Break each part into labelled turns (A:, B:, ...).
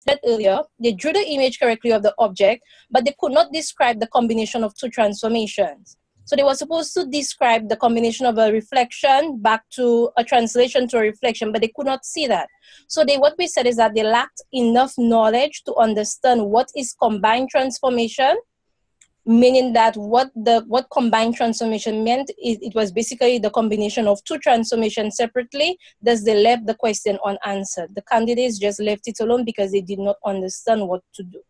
A: said earlier, they drew the image correctly of the object, but they could not describe the combination of two transformations. So they were supposed to describe the combination of a reflection back to a translation to a reflection, but they could not see that. So what we said is that they lacked enough knowledge to understand what is combined transformation, meaning that what combined transformation meant is it was basically the combination of two transformations separately. Thus they left the question unanswered. The candidates just left it alone because they did not understand what to do.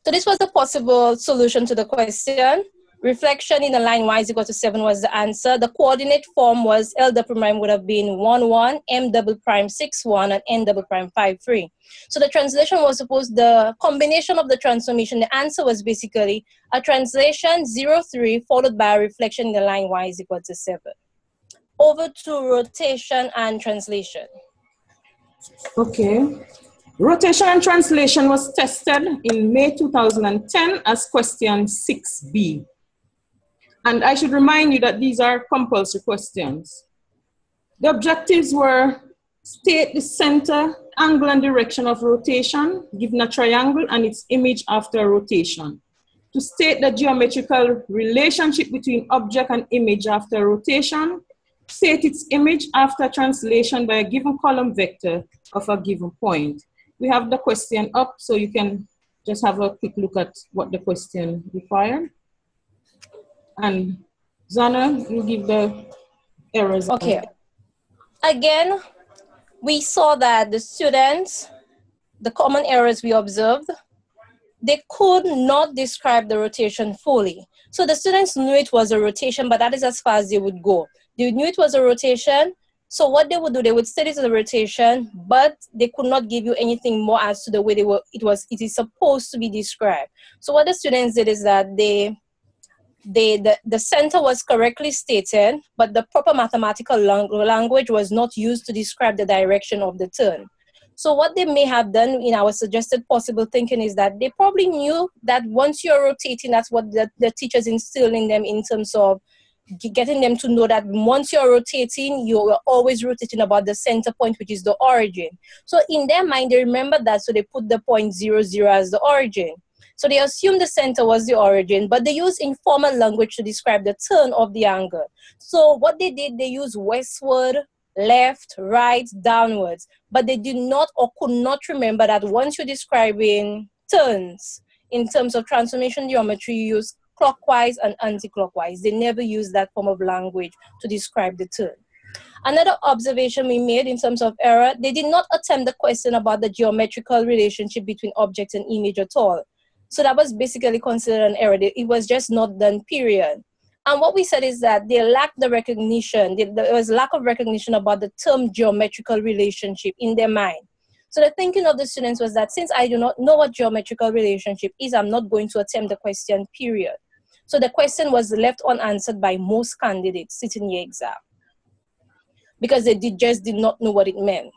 A: So this was a possible solution to the question. Reflection in a line y is equal to 7 was the answer. The coordinate form was L double prime would have been 1, 1, M double prime 6, 1, and N double prime 5, 3. So the translation was supposed, the combination of the transformation, the answer was basically a translation 0, 3 followed by a reflection in the line y is equal to 7. Over to rotation and translation.
B: Okay. Rotation and translation was tested in May 2010 as question 6B. And I should remind you that these are compulsory questions. The objectives were state the center, angle, and direction of rotation, given a triangle and its image after rotation. To state the geometrical relationship between object and image after rotation, state its image after translation by a given column vector of a given point. We have the question up, so you can just have a quick look at what the question required. And Zana, you give the errors.
A: Okay. Again, we saw that the students, the common errors we observed, they could not describe the rotation fully. So the students knew it was a rotation, but that is as far as they would go. They knew it was a rotation, so what they would do, they would state it as a rotation, but they could not give you anything more as to the way it is supposed to be described. So what the students did is that the center was correctly stated, but the proper mathematical language was not used to describe the direction of the turn. So what they may have done in our suggested possible thinking is that they probably knew that once you're rotating, that's what the teachers instilled in them in terms of getting them to know that once you're rotating, you're always rotating about the center point, which is the origin. So in their mind, they remember that, so they put the point 0, 0 as the origin. So they assume the center was the origin, but they use informal language to describe the turn of the angle. So what they did, they used westward, left, right, downwards, but they did not or could not remember that once you're describing turns in terms of transformation geometry, you use clockwise and anti-clockwise. They never use that form of language to describe the turn. Another observation we made in terms of error, they did not attempt the question about the geometrical relationship between object and image at all. So that was basically considered an error. It was just not done, period. And what we said is that they lacked the recognition. There was lack of recognition about the term geometrical relationship in their mind. So the thinking of the students was that since I do not know what geometrical relationship is, I'm not going to attempt the question, period. So the question was left unanswered by most candidates sitting in the exam because they just did not know what it meant.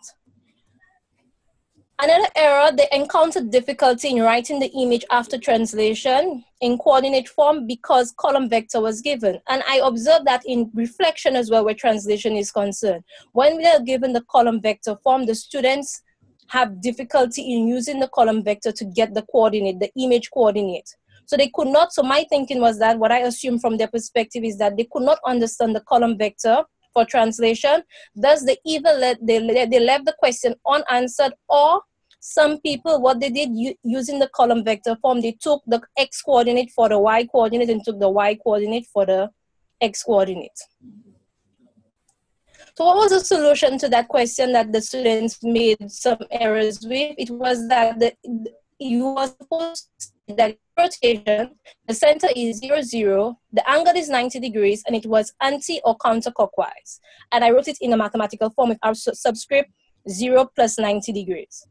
A: Another error, they encountered difficulty in writing the image after translation in coordinate form because column vector was given. And I observed that in reflection as well, where translation is concerned. When we are given the column vector form, the students have difficulty in using the column vector to get the coordinate, the image coordinate. So they could not, so my thinking was that what I assumed from their perspective is that they could not understand the column vector for translation. Thus, they either they left the question unanswered, or some people, what they did using the column vector form, they took the x coordinate for the y coordinate and took the y coordinate for the x coordinate. So what was the solution to that question that the students made some errors with? It was that you were supposed to say that rotation, the center is 0, 0, the angle is 90 degrees, and it was anti or counterclockwise. And I wrote it in a mathematical form with our subscript 0 plus 90 degrees.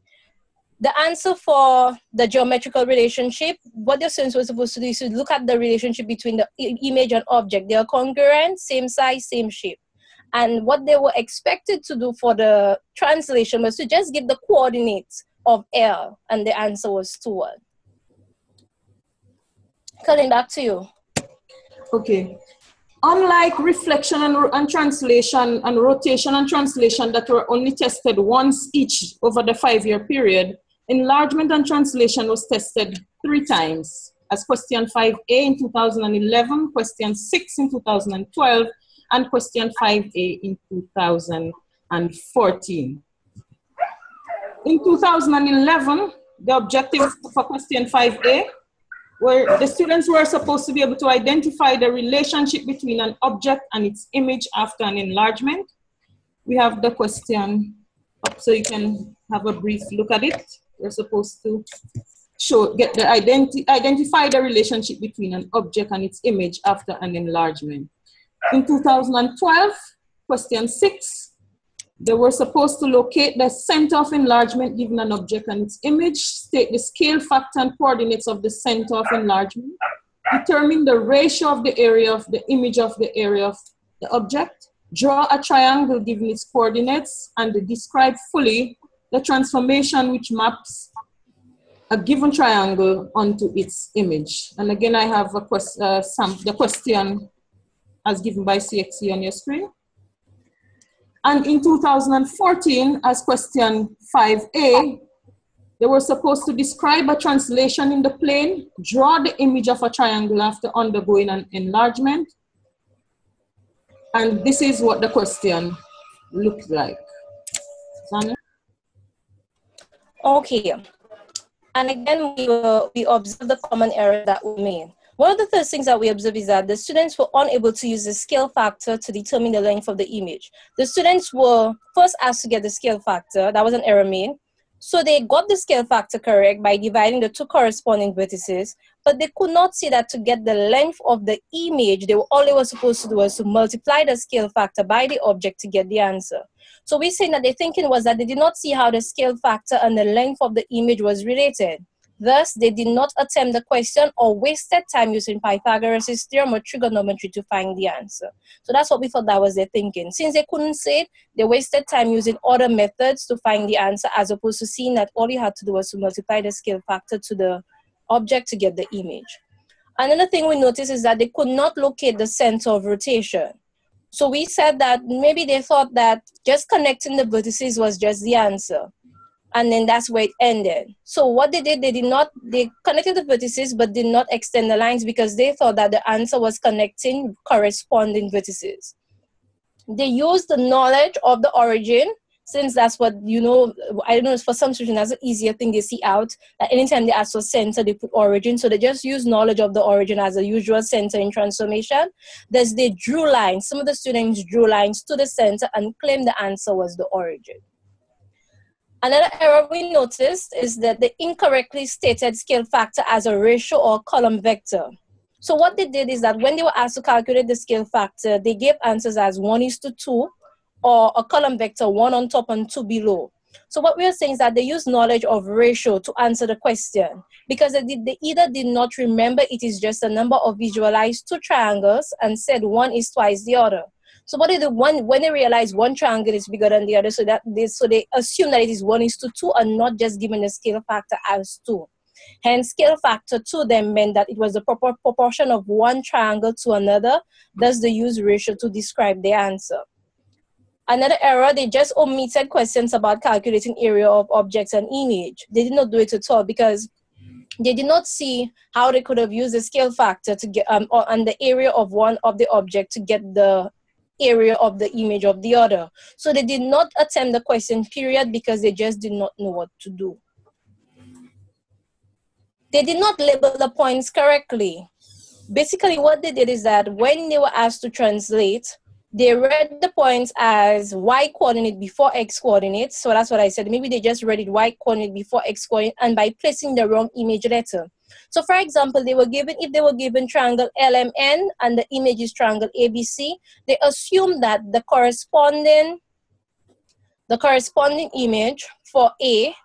A: The answer for the geometrical relationship, what the students were supposed to do is to look at the relationship between the image and object. They are congruent, same size, same shape. And what they were expected to do for the translation was to just give the coordinates of L, and the answer was 2, 1. Colin, back to you.
B: Okay. Unlike reflection and translation and rotation and translation that were only tested once each over the 5-year period, enlargement and translation was tested 3 times, as question 5A in 2011, question 6 in 2012, and question 5A in 2014. In 2011, the objective for question 5A where the students were supposed to be able to identify the relationship between an object and its image after an enlargement. We have the question up so you can have a brief look at it. We're supposed to identify the relationship between an object and its image after an enlargement. In 2012, question 6, they were supposed to locate the center of enlargement given an object and its image, state the scale factor and coordinates of the center of enlargement, determine the ratio of the area of the image of the area of the object, draw a triangle given its coordinates, and describe fully the transformation which maps a given triangle onto its image. And again, I have the question as given by CXC on your screen. And in 2014, as question 5A, they were supposed to describe a translation in the plane, draw the image of a triangle after undergoing an enlargement. And this is what the question looked like. Zana?
A: Okay. And again, we observed the common error that we made. One of the first things that we observe is that the students were unable to use the scale factor to determine the length of the image. The students were first asked to get the scale factor. That was an error made. So they got the scale factor correct by dividing the 2 corresponding vertices, but they could not see that to get the length of the image, all they were supposed to do was to multiply the scale factor by the object to get the answer. So we're saying that their thinking was that they did not see how the scale factor and the length of the image was related. Thus, they did not attempt the question or wasted time using Pythagoras' theorem or trigonometry to find the answer. So that's what we thought that was their thinking. Since they couldn't say it, they wasted time using other methods to find the answer, as opposed to seeing that all you had to do was to multiply the scale factor to the object to get the image. Another thing we noticed is that they could not locate the center of rotation. So we said that maybe they thought that just connecting the vertices was just the answer. And then that's where it ended. So what they did, they connected the vertices but did not extend the lines because they thought that the answer was connecting corresponding vertices. They used the knowledge of the origin, since that's what, I don't know, for some students that's an easier thing they see out, that anytime they ask for center, they put origin. So they just use knowledge of the origin as a usual center in transformation. Thus they drew lines. Some of the students drew lines to the center and claimed the answer was the origin. Another error we noticed is that they incorrectly stated scale factor as a ratio or column vector. So what they did is that when they were asked to calculate the scale factor, they gave answers as 1:2 or a column vector, 1 on top and 2 below. So what we are saying is that they used knowledge of ratio to answer the question because they either did not remember it is just a number of visualized 2 triangles and said one is twice the other. So what they do when they realize one triangle is bigger than the other, so they assume that it is 1:2 and not just given the scale factor as 2. Hence, scale factor 2 then meant that it was the proper proportion of one triangle to another. Thus, they use ratio to describe the answer. Another error, they just omitted questions about calculating area of objects and image. They did not do it at all because they did not see how they could have used the scale factor to get on the area of one of the object to get the area of the image of the other. So they did not attempt the question period because they just did not know what to do. They did not label the points correctly. Basically what they did is that when they were asked to translate, they read the points as y coordinate before x coordinate. So that's what I said. Maybe they just read it y coordinate before x coordinate and by placing the wrong image letter. So for example, if they were given triangle LMN and the image is triangle ABC, they assume that the corresponding image for A,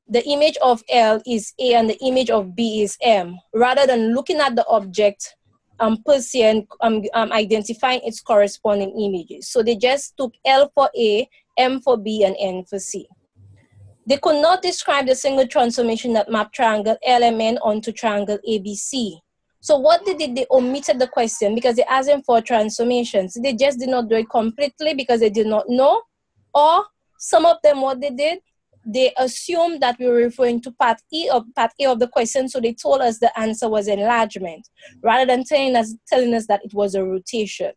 A: the image of L is A and the image of B is M, rather than looking at the object per se and identifying its corresponding images. So they just took L for A, M for B, and N for C. They could not describe the single transformation that mapped triangle LMN onto triangle ABC. So what they did, they omitted the question because they asked them for transformations. They just did not do it completely because they did not know, or some of them, what they did, they assumed that we were referring to part A of the question, so they told us the answer was enlargement, rather than telling us that it was a rotation.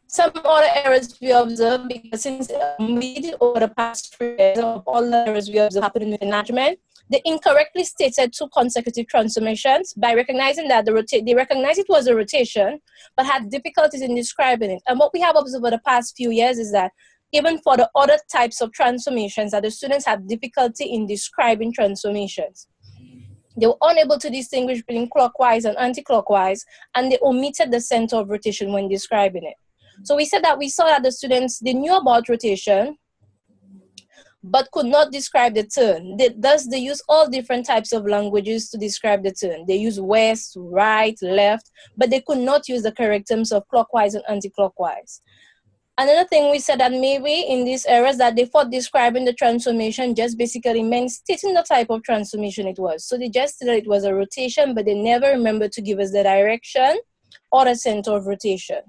A: Some other errors we observed, because since we did over the past 3 years, of all the errors we observed happening with enlargement, they incorrectly stated 2 consecutive transformations by recognizing that they recognized it was a rotation, but had difficulties in describing it. And what we have observed over the past few years is that even for the other types of transformations, that the students have difficulty in describing transformations. They were unable to distinguish between clockwise and anti-clockwise, and they omitted the center of rotation when describing it. So we saw that the students, they knew about rotation, but could not describe the turn. Thus, they use all different types of languages to describe the turn. They use west, right, left, but they could not use the correct terms of clockwise and anti-clockwise. Another thing we said that maybe in these errors that they thought describing the transformation just basically meant stating the type of transformation it was. So they just said that it was a rotation, but they never remembered to give us the direction or the center of rotation.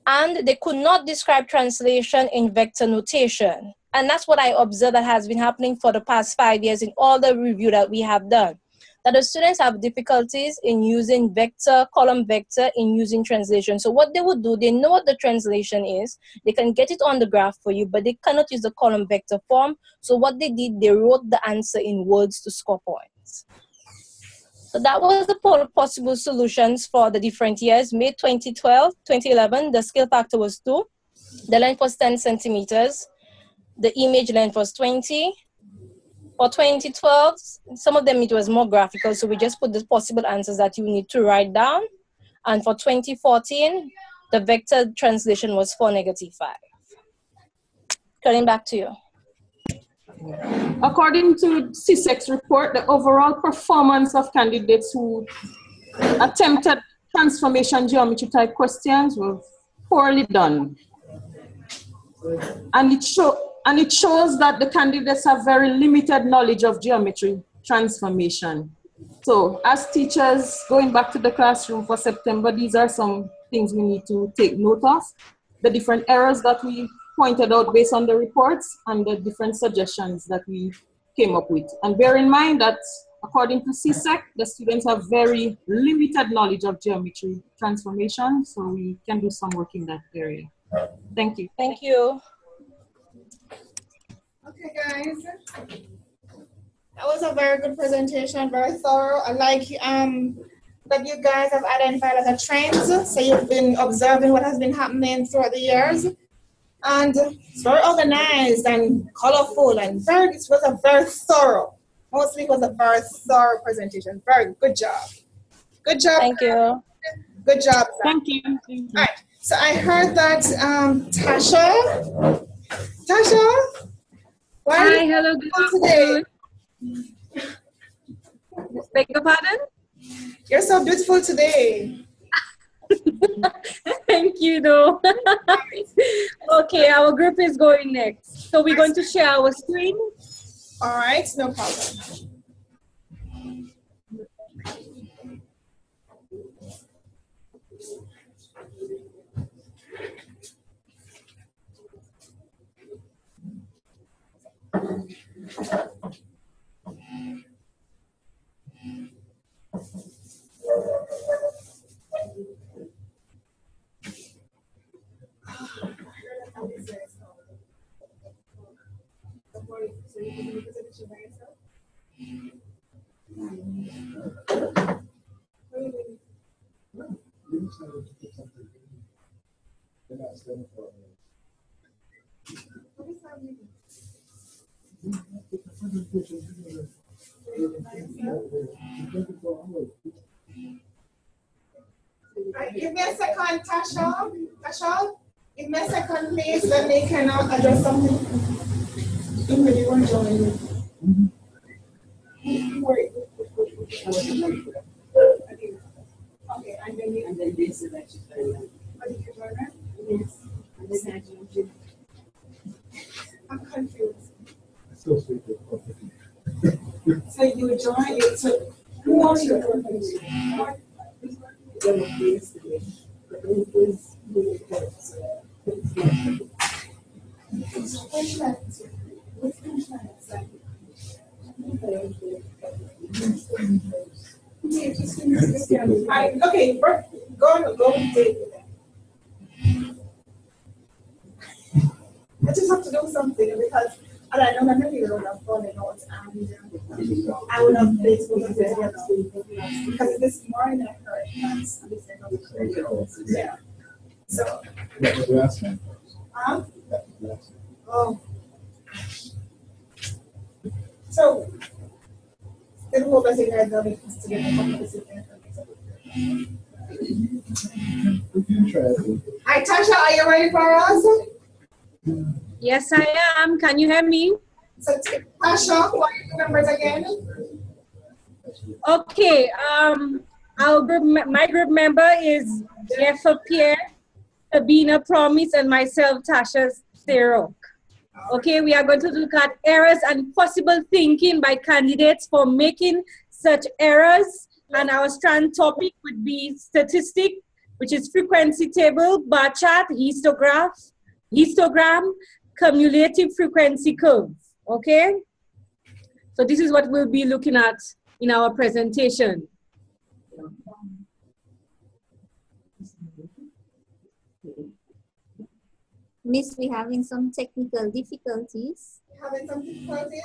A: And they could not describe translation in vector notation. And that's what I observed that has been happening for the past 5 years in all the review that we have done. That the students have difficulties in using vector, column vector, in using translation. So what they would do, they know what the translation is, they can get it on the graph for you, but they cannot use the column vector form. So what they did, they wrote the answer in words to score points. So that was the possible solutions for the different years. May 2011, the scale factor was 2. The length was 10 centimeters. The image length was 20. For 2012, some of them it was more graphical, so we just put the possible answers that you need to write down. And for 2014, the vector translation was 4, -5. Coming back to you.
B: According to CSEC's report, the overall performance of candidates who attempted transformation geometry type questions were poorly done. And it shows that the candidates have very limited knowledge of geometry transformation. So as teachers going back to the classroom for September, these are some things we need to take note of. The different errors that we pointed out based on the reports and the different suggestions that we came up with. And bear in mind that according to CSEC, the students have very limited knowledge of geometry transformation, so we can do some work in that area. Thank you.
A: Thank you.
C: Okay, guys. That was a very good presentation, very thorough. I like that you guys have identified like a trends. So you've been observing what has been happening throughout the years. And it's very organized and colorful and it was a very thorough. Mostly it was a very thorough presentation. Very good job. Good job.
A: Thank you.
C: Good job.
B: Thank you. Thank you.
C: All right. So I heard that Tasha, why are you
D: hello, good
C: today?
D: Beg your pardon?
C: You're so beautiful today.
D: Thank you, though. Okay, our group is going next. So we're going to share our screen.
C: All right, no problem. Give me a second, Tasha. Tasha, give me a second, please. Let me address something. You really want to join me? Wait. Okay, and then this is actually what did you join her? Yes. And then I joined you. I'm confused.
B: So you join it. So who are you? Okay, go. I just have to do something because I don't know maybe would have fallen out and I would have Facebook because this morning I heard yeah. So oh. So then what was it guys are making together? Hi Tasha, are you ready for us?
D: Yes, I am. Can you hear me?
C: So Tasha, who are your members again?
D: Okay. Our group, my group member is Jeffa Pierre, Sabina Promise, and myself, Tasha Serok. Okay, we are going to look at errors and possible thinking by candidates for making such errors. And our strand topic would be statistic, which is frequency table, bar chart, histogram, cumulative frequency curve. Okay? So this is what we'll be looking at in our presentation.
E: Miss, we're having some technical difficulties.
C: Having some difficulties?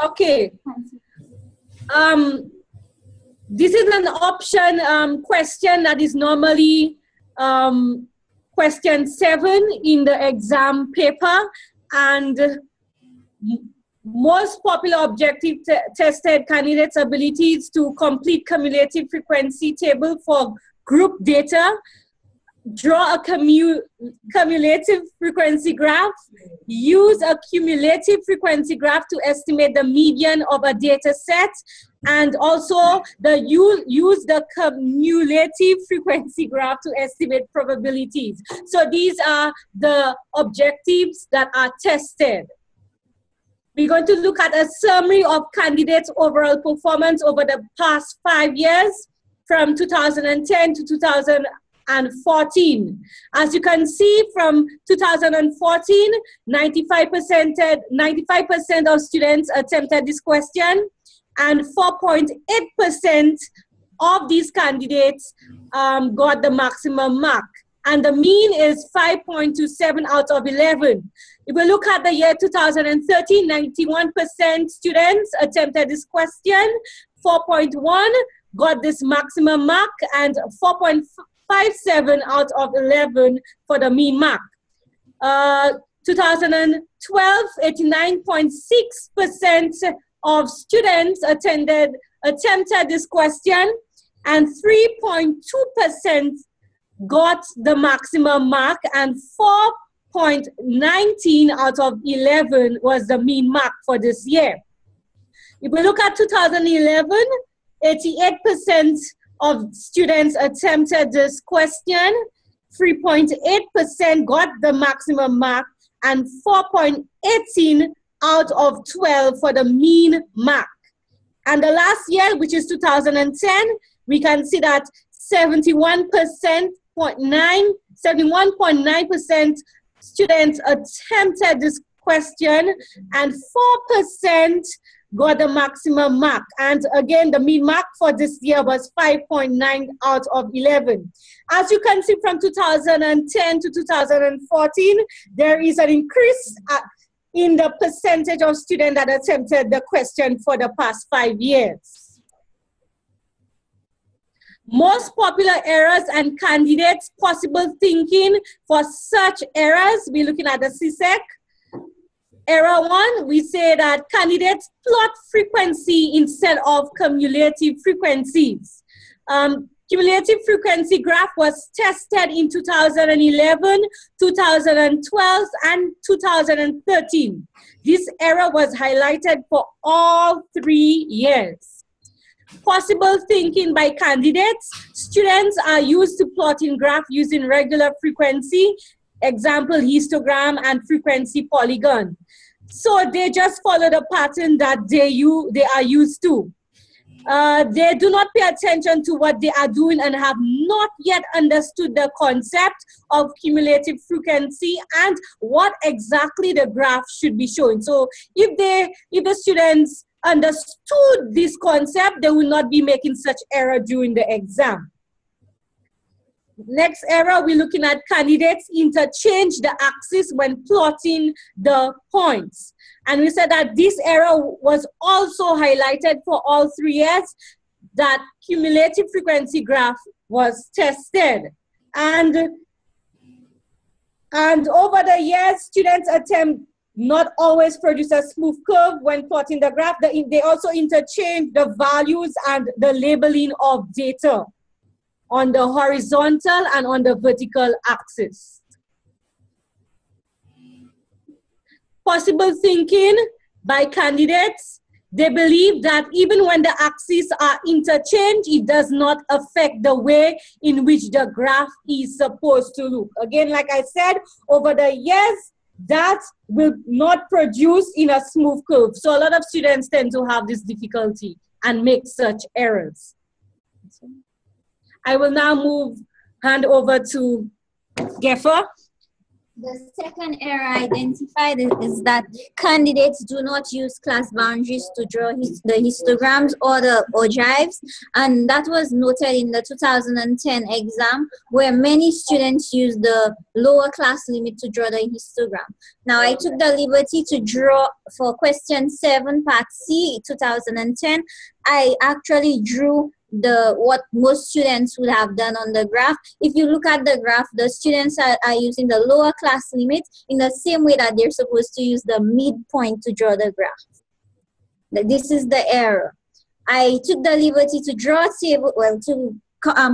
D: Okay. This is an option question that is normally question 7 in the exam paper, and most popular objective tested candidates' abilities to complete cumulative frequency table for group data, draw a cumulative frequency graph, use a cumulative frequency graph to estimate the median of a data set, and also use the cumulative frequency graph to estimate probabilities. So these are the objectives that are tested. We're going to look at a summary of candidates' overall performance over the past 5 years from 2010 to 2014. As you can see, from 2014, 95% of students attempted this question, and 4.8% of these candidates got the maximum mark. And the mean is 5.27 out of 11. If we look at the year 2013, 91% students attempted this question, 4.1 got this maximum mark, and 4.57 out of 11 for the mean mark. 2012, 89.6% of students attempted this question, and 3.2% got the maximum mark, and 4.19 out of 11 was the mean mark for this year. If we look at 2011, 88% of students attempted this question, 3.8% got the maximum mark, and 4.18 out of 12 for the mean mark. And the last year, which is 2010, we can see that 71.9% students attempted this question, and 4% got the maximum mark. And again, the mean mark for this year was 5.9 out of 11. As you can see, from 2010 to 2014, there is an increase in the percentage of students that attempted the question for the past 5 years. Most popular errors and candidates' possible thinking for such errors, we're looking at the CSEC. Error 1, we say that candidates plot frequency instead of cumulative frequencies. Cumulative frequency graph was tested in 2011, 2012, and 2013. This error was highlighted for all 3 years. Possible thinking by candidates. Students are used to plotting graph using regular frequency, example histogram and frequency polygon. So they just follow the pattern that they are used to. They do not pay attention to what they are doing and have not yet understood the concept of cumulative frequency and what exactly the graph should be showing. So if the students understood this concept, they will not be making such error during the exam. Next error, we're looking at candidates interchange the axis when plotting the points. And we said that this error was also highlighted for all 3 years that cumulative frequency graph was tested. And over the years, students attempt not always produce a smooth curve when plotting the graph. They also interchange the values and the labeling of data on the horizontal and on the vertical axis. Possible thinking by candidates, they believe that even when the axes are interchanged, it does not affect the way in which the graph is supposed to look. Again, like I said, over the years, that will not produce in a smooth curve. So a lot of students tend to have this difficulty and make such errors. I will now hand over to Geffer.
E: The second error identified is that candidates do not use class boundaries to draw the histograms or the ogives, and that was noted in the 2010 exam where many students used the lower class limit to draw the histogram. Now I took the liberty to draw for question 7 part C 2010. I actually drew what most students would have done on the graph. If you look at the graph, the students are using the lower class limit in the same way that they're supposed to use the midpoint to draw the graph. This is the error. I took the liberty to draw a table, to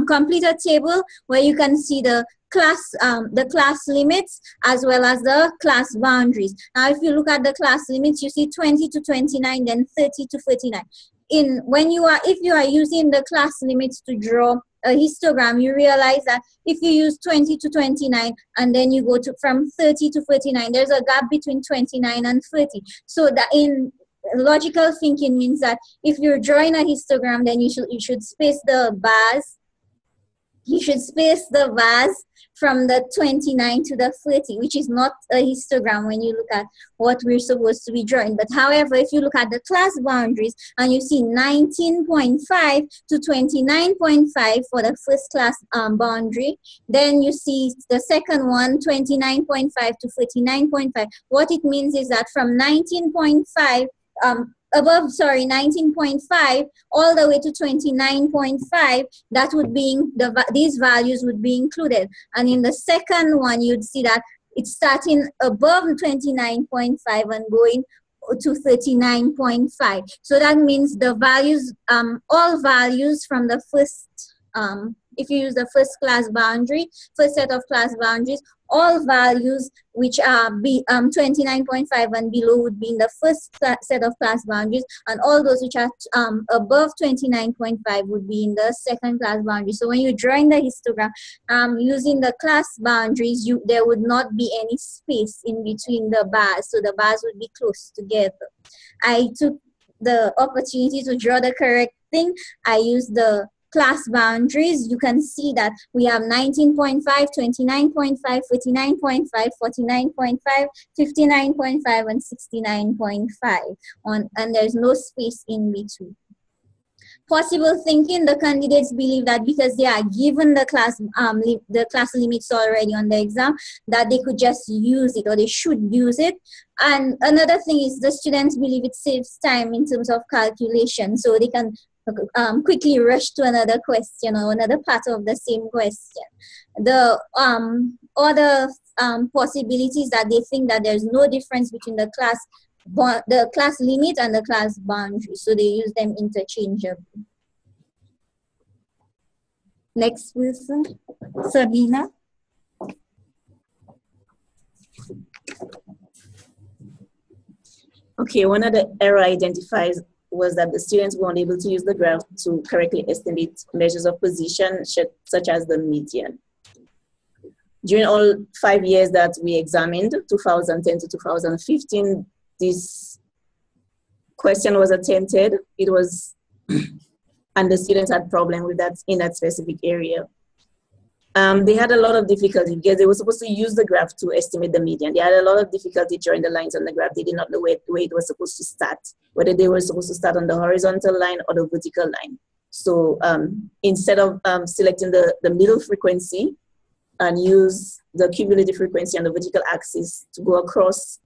E: complete a table where you can see the class limits as well as the class boundaries. Now if you look at the class limits, you see 20 to 29, then 30 to 39. If you are using the class limits to draw a histogram, you realize that if you use 20 to 29 and then you go to from 30 to 39, there's a gap between 29 and 30. So that in logical thinking means that if you're drawing a histogram, then you should space the bars. You should space the bars from the 29 to the 30, which is not a histogram when you look at what we're supposed to be drawing. But however, if you look at the class boundaries and you see 19.5 to 29.5 for the first class boundary, then you see the second one, 29.5 to 39.5. What it means is that from 19.5, 19.5 all the way to 29.5, that would be these values would be included. And in the second one, you'd see that it's starting above 29.5 and going to 39.5. So that means the values, all values from the first, if you use the first set of class boundaries, all values which are 29.5 and below would be in the first set of class boundaries, and all those which are above 29.5 would be in the second class boundary. So when you're drawing the histogram using the class boundaries, there would not be any space in between the bars, so the bars would be close together. I took the opportunity to draw the correct thing. I used the class boundaries. You can see that we have 19.5, 29.5, 49.5, 49.5, 59.5, and 69.5 and there's no space in between. Possible thinking, the candidates believe that because they are given the class limits already on the exam, that they could just use it, or they should use it. And another thing is the students believe it saves time in terms of calculation, so they can quickly rush to another question or another part of the same question. The other possibilities that they think that there's no difference between the class limit and the class boundary, so they use them interchangeably. Next person, Sabina.
F: Okay, one of the error identifies was that the students weren't able to use the graph to correctly estimate measures of position, such as the median. During all 5 years that we examined, 2010 to 2015, this question was attempted, it was, and the students had problem with that in that specific area. They had a lot of difficulty because they were supposed to use the graph to estimate the median. They had a lot of difficulty drawing the lines on the graph. They did not know where it was supposed to start, whether they were supposed to start on the horizontal line or the vertical line. So instead of selecting the middle frequency and use the cumulative frequency on the vertical axis to go across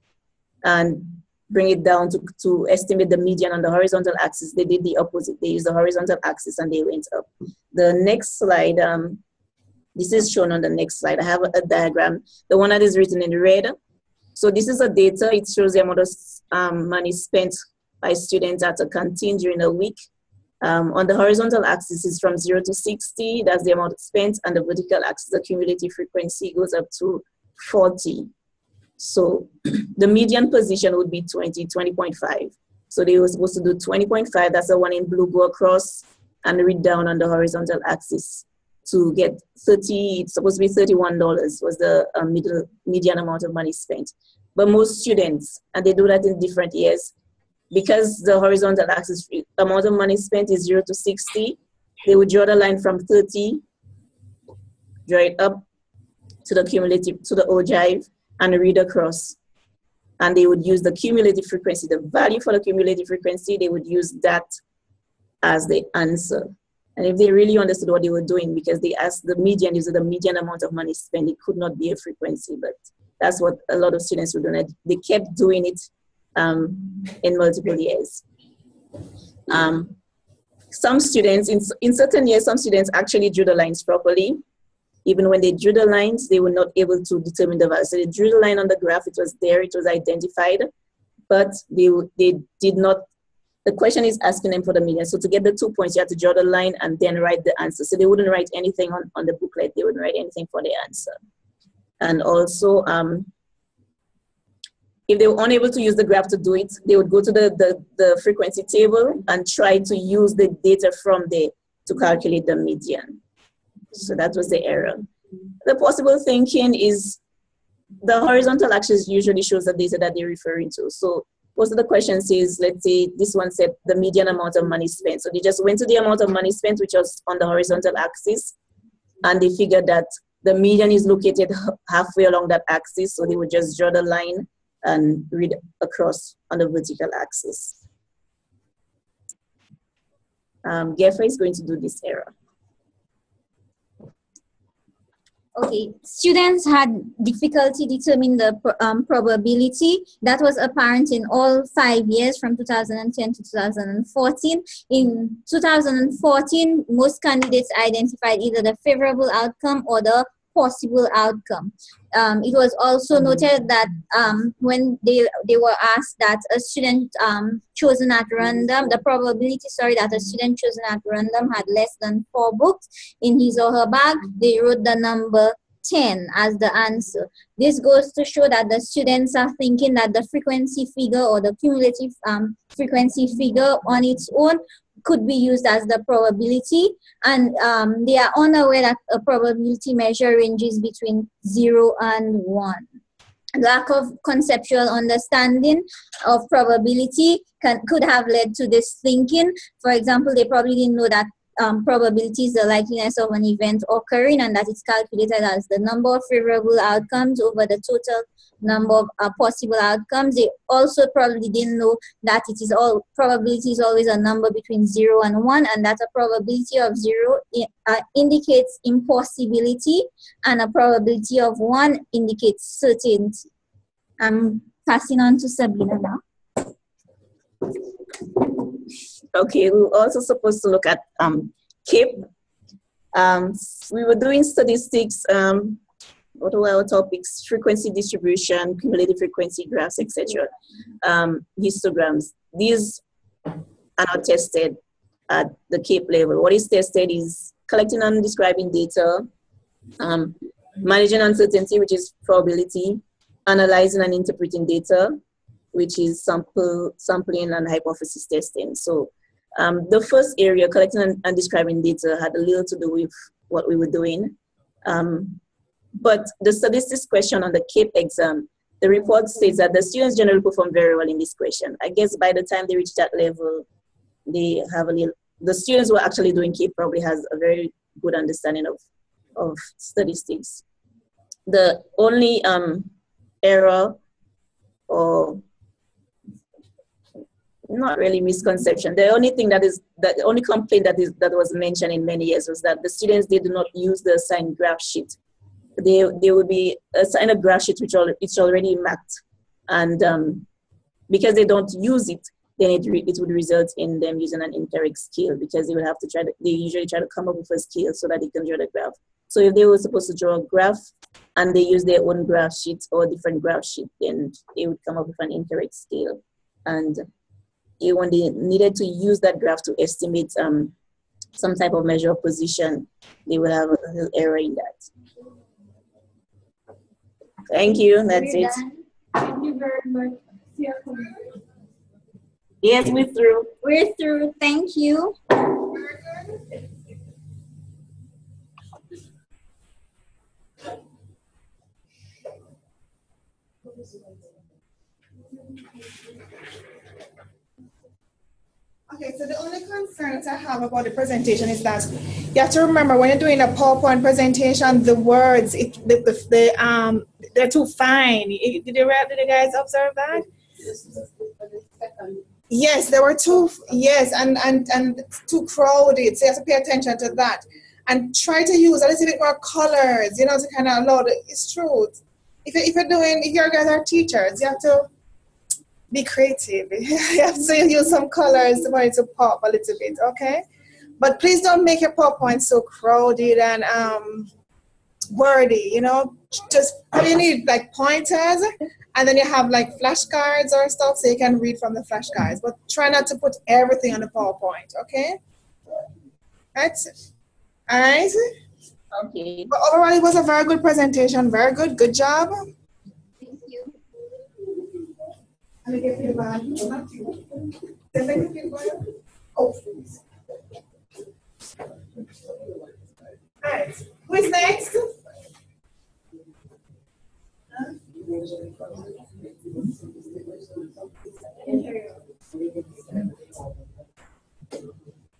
F: and bring it down to estimate the median on the horizontal axis, they did the opposite. They used the horizontal axis and they went up. The next slide, this is shown on the next slide. I have a diagram, the one that is written in red. So this is a data. It shows the amount of money spent by students at a canteen during a week. On the horizontal axis is from 0 to 60. That's the amount spent. And the vertical axis, the cumulative frequency, goes up to 40. So the median position would be 20.5. So they were supposed to do 20.5. That's the one in blue, go across and read down on the horizontal axis to get 30, it's supposed to be $31 was the median amount of money spent. But most students, and they do that in different years, because the horizontal axis amount of money spent is 0 to 60, they would draw the line from 30, draw it up to the cumulative, to the ogive, and read across. And they would use the cumulative frequency, the value for the cumulative frequency, they would use that as the answer. And if they really understood what they were doing, because they asked the median, is the median amount of money spent, it could not be a frequency, but that's what a lot of students were doing. They kept doing it in multiple years. Some students, in certain years, some students actually drew the lines properly. Even when they drew the lines, they were not able to determine the value. So they drew the line on the graph, it was there, it was identified, but they did not. The question is asking them for the median. So to get the 2 points, you have to draw the line and then write the answer. So they wouldn't write anything on the booklet. They wouldn't write anything for the answer. And also, if they were unable to use the graph to do it, they would go to the frequency table and try to use the data from there to calculate the median. So that was the error. The possible thinking is the horizontal axis usually shows the data that they're referring to. So most of the question says, let's say this one said the median amount of money spent. So they just went to the amount of money spent, which was on the horizontal axis, and they figured that the median is located halfway along that axis. So they would just draw the line and read across on the vertical axis. Geoffrey is going to do this error.
E: Okay, students had difficulty determining the probability. That was apparent in all 5 years from 2010 to 2014. In 2014, most candidates identified either the favorable outcome or the possible outcome. It was also noted that when they were asked that a student chosen at random, the probability, that a student chosen at random had less than 4 books in his or her bag, they wrote the number 10 as the answer. This goes to show that the students are thinking that the frequency figure or the cumulative frequency figure on its own could be used as the probability, and they are unaware that a probability measure ranges between 0 and 1. Lack of conceptual understanding of probability could have led to this thinking. For example, they probably didn't know that probability is the likeliness of an event occurring, and that it's calculated as the number of favorable outcomes over the total number of possible outcomes. They also probably didn't know that probability is always a number between 0 and 1, and that a probability of 0 indicates impossibility, and a probability of 1 indicates certainty. I'm passing on to Sabina now.
F: Okay, we were also supposed to look at CAPE. We were doing statistics. What were our topics? Frequency distribution, cumulative frequency graphs, etc. Histograms. These are not tested at the CAPE level. What is tested is collecting and describing data, managing uncertainty, which is probability, analyzing and interpreting data, which is sampling and hypothesis testing. So the first area, collecting and describing data, had a little to do with what we were doing. But the statistics question on the CAPE exam the report states that the students generally perform very well in this question. I guess by the time they reach that level, they have the students who are actually doing K probably has a very good understanding of statistics. The only error, or not really misconception, the only thing the only complaint that was mentioned in many years was that the students, they do not use the assigned graph sheet. They would be assigned a graph sheet which already marked, and because they don't use it, then it would result in them using an incorrect scale, because they would have to they usually try to come up with a scale so that they can draw the graph. So if they were supposed to draw a graph and they use their own graph sheet or different graph sheet, then they would come up with an incorrect scale. And when they needed to use that graph to estimate some type of measure of position, they would have a little error in that. Thank you. That's it.
D: Thank you very much.
F: Yes, we're through.
E: We're through. Thank you.
C: Okay, so the only concerns I have about the presentation is that you have to remember when you're doing a PowerPoint presentation, the words, they're too fine. Did you guys observe that? Yes, they were too, yes, and too crowded, so you have to pay attention to that. And try to use a little bit more colors, to kind of allow it's true. If you guys are teachers, you have to be creative. You have to use some colors for it to pop a little bit, okay? But please don't make your PowerPoint so crowded and wordy, Just you need like pointers, and then you have like flashcards or stuff so you can read from the flashcards. But try not to put everything on the PowerPoint, okay? That's it. All right?
F: Okay.
C: But overall, it was a very good presentation. Very good. Good job.
E: Thank you.
C: Let me get feedback. Oh, please. All right. Who is next?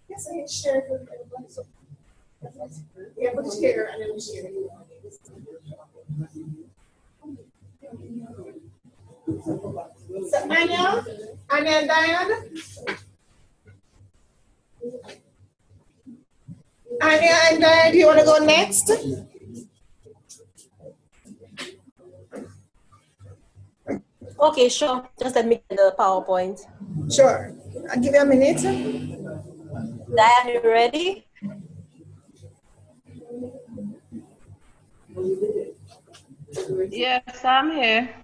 C: Yes, I can share with everybody. Yeah, put it here and then we share. So, Anya and Diane. Anya and Diane, do you want to go next?
A: Okay, sure. Just let me get the PowerPoint.
C: Sure. I'll give you a minute.
A: Diane, you ready?
G: Yes, I'm here.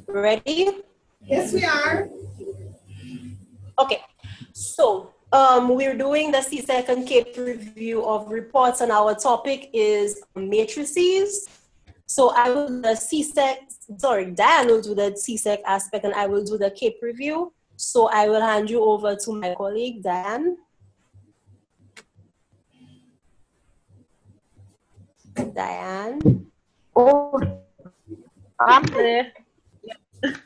A: Ready?
C: Yes, we are.
A: Okay. So
G: we're doing the C-second CAPE review of reports, and our topic is matrices. So I will do the Diane will do the C-sec aspect, and I will do the CAPE review. So I will hand you over to my colleague, Diane. Diane.
H: Oh, I'm there.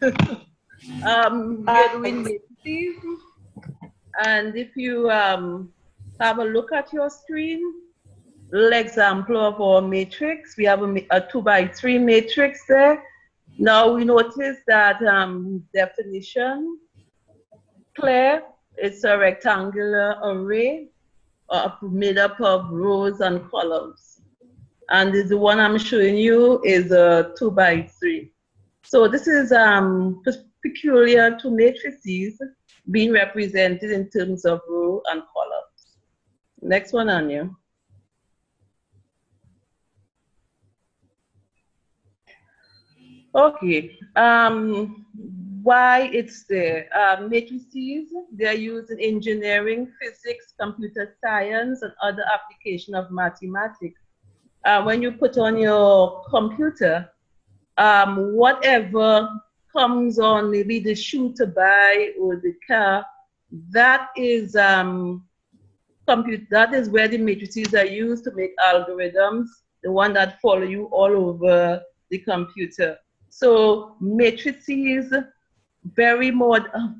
H: We're doing matrices, and if you have a look at your screen, little example of our matrix. We have a 2x3 matrix there. Now we notice that definition, clear, it's a rectangular array made up of rows and columns. And the one I'm showing you is a 2x3. So this is peculiar to matrices being represented in terms of row and columns. Next one, Anya. Okay, why it's there? Matrices, they're used in engineering, physics, computer science, and other application of mathematics. When you put on your computer, whatever comes on, maybe the shoe to buy or the car, that is that is where the matrices are used to make algorithms, the one that follow you all over the computer. So matrices, very modern,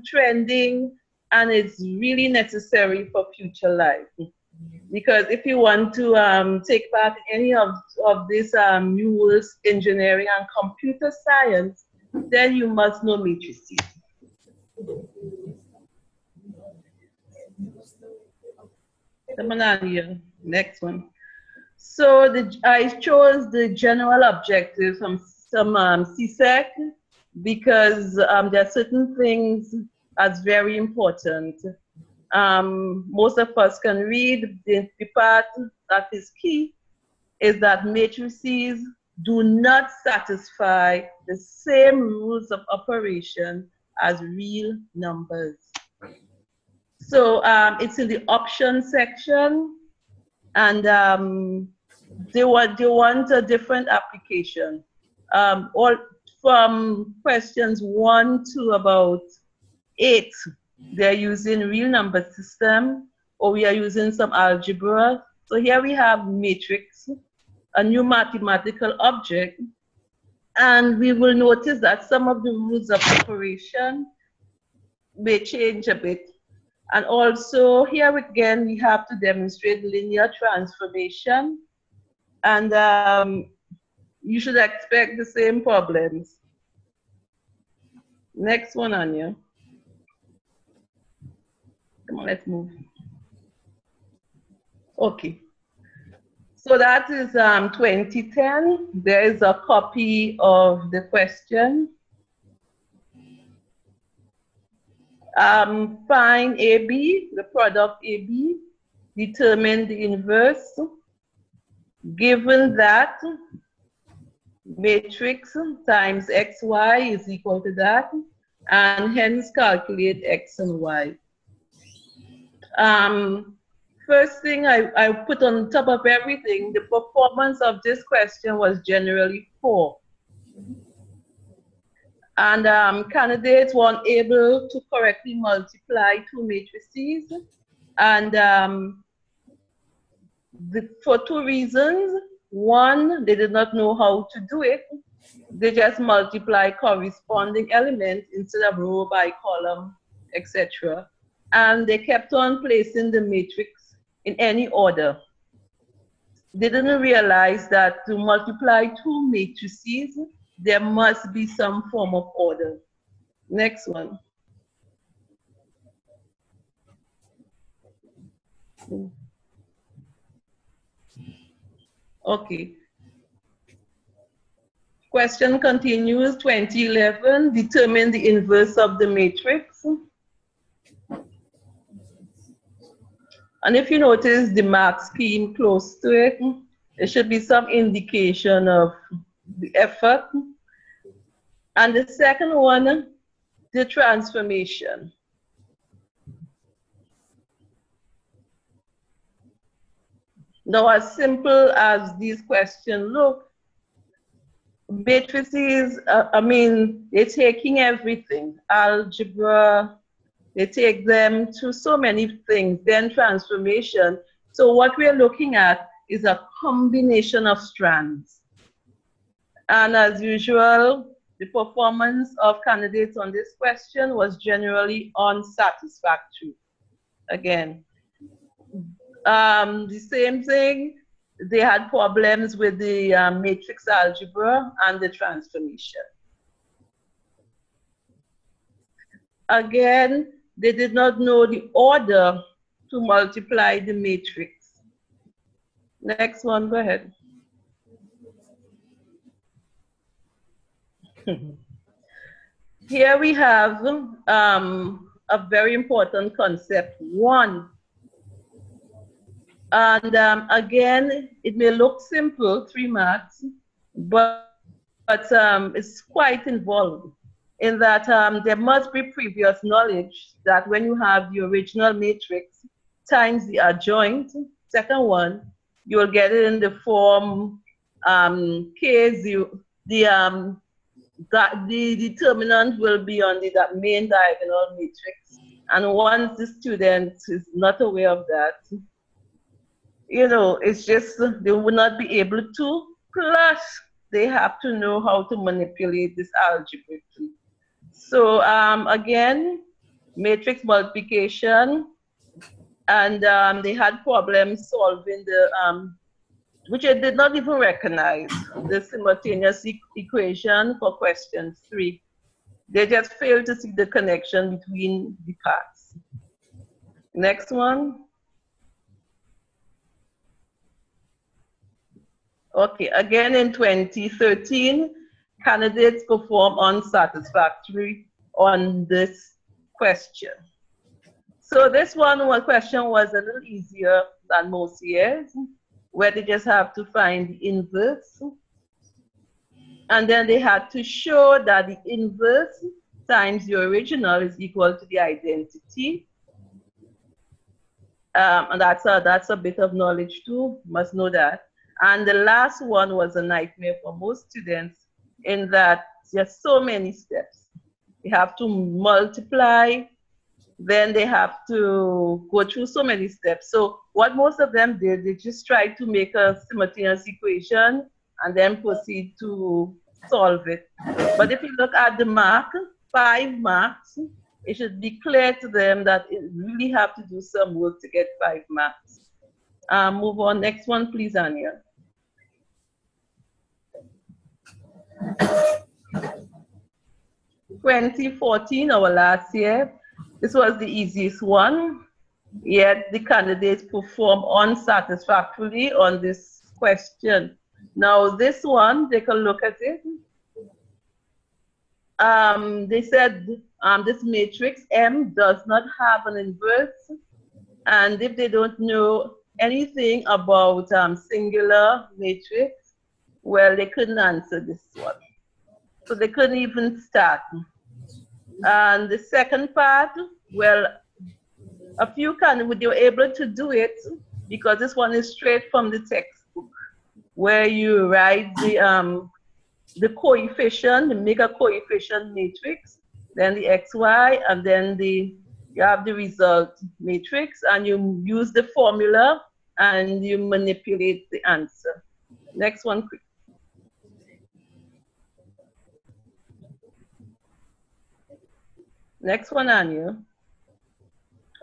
H: trending, and it's really necessary for future life. Because if you want to take part in any of this new engineering and computer science, then you must know matrices. Next one. So I chose the general objectives from some CSEC because there are certain things that's very important. Most of us can read. The part that is key is that matrices do not satisfy the same rules of operation as real numbers. So it's in the option section, and they want a different application. All from questions 1 to about 8, they're using real number system, or we are using some algebra. So here we have matrix, a new mathematical object, and we will notice that some of the rules of operation may change a bit. And also here again, we have to demonstrate linear transformation, and you should expect the same problems. Next one, Anya. Come on, let's move. Okay. So that is 2010. There is a copy of the question. Find AB, the product AB, determine the inverse. Given that matrix times XY is equal to that, and hence calculate X and Y. First thing I put on top of everything, the performance of this question was generally poor. And candidates weren't able to correctly multiply two matrices. And for two reasons. One, they did not know how to do it. They just multiply corresponding elements instead of row by column, etc. And they kept on placing the matrix in any order. They didn't realize that to multiply two matrices, there must be some form of order. Next one. Okay. Question continues, 2011, determine the inverse of the matrix. And if you notice the mark scheme close to it, there should be some indication of the effort. And the second one, the transformation. Now, as simple as these questions look, matrices, I mean, they're taking everything, algebra, they take them to so many things, then transformation. So what we're looking at is a combination of strands. And as usual, the performance of candidates on this question was generally unsatisfactory. Again, the same thing, they had problems with the matrix algebra and the transformation. Again, they did not know the order to multiply the matrix. Next one, go ahead. Here we have a very important concept, one. And again, it may look simple, 3 marks, but it's quite involved in that there must be previous knowledge that when you have the original matrix times the adjoint, second one, you'll get it in the form K0, the determinant will be on the main diagonal matrix. And once the student is not aware of that, you know, it's just they will not be able to, plus they have to know how to manipulate this algebraically. So again, matrix multiplication, and they had problems solving the, which I did not even recognize, the simultaneous equation for question 3. They just failed to see the connection between the parts. Next one. Okay, again in 2013, candidates perform unsatisfactory on this question. So this question was a little easier than most years, where they just have to find the inverse. And then they had to show that the inverse times the original is equal to the identity. And that's a bit of knowledge too, must know that. And the last one was a nightmare for most students in that there's so many steps. They have to multiply, then they have to go through so many steps. So what most of them did, they just tried to make a simultaneous equation and then proceed to solve it. But if you look at the mark, 5 marks, it should be clear to them that it really have to do some work to get 5 marks. Move on, next one please, Anya. In 2014, our last year, this was the easiest one, yet the candidates performed unsatisfactorily on this question. Now this one, take a look at it. They said this matrix M does not have an inverse, and if they don't know anything about singular matrix, well, they couldn't answer this one. So they couldn't even start. And the second part, well, a few candidates were able to do it because this one is straight from the textbook, where you write the coefficient, make a coefficient matrix, then the XY, and then you have the result matrix, and you use the formula and you manipulate the answer. Next one, quick. Next one, Anya.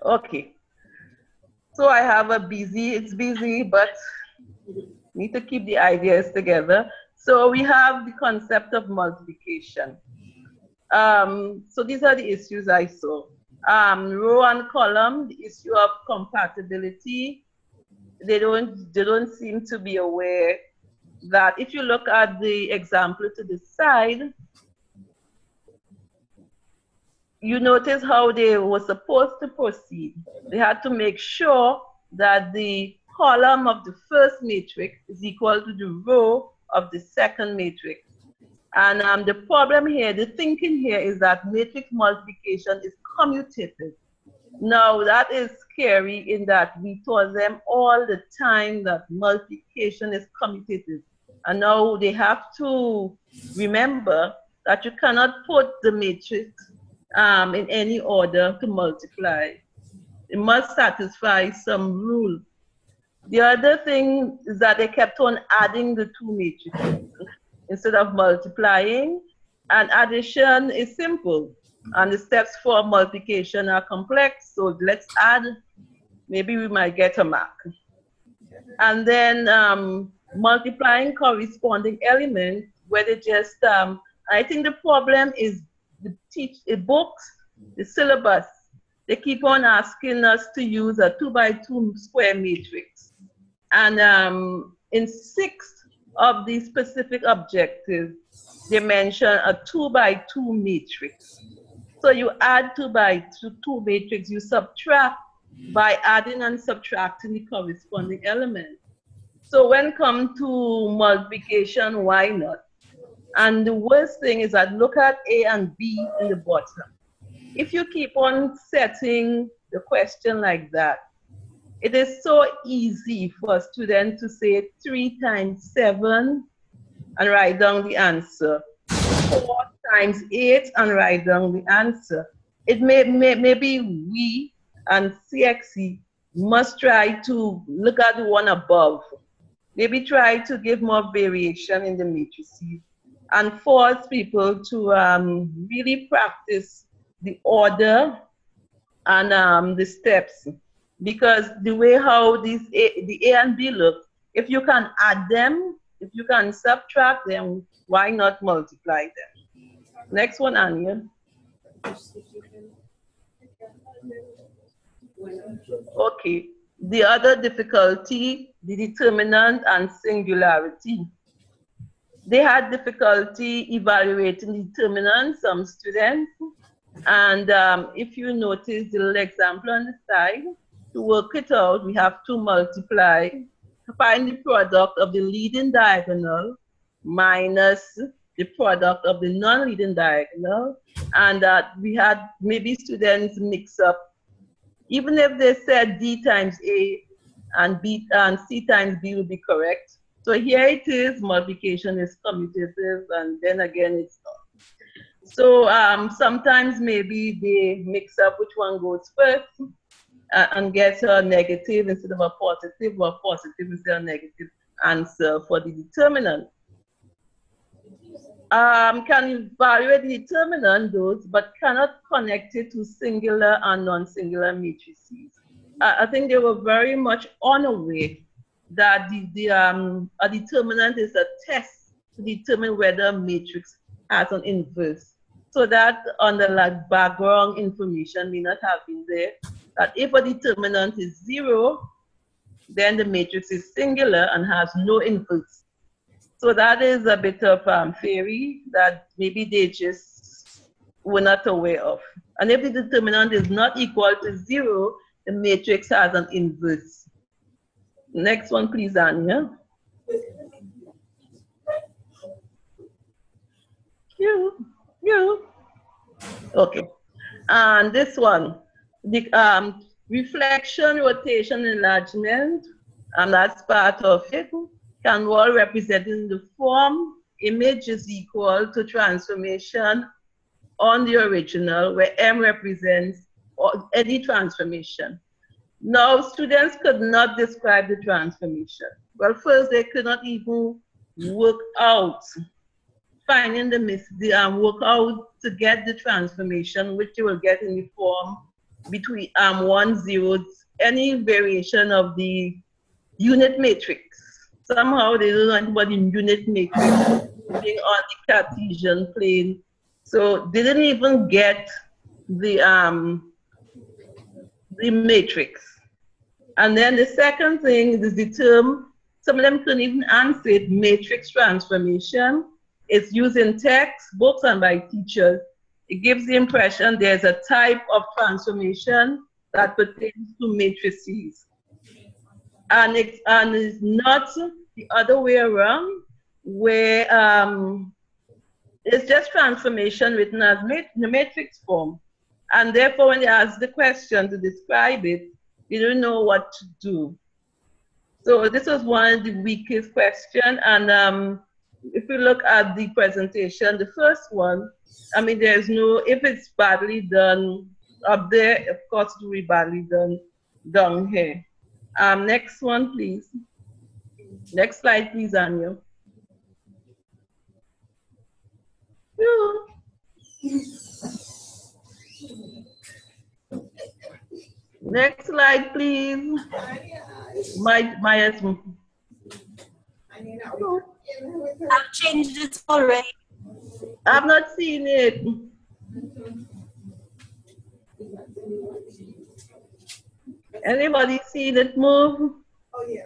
H: Okay. So I have it's busy, but need to keep the ideas together. So we have the concept of multiplication. So these are the issues I saw. Row and column, the issue of compatibility. They don't seem to be aware that if you look at the example to the side, you notice how they were supposed to proceed. They had to make sure that the column of the first matrix is equal to the row of the second matrix. And the problem here, the thinking here is that matrix multiplication is commutative. Now that is scary in that we taught them all the time that multiplication is commutative. And now they have to remember that you cannot put the matrix in any order to multiply. It must satisfy some rule. The other thing is that they kept on adding the two matrices instead of multiplying. And addition is simple. And the steps for multiplication are complex. So let's add, maybe we might get a mark. And then multiplying corresponding elements, where they just, I think the problem is the books, the syllabus. They keep on asking us to use a 2x2 square matrix. And in 6 of these specific objectives, they mention a 2x2 matrix. So you add 2x2 matrix, you subtract by adding and subtracting the corresponding element. So when it comes to multiplication, why not? And the worst thing is that look at A and B in the bottom. If you keep on setting the question like that, it is so easy for a student to say 3 times 7 and write down the answer. 4 times 8 and write down the answer. It maybe we and CXC must try to look at the one above. Maybe try to give more variation in the matrices and force people to really practice the order and the steps. Because the way how the A and B look, if you can add them, if you can subtract them, why not multiply them? Next one, Anya. Okay, the other difficulty, the determinant and singularity. They had difficulty evaluating determinants, some students. And if you notice the little example on the side, to work it out, we have to multiply, find the product of the leading diagonal minus the product of the non-leading diagonal. And that we had maybe students mix up, even if they said D times A and B and C times B would be correct. So here it is, multiplication is commutative, and then again it's not. So sometimes maybe they mix up which one goes first and get a negative instead of a positive, or positive instead of a negative answer for the determinant. Can evaluate the determinant, those, but cannot connect it to singular and non-singular matrices. I think they were very much unaware that a determinant is a test to determine whether a matrix has an inverse. So that underlying background information may not have been there. That if a determinant is 0, then the matrix is singular and has no inverse. So that is a bit of theory that maybe they just were not aware of. And if the determinant is not equal to 0, the matrix has an inverse. Next one, please, Anya. You. Okay. And this one, the reflection, rotation, enlargement, and that's part of it, can all represent in the form image is equal to transformation on the original, where M represents any transformation. Now, students could not describe the transformation. Well, first, they could not even work out, finding work out to get the transformation, which you will get in the form between 1, 0, any variation of the unit matrix. Somehow they don't know anything about the unit matrix being on the Cartesian plane. So they didn't even get the matrix. And then the second thing is the term, some of them couldn't even answer it, matrix transformation. It's used in textbooks and by teachers. It gives the impression there's a type of transformation that pertains to matrices. And it's not the other way around, where it's just transformation written as the matrix form. And therefore, when they ask the question to describe it, you don't know what to do. So this was one of the weakest questions. And if you look at the presentation, the first one, I mean, there's no, if it's badly done up there, of course it will be badly done down here. Next one, please. Next slide, please, Anya. Next slide, please.
G: I've changed it already.
H: I've not seen it. Anybody seen it move?
C: Oh, yeah.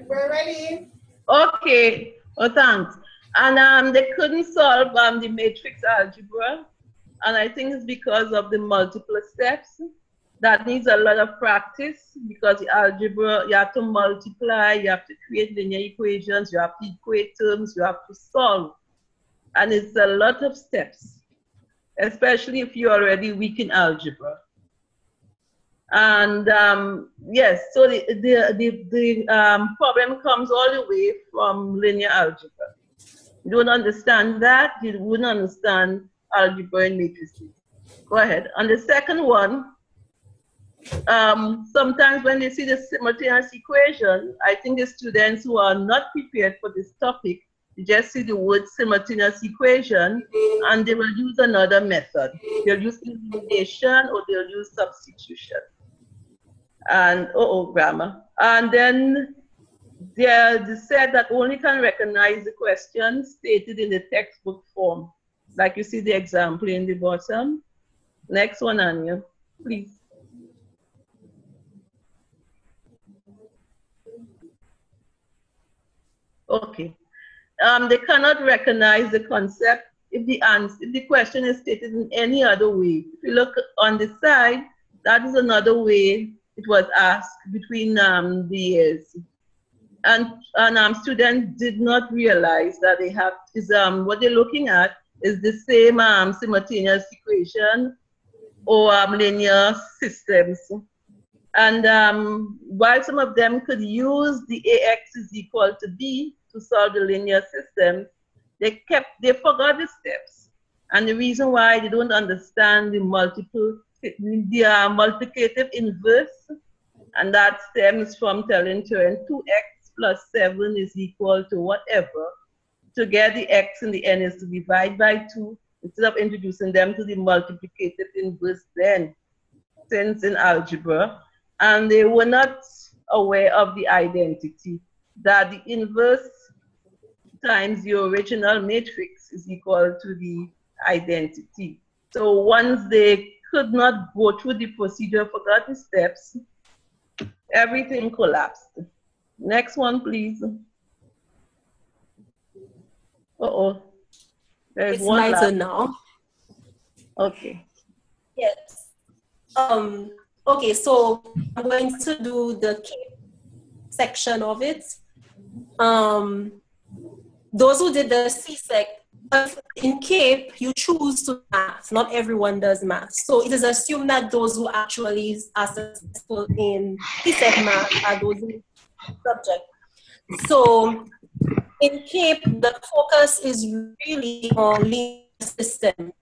C: We're ready.
H: Okay. Oh, thanks. And they couldn't solve the matrix algebra. And I think it's because of the multiple steps. That needs a lot of practice because the algebra, you have to multiply, you have to create linear equations, you have to equate terms, you have to solve. And it's a lot of steps, especially if you're already weak in algebra. And yes, so the problem comes all the way from linear algebra. You don't understand that, you wouldn't understand algebra and matrices. Go ahead. On the second one, sometimes when they see the simultaneous equation, I think the students who are not prepared for this topic, they just see the word simultaneous equation and they will use another method. They'll use elimination or they'll use substitution. And grammar. And then they said that only can recognize the question stated in the textbook form. Like you see the example in the bottom. Next one, Anya, please. Okay. They cannot recognize the concept if the question is stated in any other way. If you look on the side, that is another way it was asked between the years. And students did not realize that they have, what they're looking at is the same simultaneous equation or linear systems. And while some of them could use the AX is equal to B to solve the linear systems, they forgot the steps. And the reason why they don't understand the multiplicative inverse, and that stems from telling children 2x plus 7 is equal to whatever. To get the x in the end is to divide by 2, instead of introducing them to the multiplicative inverse then, since in algebra. And they were not aware of the identity, that the inverse times the original matrix is equal to the identity. So once they could not go through the procedure, forgot the steps, everything collapsed. Next one, please. There's
G: it's
H: one
G: my
H: last.
G: turn now.
H: Okay.
G: Yes. Okay, so I'm going to do the CAPE section of it. Those who did the CSEC, in CAPE, you choose to math. Not everyone does math. So it is assumed that those who actually are successful in CSEC math are those in subject. So in CAPE, the focus is really on linear system.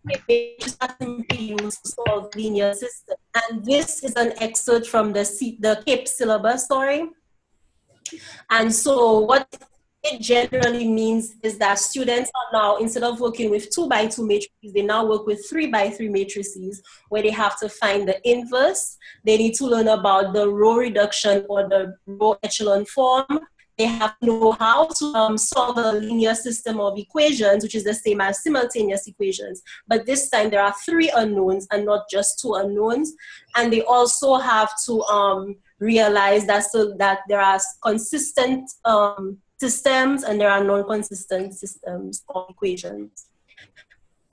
G: It is not simply used to solve linear system. And this is an excerpt from the CAPE syllabus, sorry. And so what it generally means is that students are now, instead of working with 2x2 matrices, they now work with 3x3 matrices, where they have to find the inverse. They need to learn about the row reduction or the row echelon form. They have to know how to solve a linear system of equations, which is the same as simultaneous equations. But this time there are 3 unknowns and not just 2 unknowns. And they also have to realize that there are consistent systems and there are non-consistent systems or equations.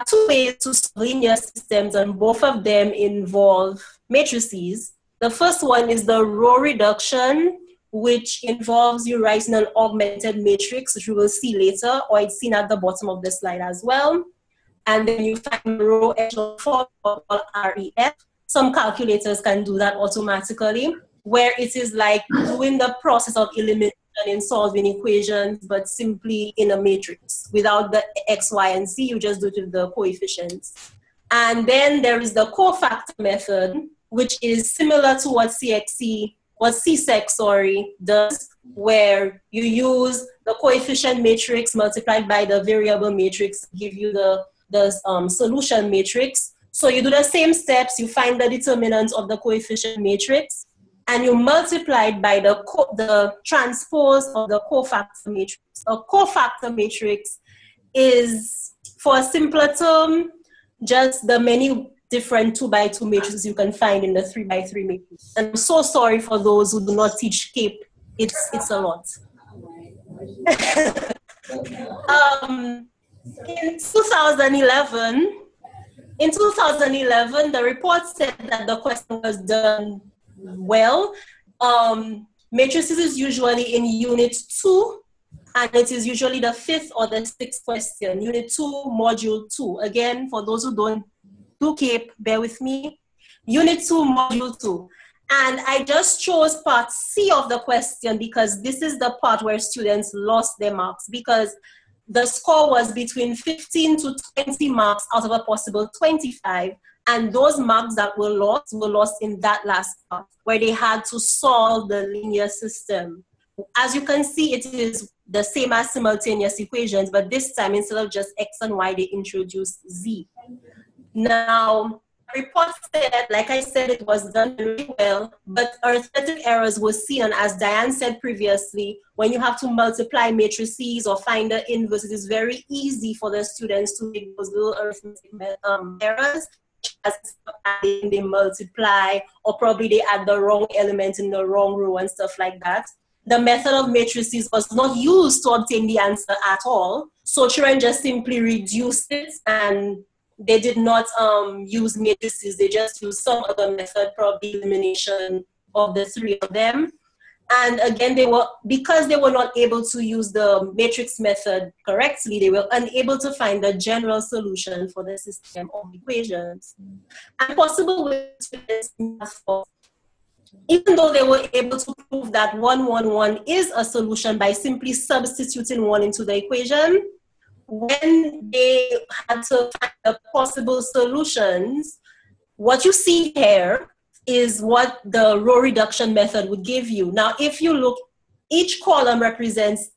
G: 2 ways to solve linear systems, and both of them involve matrices. The first one is the row reduction, which involves you writing an augmented matrix, which we will see later, or it's seen at the bottom of the slide as well. And then you find the row echelon form called REF. Some calculators can do that automatically, where it is like doing the process of elimination in solving equations, but simply in a matrix. Without the X, Y, and Z, you just do it with the coefficients. And then there is the cofactor method, which is similar to what CSEC does, where you use the coefficient matrix multiplied by the variable matrix to give you the solution matrix. So you do the same steps, you find the determinant of the coefficient matrix, and you multiply it by the transpose of the cofactor matrix. A cofactor matrix is, for a simpler term, just the many different 2x2 matrices you can find in the 3x3 matrix. And I'm so sorry for those who do not teach CAPE. It's a lot. In 2011, the report said that the question was done well. Matrices is usually in Unit 2, and it is usually the 5th or the 6th question. Unit 2, Module 2. Again, for those who don't do CAPE, bear with me. Unit 2, Module 2. And I just chose part C of the question because this is the part where students lost their marks, because the score was between 15 to 20 marks out of a possible 25. And those marks that were lost in that last part, where they had to solve the linear system. As you can see, it is the same as simultaneous equations, but this time, instead of just X and Y, they introduced Z. Now, the report said, like I said, it was done really well, but arithmetic errors were seen, and as Diane said previously, when you have to multiply matrices or find the inverse, it is very easy for the students to make those little arithmetic errors, as they multiply, or probably they add the wrong element in the wrong row and stuff like that. The method of matrices was not used to obtain the answer at all, so children just simply reduced it, and they did not use matrices. They just used some other method, probably elimination of the three of them. And again, because they were not able to use the matrix method correctly, they were unable to find the general solution for the system of equations. And possible ways to, even though they were able to prove that 1, 1, 1 is a solution by simply substituting 1 into the equation, when they had to find the possible solutions, what you see here is what the row reduction method would give you. Now, if you look, each column represents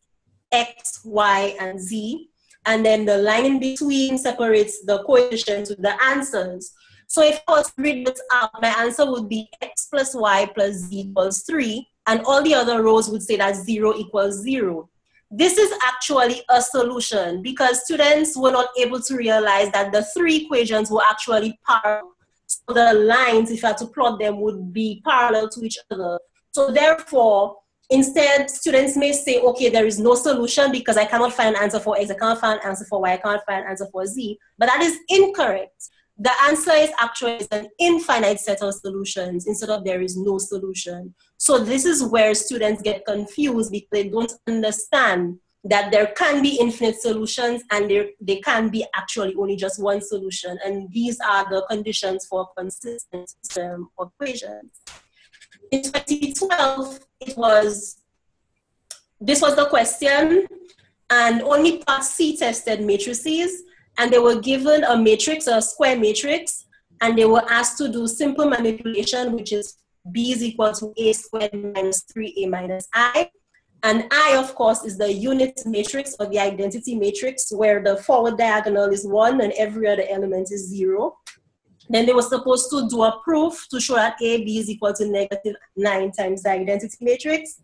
G: X, Y, and Z, and then the line in between separates the coefficients with the answers. So if I was to read this out, my answer would be X plus Y plus Z equals 3, and all the other rows would say that 0 equals 0. This is actually a solution because students were not able to realize that the three equations were actually parallel. So the lines, if I had to plot them, would be parallel to each other. So therefore, instead, students may say, okay, there is no solution because I cannot find an answer for X, I cannot find an answer for Y, I cannot find an answer for Z. But that is incorrect. The answer is actually an infinite set of solutions instead of there is no solution. So this is where students get confused because they don't understand that there can be infinite solutions and there can be actually only just one solution. And these are the conditions for a consistent system of equations. In 2012, this was the question, and only part C tested matrices. And they were given a matrix, a square matrix, and they were asked to do simple manipulation, which is B is equal to A squared minus 3A minus I. And I, of course, is the unit matrix or the identity matrix where the forward diagonal is 1 and every other element is 0. Then they were supposed to do a proof to show that AB is equal to -9 times the identity matrix.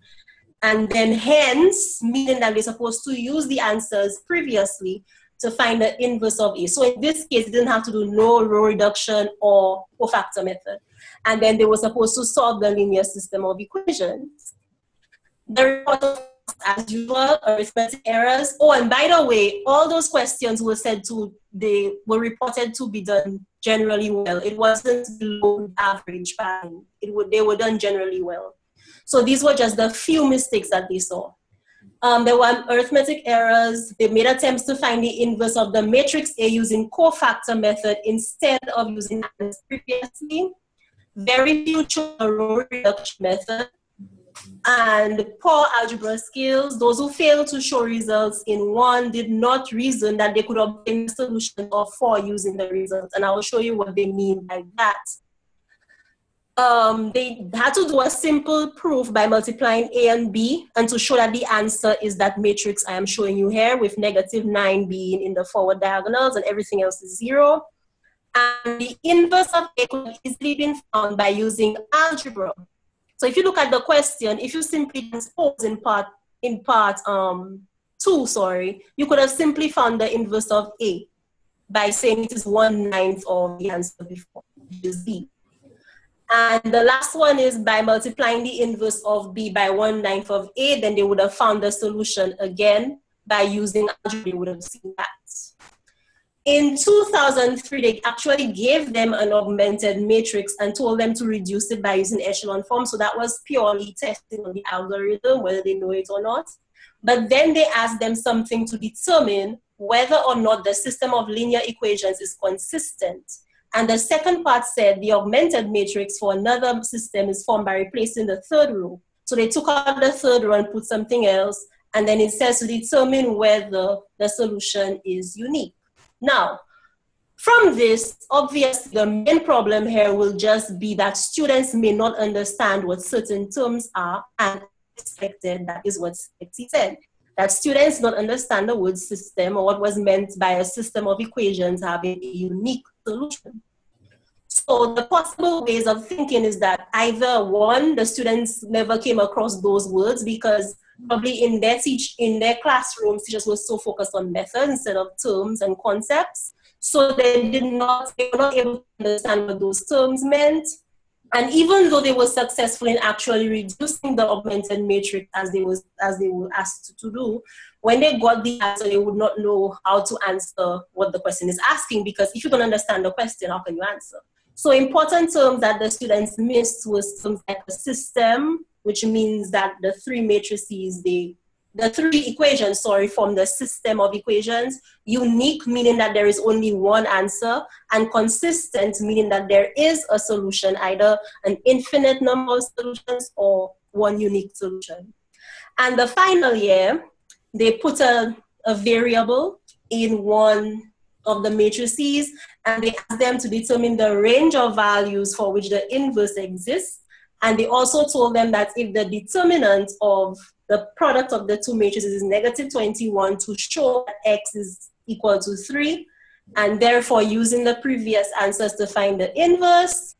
G: And then hence, meaning that they're supposed to use the answers previously to find the inverse of A. So in this case, they didn't have to do no row reduction or cofactor method. And then they were supposed to solve the linear system of equations. The report, as usual, arithmetic errors. Oh, and by the way, all those questions they were reported to be done generally well. It wasn't below average. They were done generally well. So these were just the few mistakes that they saw. There were arithmetic errors. They made attempts to find the inverse of the matrix A using cofactor method instead of using as previously. Very few chose a row reduction method. And poor algebra skills. Those who failed to show results in 1 did not reason that they could obtain the solution of 4 using the results. And I will show you what they mean by that. They had to do a simple proof by multiplying A and B, and to show that the answer is that matrix I am showing you here, with -9 being in the forward diagonals and everything else is 0. And the inverse of A could have easily been found by using algebra. So if you look at the question, if you simply transpose in part 2, you could have simply found the inverse of A by saying it is 1/9 of the answer before, which is B. And the last one is by multiplying the inverse of B by 1/9 of A, then they would have found the solution again by using algebra. They would have seen that. In 2003, they actually gave them an augmented matrix and told them to reduce it by using echelon form. So that was purely testing on the algorithm, whether they know it or not. But then they asked them something to determine whether or not the system of linear equations is consistent. And the second part said the augmented matrix for another system is formed by replacing the third row. So they took out the third row and put something else, and then it says to determine whether the solution is unique. Now, from this, obviously, the main problem here will just be that students may not understand what certain terms are, and expected, that is what he said, that students not understand the word system or what was meant by a system of equations having a unique solution. So the possible ways of thinking is that either 1, the students never came across those words because probably in their classrooms, teachers were so focused on methods instead of terms and concepts. So they were not able to understand what those terms meant. And even though they were successful in actually reducing the augmented matrix as they were asked to do, when they got the answer, they would not know how to answer what the question is asking, because if you don't understand the question, how can you answer? So important terms that the students missed was terms like the system, which means that the 3 matrices, the 3 equations, form the system of equations. Unique, meaning that there is only one answer, and consistent, meaning that there is a solution, either an infinite number of solutions or one unique solution. And the final year, they put a variable in one of the matrices, and they asked them to determine the range of values for which the inverse exists. And they also told them that if the determinant of the product of the 2 matrices is -21, to show that x is equal to 3, and therefore using the previous answers to find the inverse.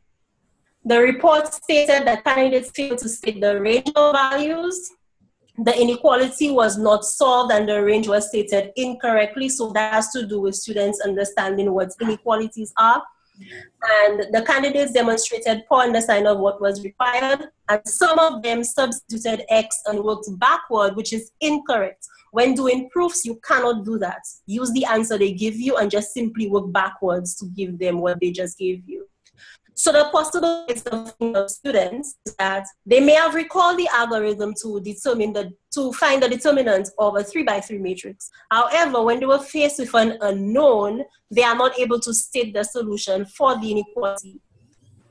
G: The report stated that candidates failed to state the range of values. The inequality was not solved and the range was stated incorrectly, so that has to do with students understanding what inequalities are. And the candidates demonstrated poor understanding of what was required, and some of them substituted x and worked backward, which is incorrect. When doing proofs, you cannot do that. Use the answer they give you and just simply work backwards to give them what they just gave you. So the possible ways of students is that they may have recalled the algorithm to find the determinant of a 3x3 matrix. However, when they were faced with an unknown, they are not able to state the solution for the inequality.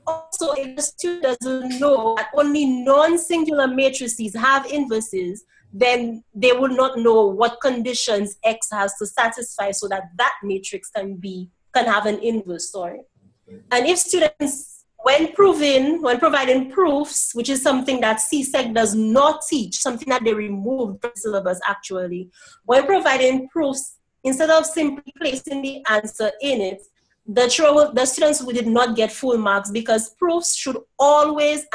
G: Also, if the student doesn't know that only non-singular matrices have inverses, then they will not know what conditions X has to satisfy so that that matrix can have an inverse, And if students, when providing proofs, which is something that CSEC does not teach, something that they removed from the syllabus actually, when providing proofs, instead of simply placing the answer in it, the students did not get full marks, because proofs should always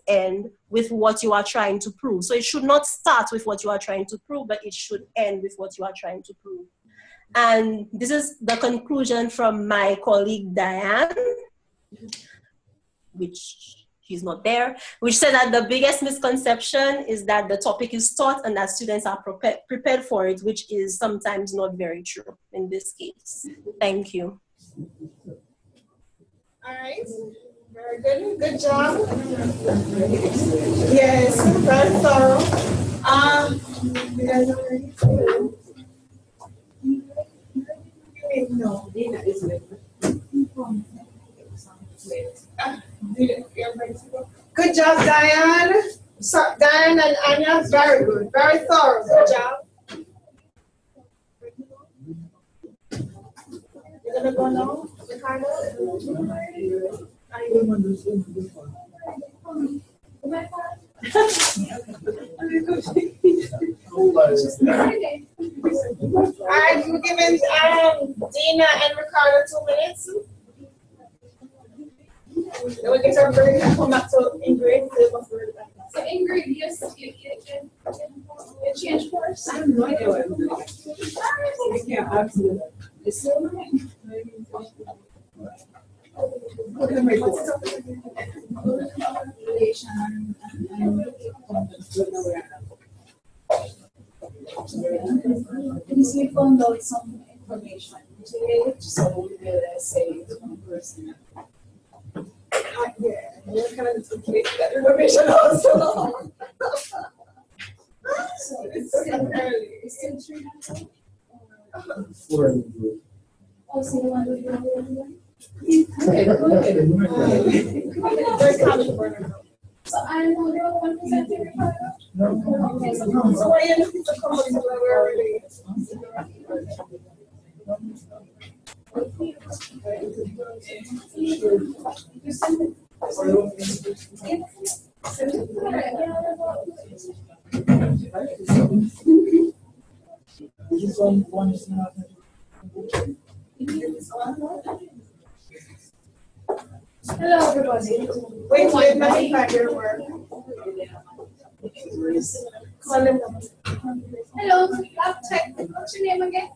G: end with what you are trying to prove. So it should not start with what you are trying to prove, but it should end with what you are trying to prove. And this is the conclusion from my colleague Diane, which she's not there, which said that the biggest misconception is that the topic is taught and that students are prepared for it, which is sometimes not very true in this case. Thank you.
C: All right, Very good. Good job. Yes, very thorough. You guys are ready? No. Good job, Diane. So, Diane and Anya, very good. Very thorough. Good job. You're gonna go now, Ricardo? Alright, we're giving Dina and Ricardo 2 minutes. Then we get our break and come back to Ingrid.
I: So Ingrid, yes, you change course? I have no idea what I'm doing. I can't answer it's we found out some information today, so we will say it's one person.
C: Yeah, you're kind of duplicate that information also.
I: So it's still early. It's still 300? Oh, so you want to do it again?
C: Very common for them.
I: So I know there was 1% to Ricardo?
C: No. Okay, so why are you looking to come up to where we're already?
I: Hello, everybody.
C: Wait, let me find your work. Call them.
I: Hello, lab tech. What's your name again?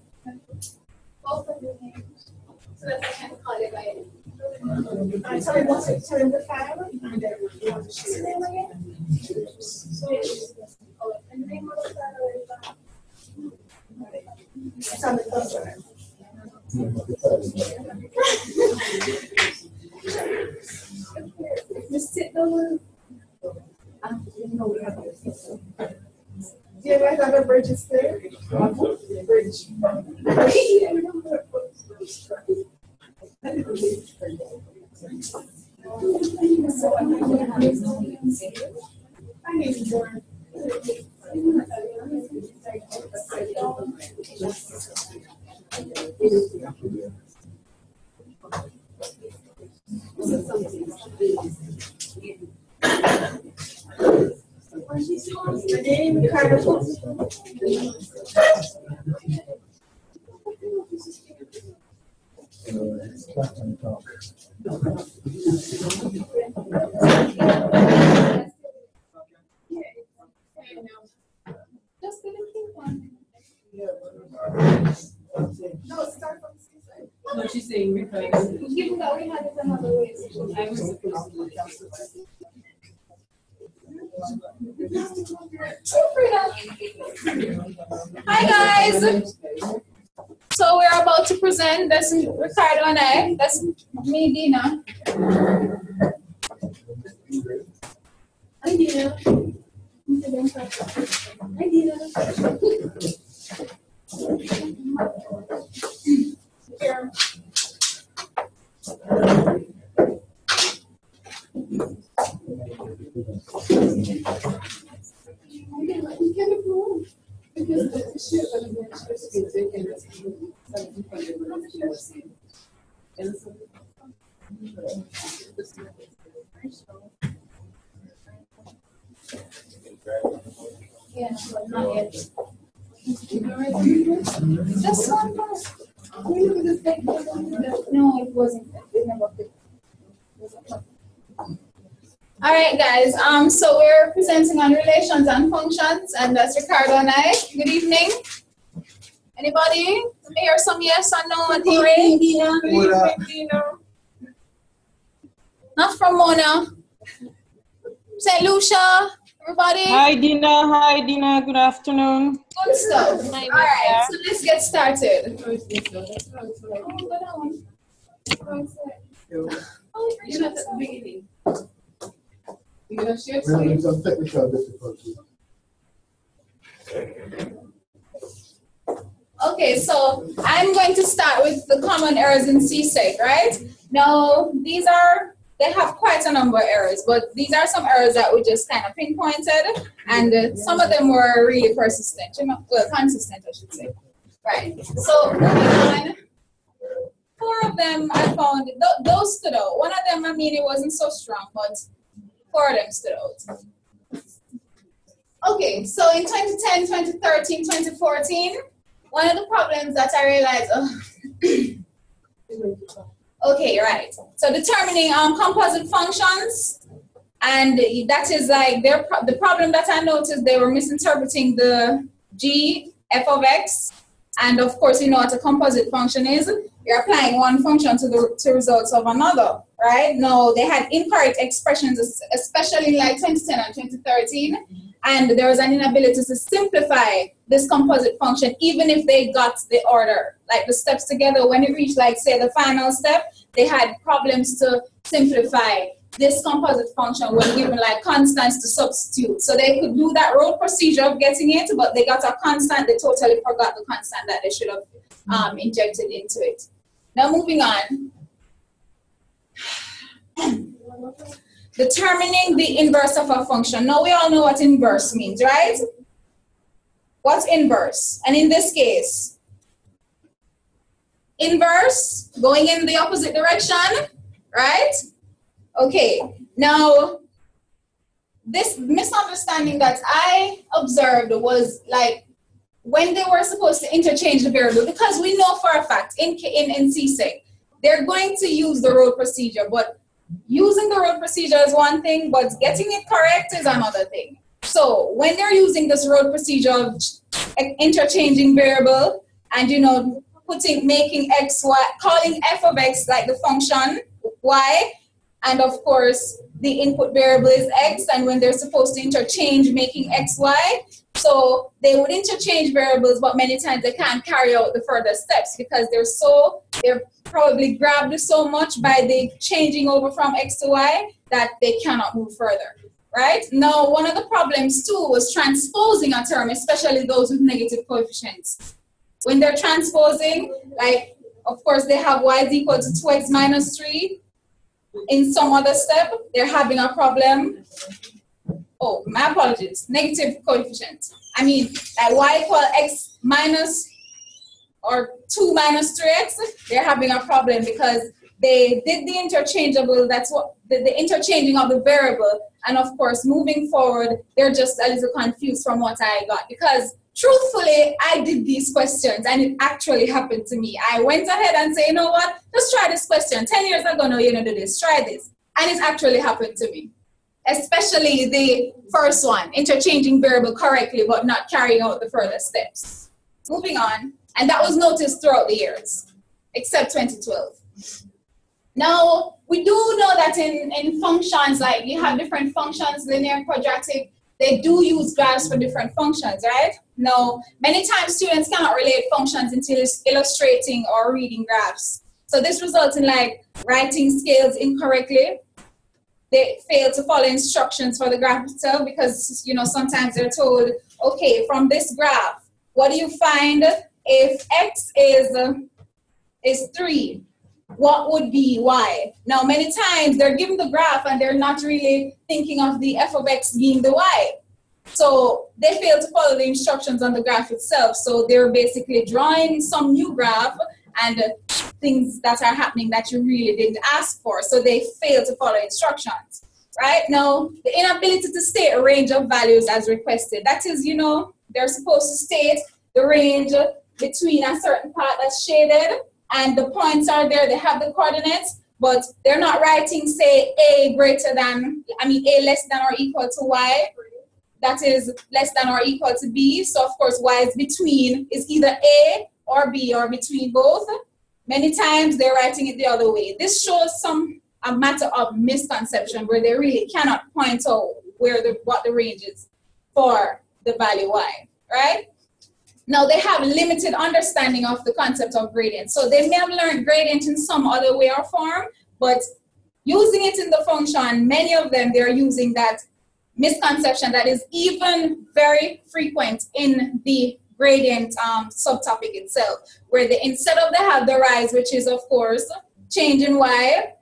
I: Both of your names. So that I can call you by it.
C: Tell him the file. And then you want to
I: What's your
C: share
I: name
C: it.
I: again? Oh, and the name of the file is
C: Tell the customer.
I: Just sit down.
C: Do you guys have a register? Bridge. I need more. The name kind of.
I: Just the little one.
C: No, start from C.
J: No, she's saying because
I: Given that we had it another way.
J: I was supposed to look after
I: Hi guys. So we're about to present. That's Ricardo and I. That's me, Dina. Hi, Dina. Hi, Dina. Here. Yeah, but not yet. Just one more. No, it wasn't. It never fit. All right, guys. So we're presenting on relations and functions, and that's Ricardo and I. Good evening. Anybody? Let me hear some yes or no and hooray.
C: Dina.
I: Not from Mona. St. Lucia. Everybody.
B: Hi, Dina. Hi, Dina. Good afternoon.
I: Good stuff. All right. So let's get started. Oh,
J: You're not at the beginning. You're gonna share
K: We're having some technical difficulties.
I: Okay, so I'm going to start with the common errors in CSEC, right? Now, they have quite a number of errors, but these are some errors that we just kind of pinpointed, and some of them were really persistent, well, consistent, I should say. Right, so moving on, 4 of them I found, those stood out. One of them, I mean, it wasn't so strong, but 4 of them stood out. Okay, so in 2010, 2013, 2014, one of the problems that I realized, okay, right. So determining composite functions, and that is like the problem that I noticed, they were misinterpreting the g, f of x, and of course, you know what a composite function is. You're applying one function to the results of another, right? No, they had incorrect expressions, especially in like 2010 and 2013. And there was an inability to simplify this composite function, even if they got the order, like the steps together. When it reached, like, say, the final step, they had problems to simplify this composite function when given, like, constants to substitute. So they could do that road procedure of getting it, but they got a constant. They totally forgot the constant that they should have injected into it. Now, moving on. Determining the inverse of a function. Now we all know what inverse means, right? What's inverse? And in this case, inverse, going in the opposite direction, right? Okay, now this misunderstanding that I observed was like when they were supposed to interchange the variable, because we know for a fact in CSEC, they're going to use the road procedure, but using the road procedure is one thing, but getting it correct is another thing. So when they're using this road procedure of interchanging variable and, you know, making x, y, calling f of x like the function y, and of course the input variable is x, and when they're supposed to interchange making x, y, so they would interchange variables, but many times they can't carry out the further steps because they're probably grabbed so much by the changing over from x to y that they cannot move further, right? Now, one of the problems too was transposing a term, especially those with negative coefficients. When they're transposing, like, of course, they have y is equal to 2x minus 3. In some other step, they're having a problem. Oh, my apologies, negative coefficient. I mean, like y equal x minus or 2 minus 3x, they're having a problem because they did the interchangeable, that's what, the interchanging of the variable, and of course, moving forward, they're just a little confused from what I got, because truthfully, I did these questions, and it actually happened to me. I went ahead and said, you know what, just try this question. 10 years ago, no, you're gonna do this, try this. And it actually happened to me, especially the first one, interchanging variable correctly, but not carrying out the further steps. Moving on. And that was noticed throughout the years, except 2012. Now, we do know that in functions, like you have different functions, linear, quadratic, they do use graphs for different functions, right? Now, many times students cannot relate functions until illustrating or reading graphs. So this results in like writing scales incorrectly. They fail to follow instructions for the graph itself because, you know, sometimes they're told, okay, from this graph, what do you find if x is 3? What would be y? Now, many times they're given the graph and they're not really thinking of the f of x being the y. So they fail to follow the instructions on the graph itself. So they're basically drawing some new graph and things that are happening that you really didn't ask for. So they fail to follow instructions, right? Now, the inability to state a range of values as requested. That is, you know, they're supposed to state the range between a certain part that's shaded and the points are there, they have the coordinates, but they're not writing, say, a less than or equal to y, that is less than or equal to b. So of course, y is between, is either a or b or between both. Many times they're writing it the other way. This shows a matter of misconception where they really cannot point out what the range is for the value y, right? Now, they have limited understanding of the concept of gradient. So they may have learned gradient in some other way or form, but using it in the function, many of them, they're using that misconception that is even very frequent in the gradient subtopic itself, where instead of they have the rise, which is of course change in y,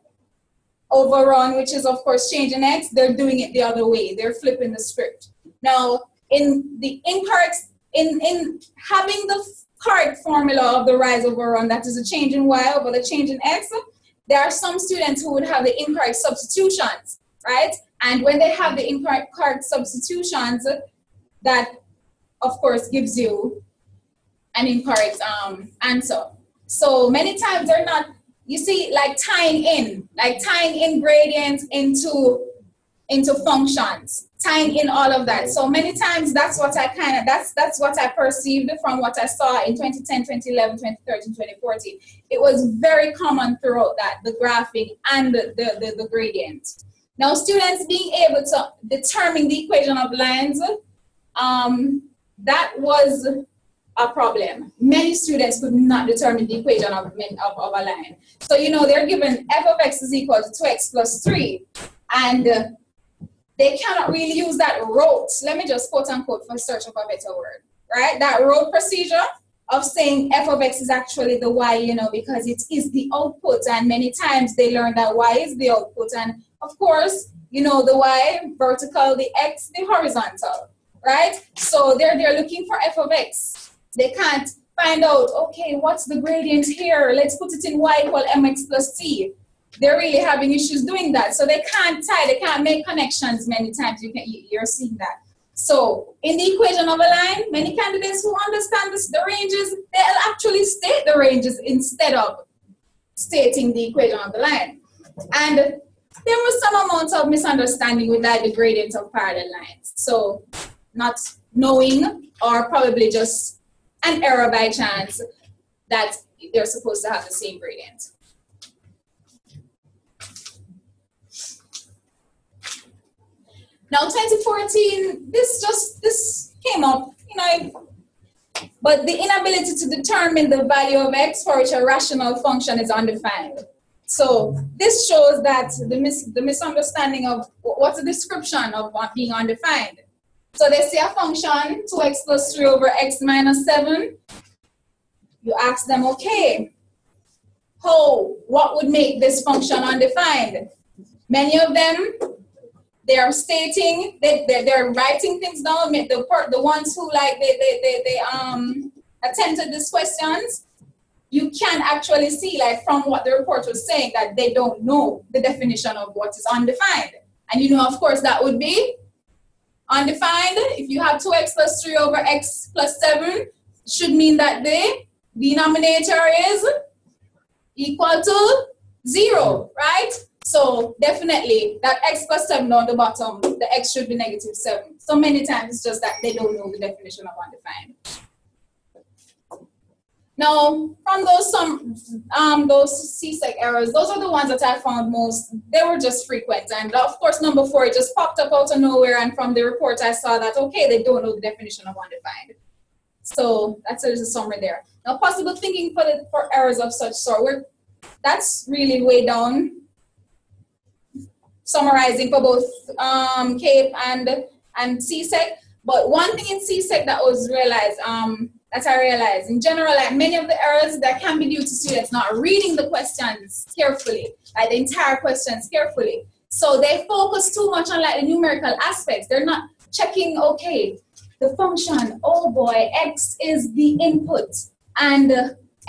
I: overrun, which is of course change in x, they're doing it the other way. They're flipping the script. Now, in the incorrect, in having the correct formula of the rise overrun, that is a change in y over the change in x, there are some students who would have the incorrect substitutions, right? And when they have the incorrect substitutions, that of course gives you an incorrect answer. So many times they're not, you see, like tying in gradients into functions, tying in all of that. So many times that's what I that's what I perceived from what I saw in 2010, 2011, 2013, 2014. It was very common throughout that, the graphing and the gradient. Now students being able to determine the equation of lines, that was a problem. Many students could not determine the equation of a line. So, you know, they're given f of x is equal to 2x plus 3, and they cannot really use that rote, let me just quote unquote for search of a better word, right? That rote procedure of saying f of x is actually the y, you know, because it is the output, and many times they learn that y is the output, and of course, you know, the y vertical, the x the horizontal, right? So they're looking for f of x. They can't find out, okay, what's the gradient here? Let's put it in y equal mx plus c. They're really having issues doing that. So they can't tie, they can't make connections many times. You're seeing that. So in the equation of a line, many candidates who understand the ranges, they'll actually state the ranges instead of stating the equation of the line. And there was some amount of misunderstanding with that, the gradient of parallel lines. So not knowing, or probably just an error by chance that they're supposed to have the same gradient. Now 2014, this came up, you know, but the inability to determine the value of x for which a rational function is undefined. So this shows that the misunderstanding of what's the description of being undefined. So they say a function 2x plus 3 over x minus 7. You ask them, okay, what would make this function undefined? Many of them, they are stating, they're writing things down. The ones who like they attempted these questions, you can actually see, like from what the report was saying, that they don't know the definition of what is undefined. And you know, of course, that would be undefined. If you have 2x plus 3 over x plus 7, should mean that the denominator is equal to 0, right? So definitely that x plus 7 on the bottom, the x should be negative 7. So many times it's just that they don't know the definition of undefined. Now, from those CSEC errors, those are the ones that I found most, they were just frequent. And of course, number 4, it just popped up out of nowhere. And from the report, I saw that, okay, they don't know the definition of undefined. So that's a summary there. Now, possible thinking for errors of such sort, that's really way down. Summarizing for both CAPE and CSEC. But one thing in CSEC that was realized, that I realized, in general, like many of the errors that can be due to students not reading the questions carefully, like the entire questions carefully. So they focus too much on like the numerical aspects. They're not checking, okay, the function, oh boy, x is the input, and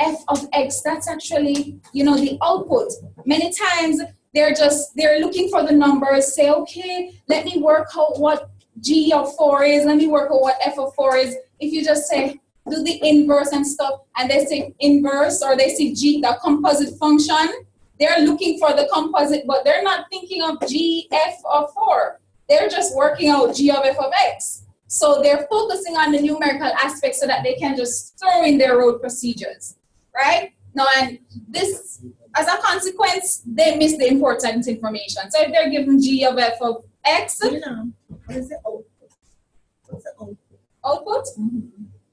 I: f of x, that's actually, you know, the output. Many times they're looking for the numbers, say, okay, let me work out what g of 4 is, let me work out what f of 4 is. If you just say, do the inverse and stuff, and they say inverse, or they see g, the composite function, they're looking for the composite, but they're not thinking of g, f of 4. They're just working out g of f of x. So they're focusing on the numerical aspects so that they can just throw in their road procedures, right? Now, and this, as a consequence, they miss the important information. So if they're given g of f of x,
J: what is the output? What's the output?
I: Output?
J: Mm-hmm.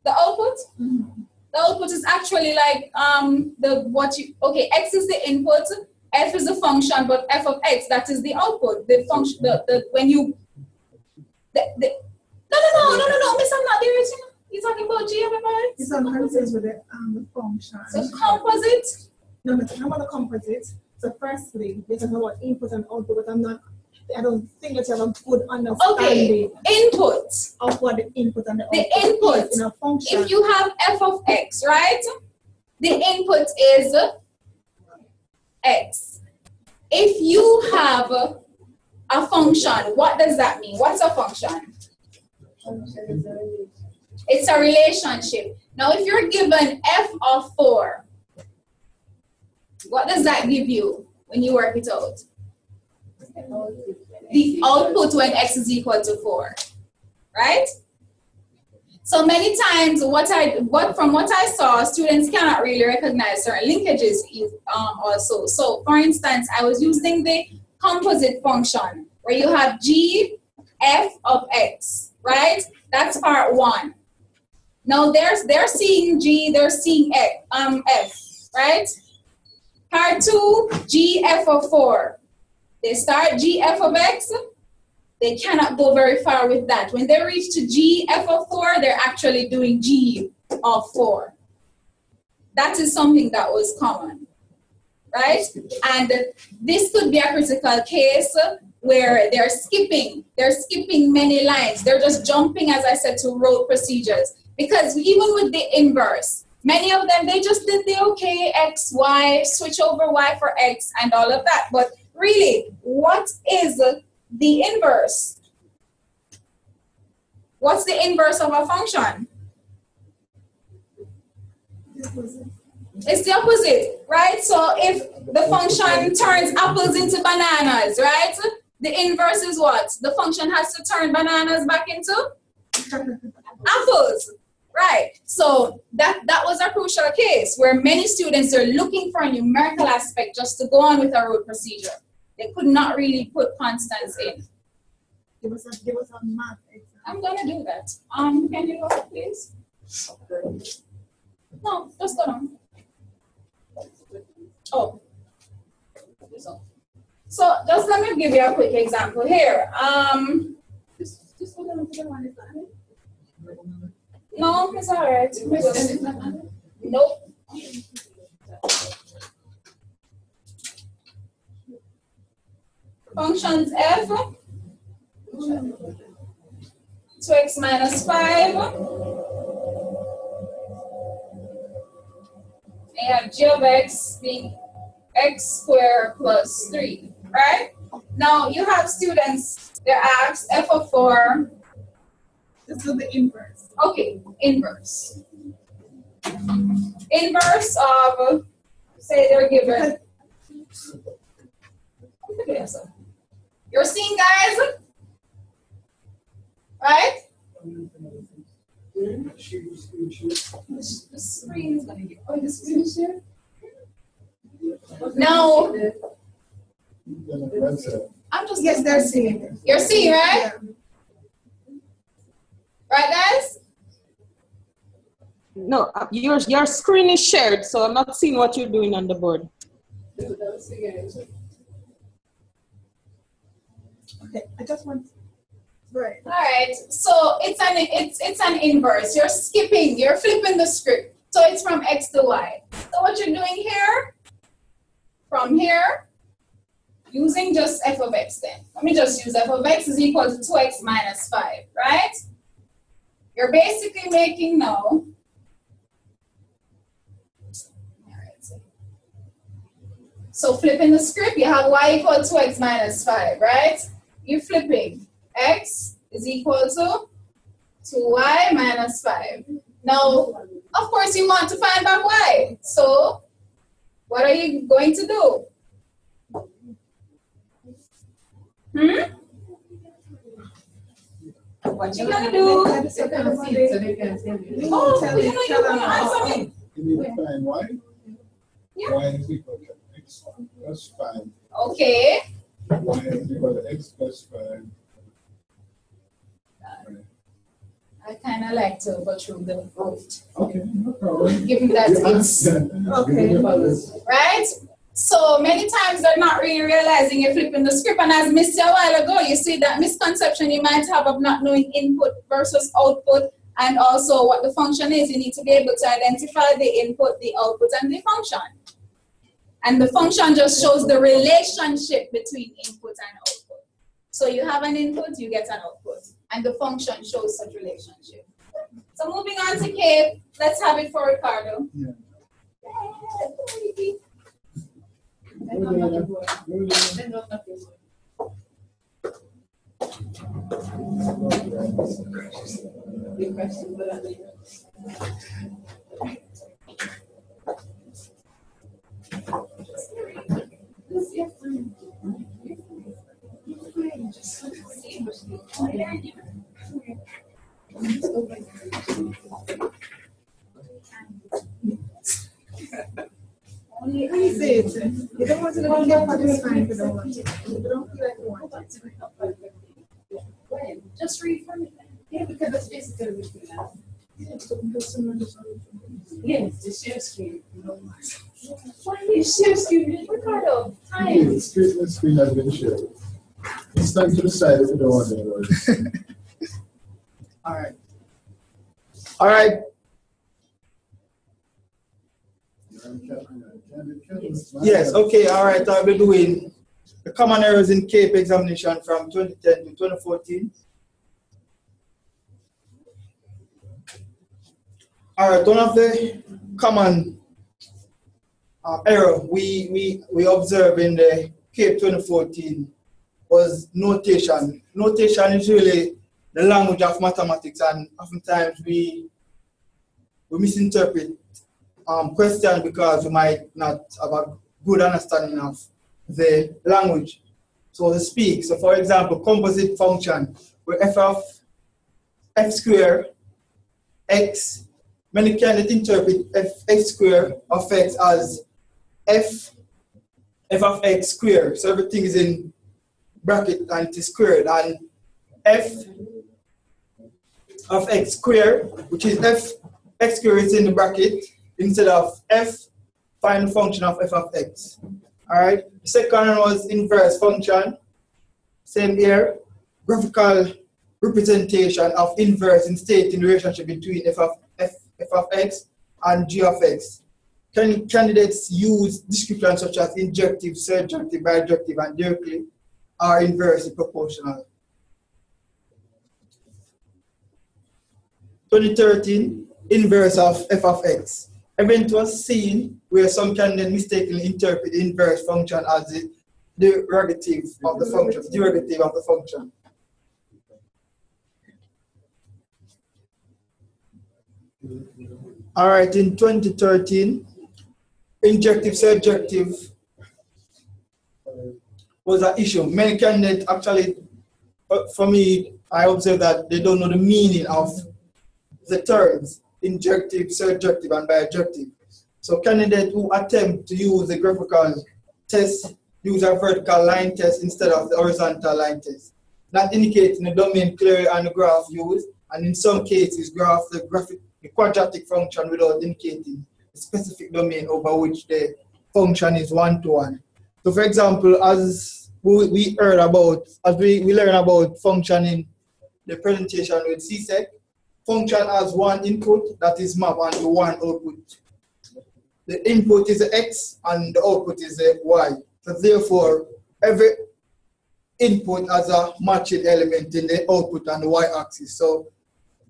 I: The output?
J: Mm-hmm.
I: The output is actually like okay, x is the input, f is the function, but f of x, that is the output. The function, when you, no, miss, I'm not there. You're talking about G, everybody?
C: It's on composite with the function.
I: So composite?
C: No, I'm not a composite. So firstly, you're talking about input and output, but I don't think that you have a good understanding.
I: Okay, input.
C: Of what the input and the output
I: The input
C: is in a function.
I: If you have f of x, right? The input is x. If you have a function, what does that mean? What's a function? It's a relationship. Now, if you're given f of 4, what does that give you when you work it out? The output when x is equal to 4, right? So many times, from what I saw, students cannot really recognize certain linkages also. So, for instance, I was using the composite function where you have g f of x, right? That's part 1. Now they're seeing g, they're seeing f, right? Part 2, g f of 4. They start g f of x. They cannot go very far with that. When they reach to g f of 4, they're actually doing g of 4. That is something that was common, right? And this could be a critical case where they're skipping many lines. They're just jumping, as I said, to road procedures. Because even with the inverse, many of them, they just did the okay, x, y, switch over y for x and all of that. But really, what is the inverse? What's the inverse of a function? It's the opposite, right? So if the function turns apples into bananas, right? The inverse is what? The function has to turn bananas back into apples, right? So that was a crucial case where many students are looking for a numerical aspect just to go on with a road procedure. They could not really put constants in.
C: Give us a math example.
I: I'm gonna do that. Can you go, please? No, just go on. Oh. So just let me give you a quick example here. Just hold on to the one. No, it's all right. Nope. Functions f, 2x minus 5. And you have g of x being x squared plus 3, right? Now you have students, they're asked f of 4.
C: This is the inverse.
I: Okay, inverse. Inverse of, say they're given. You're seeing, guys? Right? The screen is going to get, the screen share? No. I'm just,
C: yes, they're seeing.
I: You're seeing, right? Right, guys?
B: No, your screen is shared, so I'm not seeing what you're doing on the board.
C: Okay, I just want. Right.
I: All right. So it's an inverse. You're skipping. You're flipping the script. So it's from x to y. So what you're doing here, from here, using just f of x then. Let me just use f of x is equal to 2x minus 5, right? You're basically making no. All right. So flipping the script, you have y equal to x minus 5, right? You're flipping. X is equal to 2y minus 5. Now, of course, you want to find back y. So, what are you going to do? What you gonna do? Oh, you wanna answer me?
K: You need to find y.
I: Yeah.
K: Y is equal to x plus 5.
I: Okay.
K: Y is equal to x plus 5.
I: I kind of like to go through the vote.
K: Okay, no problem.
I: Given that it's
K: okay.
I: right. So many times they're not really realizing you're flipping the script. And as Miss said a while ago, you see that misconception you might have of not knowing input versus output, and also what the function is. You need to be able to identify the input, the output, and the function. And the function just shows the relationship between input and output. So you have an input, you get an output. And the function shows such relationship. So moving on to Cape, let's have it for Ricardo.
K: Yeah.
J: Only I say it. You don't want to go get part is fine if you don't want to. You don't feel like you want it. When? Just read from it. Yeah, because that's basically what we have. Yes, the share screen. Why is share screen? Ricardo, time.
K: The screen has been shared. It's time to decide if you don't want it.
J: All right. All right. Yes, okay, all right. I'll be doing the common errors in CAPE examination from 2010 to 2014. All right, one of the common error we observe in the CAPE 2014 was notation. Notation is really the language of mathematics, and oftentimes we misinterpret question because we might not have a good understanding of the language. So to speak, so for example, composite function where f of f square x, many candidates interpret f square of x as f of x square. So everything is in bracket and it is squared, and f of x square, which is x square is in the bracket, instead of f, find the function of f of x. All right. The second one was inverse function. Same here. Graphical representation of inverse in stating the relationship between f of x and g of x. Candidates use descriptions such as injective, surjective, bijective, and directly are inversely proportional. 2013, inverse of f of x. Event was seen where some candidates mistakenly interpret the inverse function as the derivative of the function. All right, in 2013, injective, surjective was an issue. Many candidates actually, for me, I observed that they don't know the meaning of the terms injective, surjective, and bijective. So candidates who attempt to use the graphical test use a vertical line test instead of the horizontal line test, not indicating the domain clearly on the graph used, and in some cases graph the quadratic function without indicating the specific domain over which the function is one-to-one. So for example, as we learn about function in the presentation with CSEC, function has one input that is mapped onto one output. The input is the x and the output is the y. So therefore, every input has a matching element in the output and the y-axis. So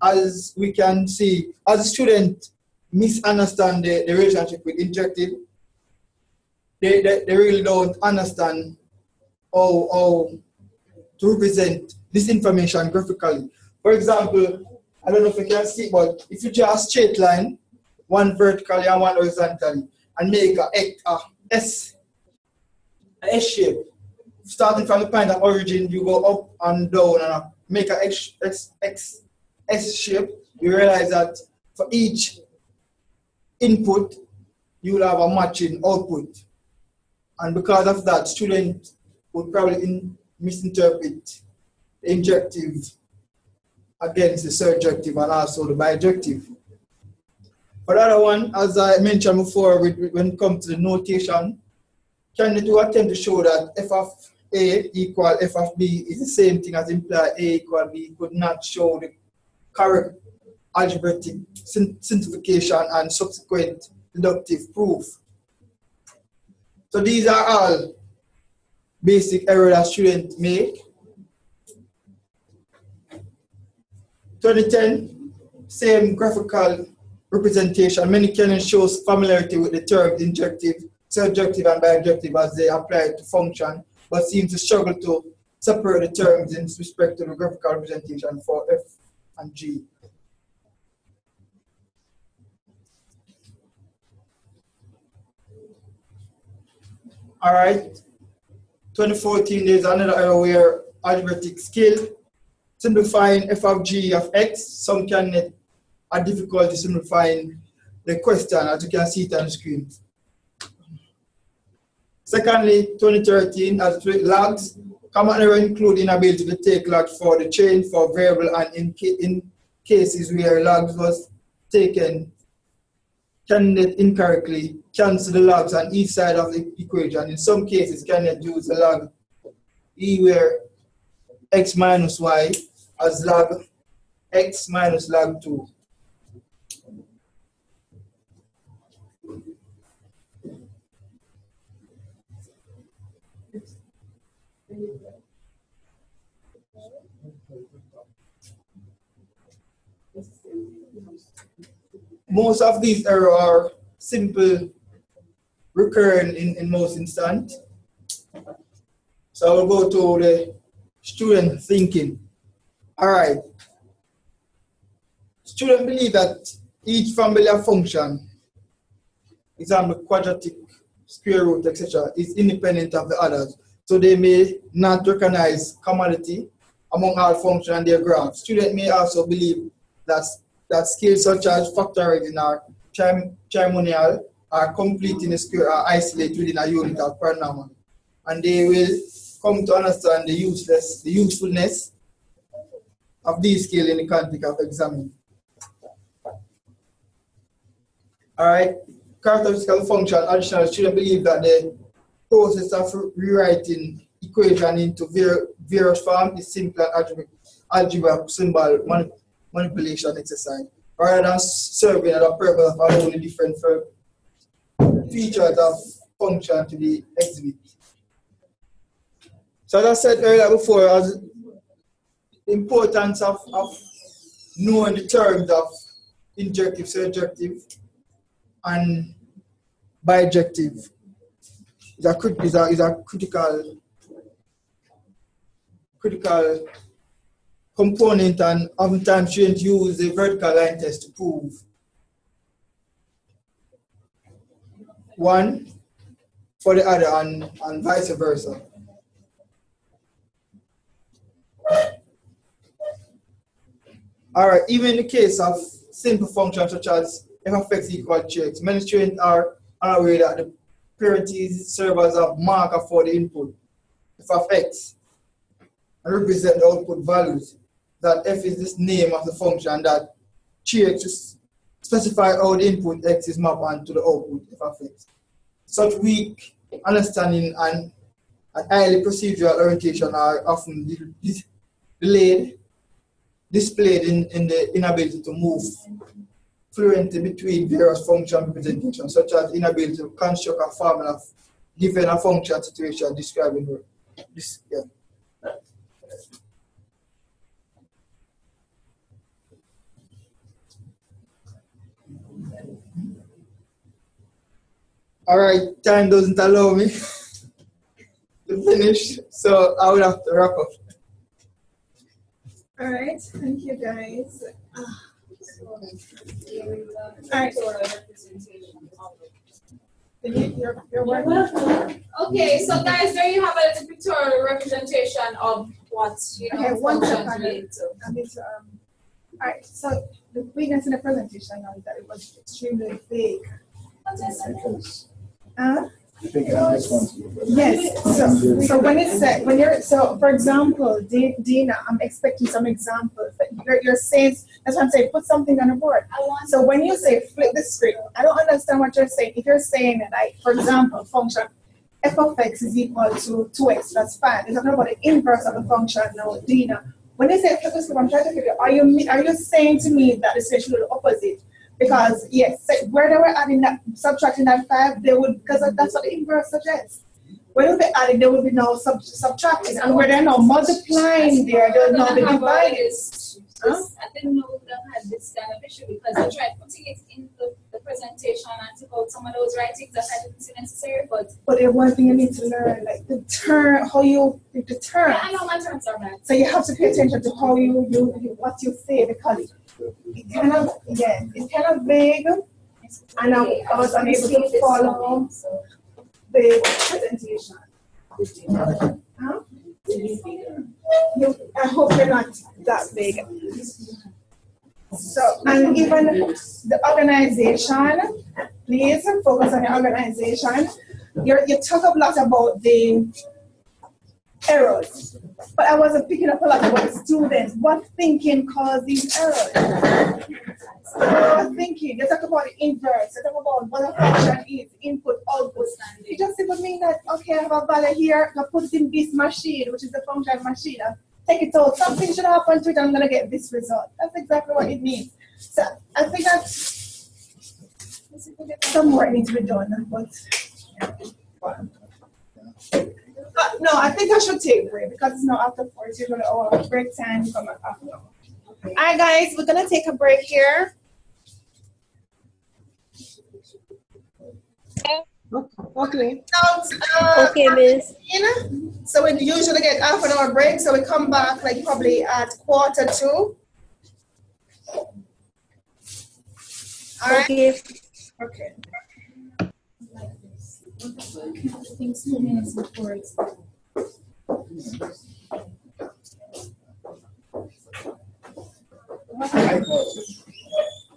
J: as we can see, as a student misunderstand the relationship with injective, they really don't understand how to represent this information graphically. For example, I don't know if you can see, but if you draw a straight line, one vertically and one horizontally, and make a S shape, starting from the point of origin, you go up and down and make a S shape, you realize that for each input, you will have a matching output. And because of that, students would probably misinterpret the injective against the surjective and also the bijective. For the other one, as I mentioned before, when it comes to the notation, candidate who attempt to show that f of A equal f of B is the same thing as imply A equal B could not show the correct algebraic simplification and subsequent deductive proof. So these are all basic errors that students make. 2010, same graphical representation. Many candidates shows familiarity with the terms injective, surjective, and bijective as they apply to function, but seem to struggle to separate the terms in respect to the graphical representation for F and G. All right, 2014, there's another error where algebraic skill, simplifying f of g of x. Some candidates are difficult simplifying the question, as you can see it on the screen. Secondly, 2013, as logs, common error include inability to take logs for the chain for variable, and in cases where logs was taken, candidate incorrectly cancel the logs on each side of the equation. In some cases, candidate use the log E where x minus y as log x minus log 2. Most of these errors are simple, recurrent in most instances. So I will go to the student thinking. All right. Students believe that each familiar function, example quadratic, square root, etc., is independent of the others. So they may not recognize commonality among all functions and their graphs. Students may also believe that skills such as factorizing or trinomial are complete in a square or isolate within a unit of polynomial. And they will come to understand the usefulness of these skills in the context of examining. All right, characteristical function, additional students believe that the process of rewriting equation into various forms is simple algebra symbol manipulation exercise, rather than serving as a purpose of allowing the different features of function to be exhibited. So as I said earlier before, as the importance of knowing the terms of injective, surjective, and bijective is a critical component, and oftentimes students use the vertical line test to prove one for the other and vice versa. All right, even in the case of simple functions such as f of x equals gx, many students are unaware that the parentheses serve as a marker for the input f of x and represent the output values. That f is this name of the function, and that gx just specify how the input x is mapped onto the output f of x. Such weak understanding and highly procedural orientation are often displayed in the inability to move fluently between various function representations, such as inability to construct a formula given a function situation describing this. Yeah. All right, time doesn't allow me to finish, so I will have to wrap up.
C: All right, thank you guys. All right. You're welcome.
I: Okay, so guys, there you have a little pictorial representation of what functions relate to.
C: All right, so the weakness in the presentation now is that it was extremely vague. Yes. So when it's said, for example, Dina, I'm expecting some examples. You're saying, that's what I'm saying, put something on the board. So when you say flip the script, I don't understand what you're saying. If you're saying, like, for example, function f of x is equal to 2x, that's fine. We're talking about the inverse of the function now, Dina. When you say flip the script, I'm trying to figure, are you saying to me that it's actually the opposite? Because yes, where they were adding that, subtracting that 5, they would, because that's what the inverse suggests. When they be adding, they will be now subtracting, and where they're now multiplying there, they'll now be divided.
I: I didn't know we had this kind of issue because I tried putting it in the presentation and took out some of those writings that I didn't see necessary, but
C: there's one thing you need to learn, like the term, how you pick the term.
I: Yeah, I know my terms are bad.
C: So you have to pay attention to how you what you say, because it kind of, yeah, it's kind of vague, and I was unable to follow the presentation. Huh? I hope you're not that big. So, and even the organization, please focus on the organization. You talk a lot about the errors, but I wasn't picking up a lot about the students. What thinking caused these errors? What thinking? You talk about the inverse. You talk about what a function is, input, output. It just simply means that, okay, I have a value here, I put it in this machine, which is the function machine. I take it out. Something should happen to it, I'm going to get this result. That's exactly what it means. So I think that some work needs to be done, but no, I think I should take a break because it's not after 4. You're going to break time. Come after. All right, guys, we're going to take a break here.
B: Okay.
A: Okay, Miss.
C: So we usually get half an hour break, so we come back like probably at 1:45. All right?
A: Okay.
C: Okay.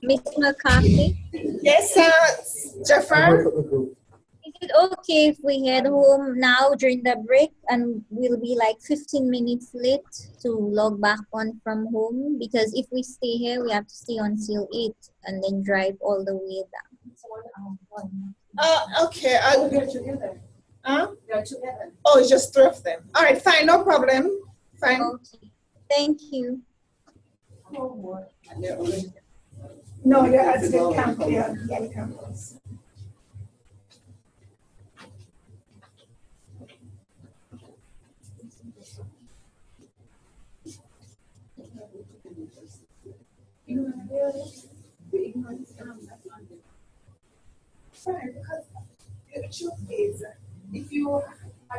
E: Miss McArthy?
C: Yes, Jaffer?
E: Is it okay if we head home now during the break and we'll be like 15 minutes late to log back on from home? Because if we stay here, we have to stay until 8 and then drive all the way down.
C: Okay. They're together. Huh? They're together. Oh, it's just 3 of them. All right, fine, no problem. Fine.
E: Okay. Thank you.
C: No, they're at the campus. Yeah, the campus. Fine, because the truth is, if you are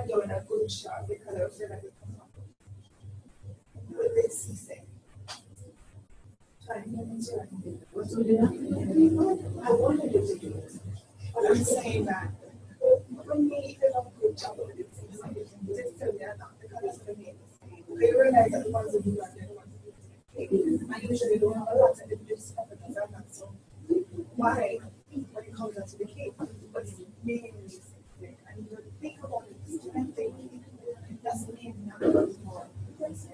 C: doing a good job, they kind of feel like it comes up with this CSEC. I wanted you to do it, but I'm saying that when we did a good job with it, just tell me not because it's going to be the same. They realize that the ones who do that, they're the ones who do it. I usually don't have a lot, and they just stuff because I'm not so. Why? When it comes down to the cake, what's meaning in this thing? And you think about it, student thinking, that's meaning now more. Because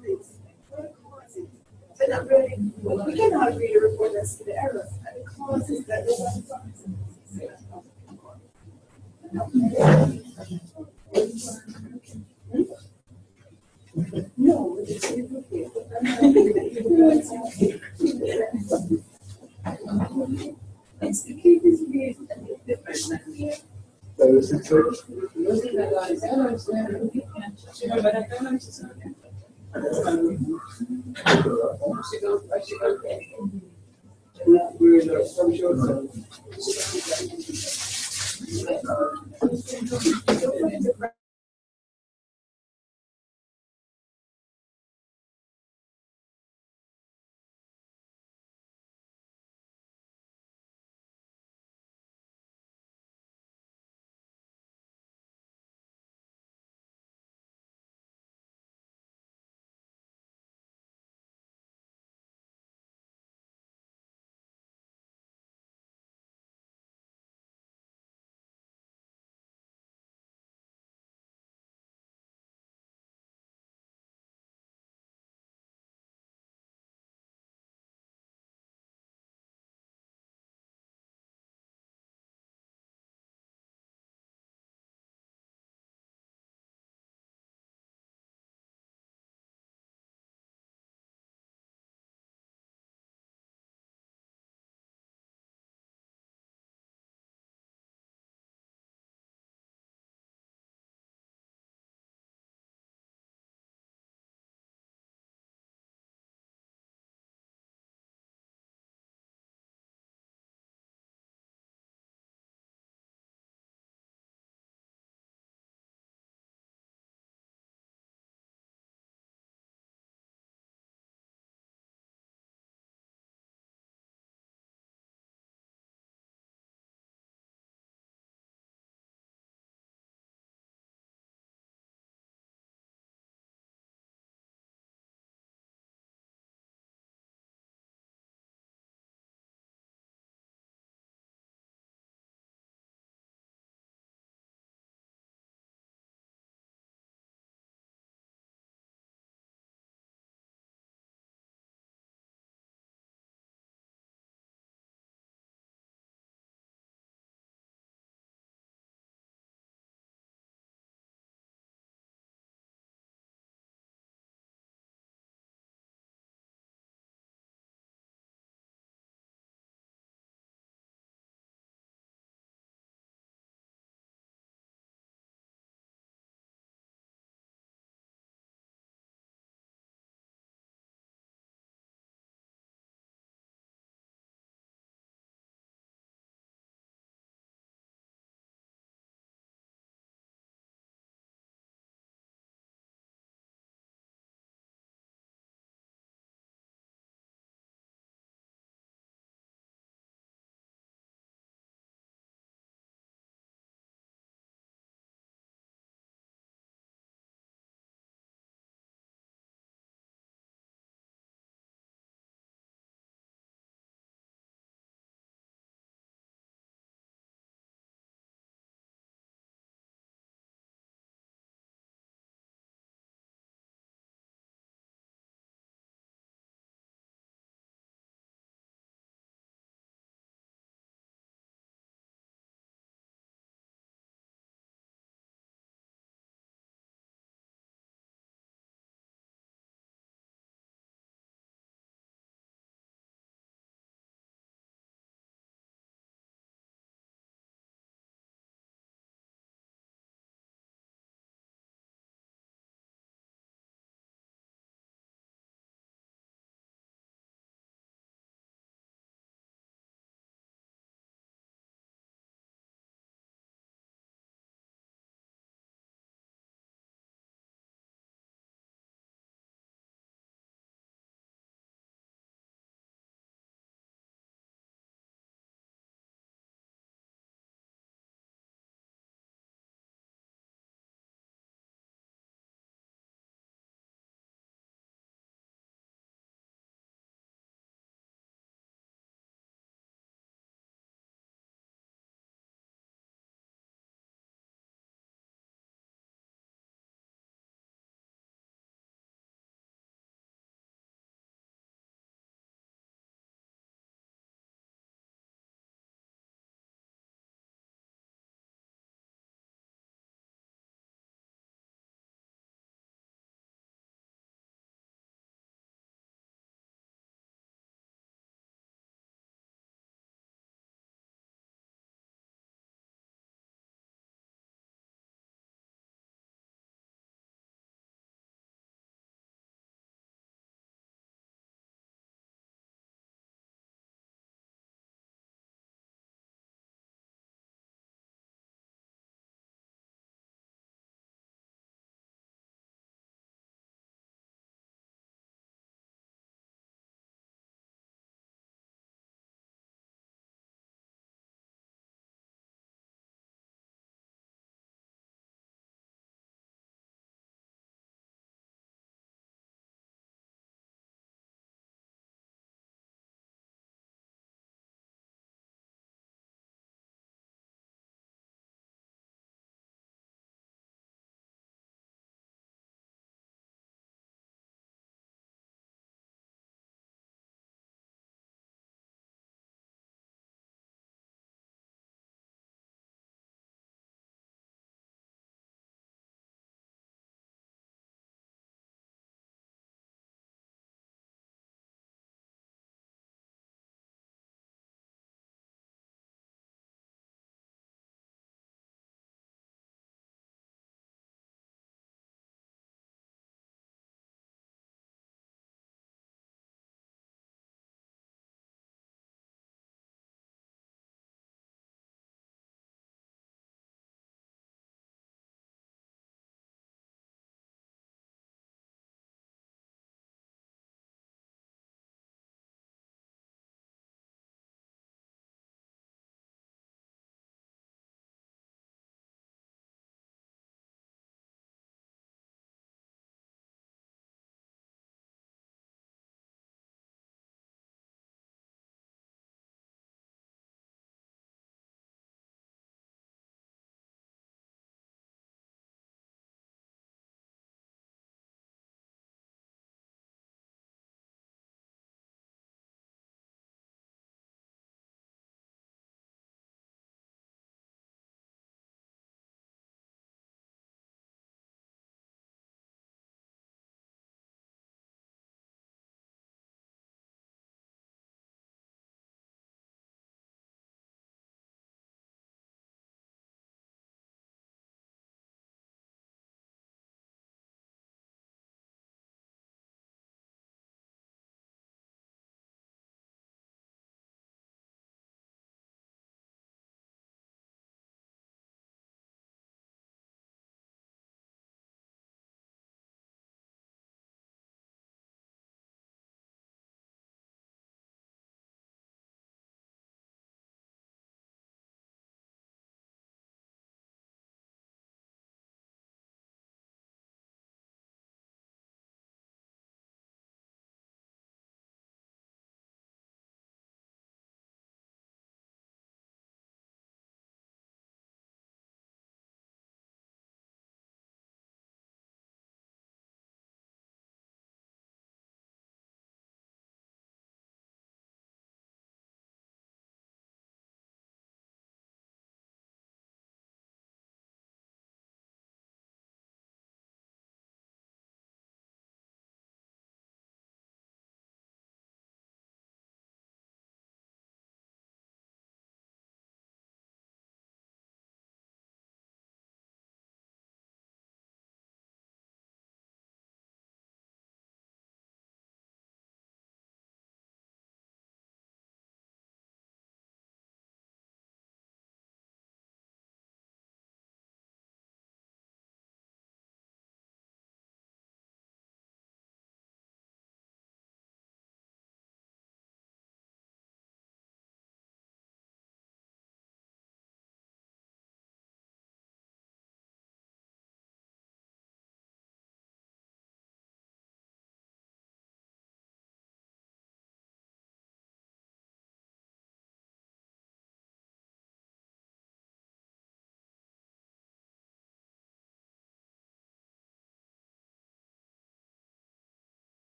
C: this, what causes? They're not really, we cannot really report us to the errors, and the causes that they want no, it's okay. It's the key is the person here.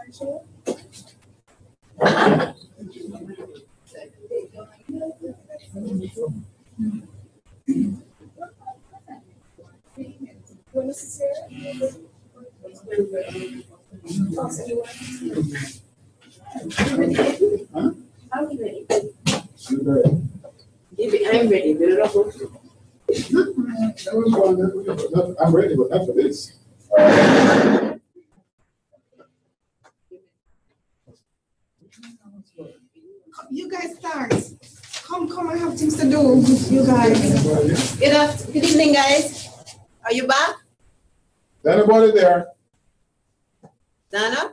L: I'm ready.
K: I'm ready, but not for this.
C: You guys start. Come, I have things to do. You guys.
L: Good evening, guys. Are you back?
K: Is anybody there?
L: Dana?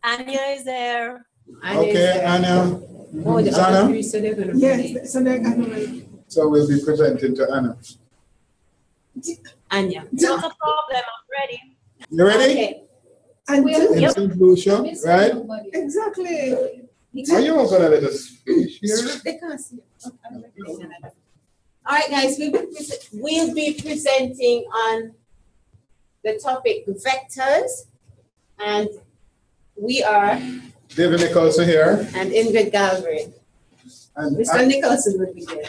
G: Anya is there.
K: Okay, Anna. Zana?
C: Yes, so they're gonna.
K: So we'll be presenting to Anna.
L: Anya.
G: Not a problem, I'm ready.
K: You ready?
L: Okay.
C: And
K: In conclusion, right?
C: exactly.
K: Are you all gonna let us finish here?
C: They can't see.
L: All right, guys, we'll be presenting on the topic vectors, and we are
K: David Nicholson here.
L: and Ingrid Galbraith.
K: And
L: Mr. Nicholson will be there.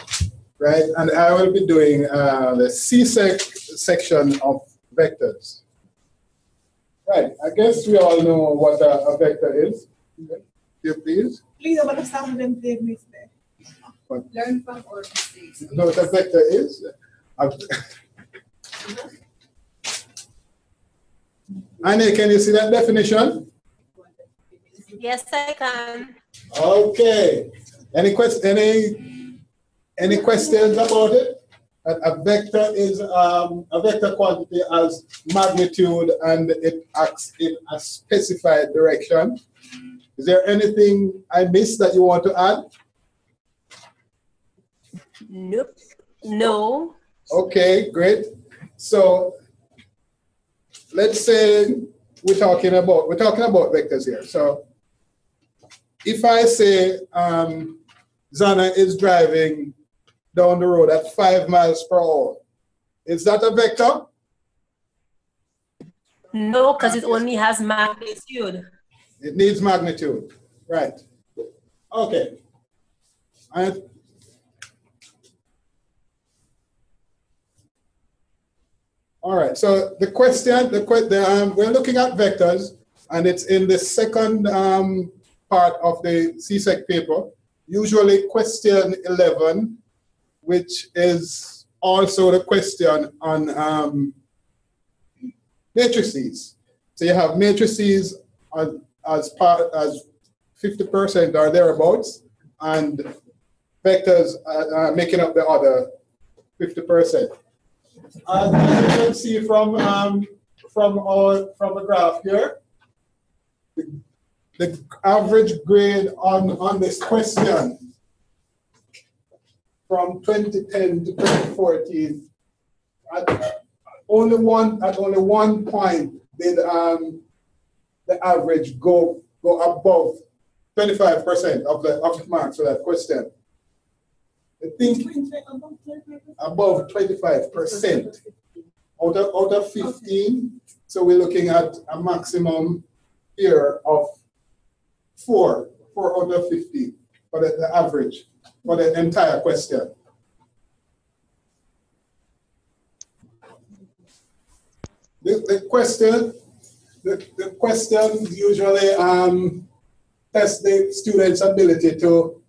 K: right, and I will be doing the CSEC section of vectors. Right, I guess we all know what a vector is. Here, please.
C: Please, I'm gonna start with them today. Learn from our mistakes.
K: You know what a vector is? Annie, can you see that definition?
G: Yes, I can.
K: Okay. Any questions about it? A vector is a vector quantity has magnitude and it acts in a specified direction. Is there anything I missed that you want to add?
G: Nope. No.
K: Okay, great. So let's say we're talking about vectors here. So if I say Zana is driving down the road at 5 miles per hour, is that a vector?
G: No, because it only has magnitude.
K: It needs magnitude, right? Okay. All right. So the question, we're looking at vectors, and it's in the second part of the CSEC paper. Usually, question 11, which is also the question on matrices. So you have matrices as 50% or thereabouts, and vectors making up the other 50%. As you can see from the graph here, the average grade on this question from 2010 to 2014, at only one point did the average go above 25% of the marks for that question. I think above 25% out of 15. So we're looking at a maximum here of 4 out of 15 for the average for the entire question. The question usually test the student's ability to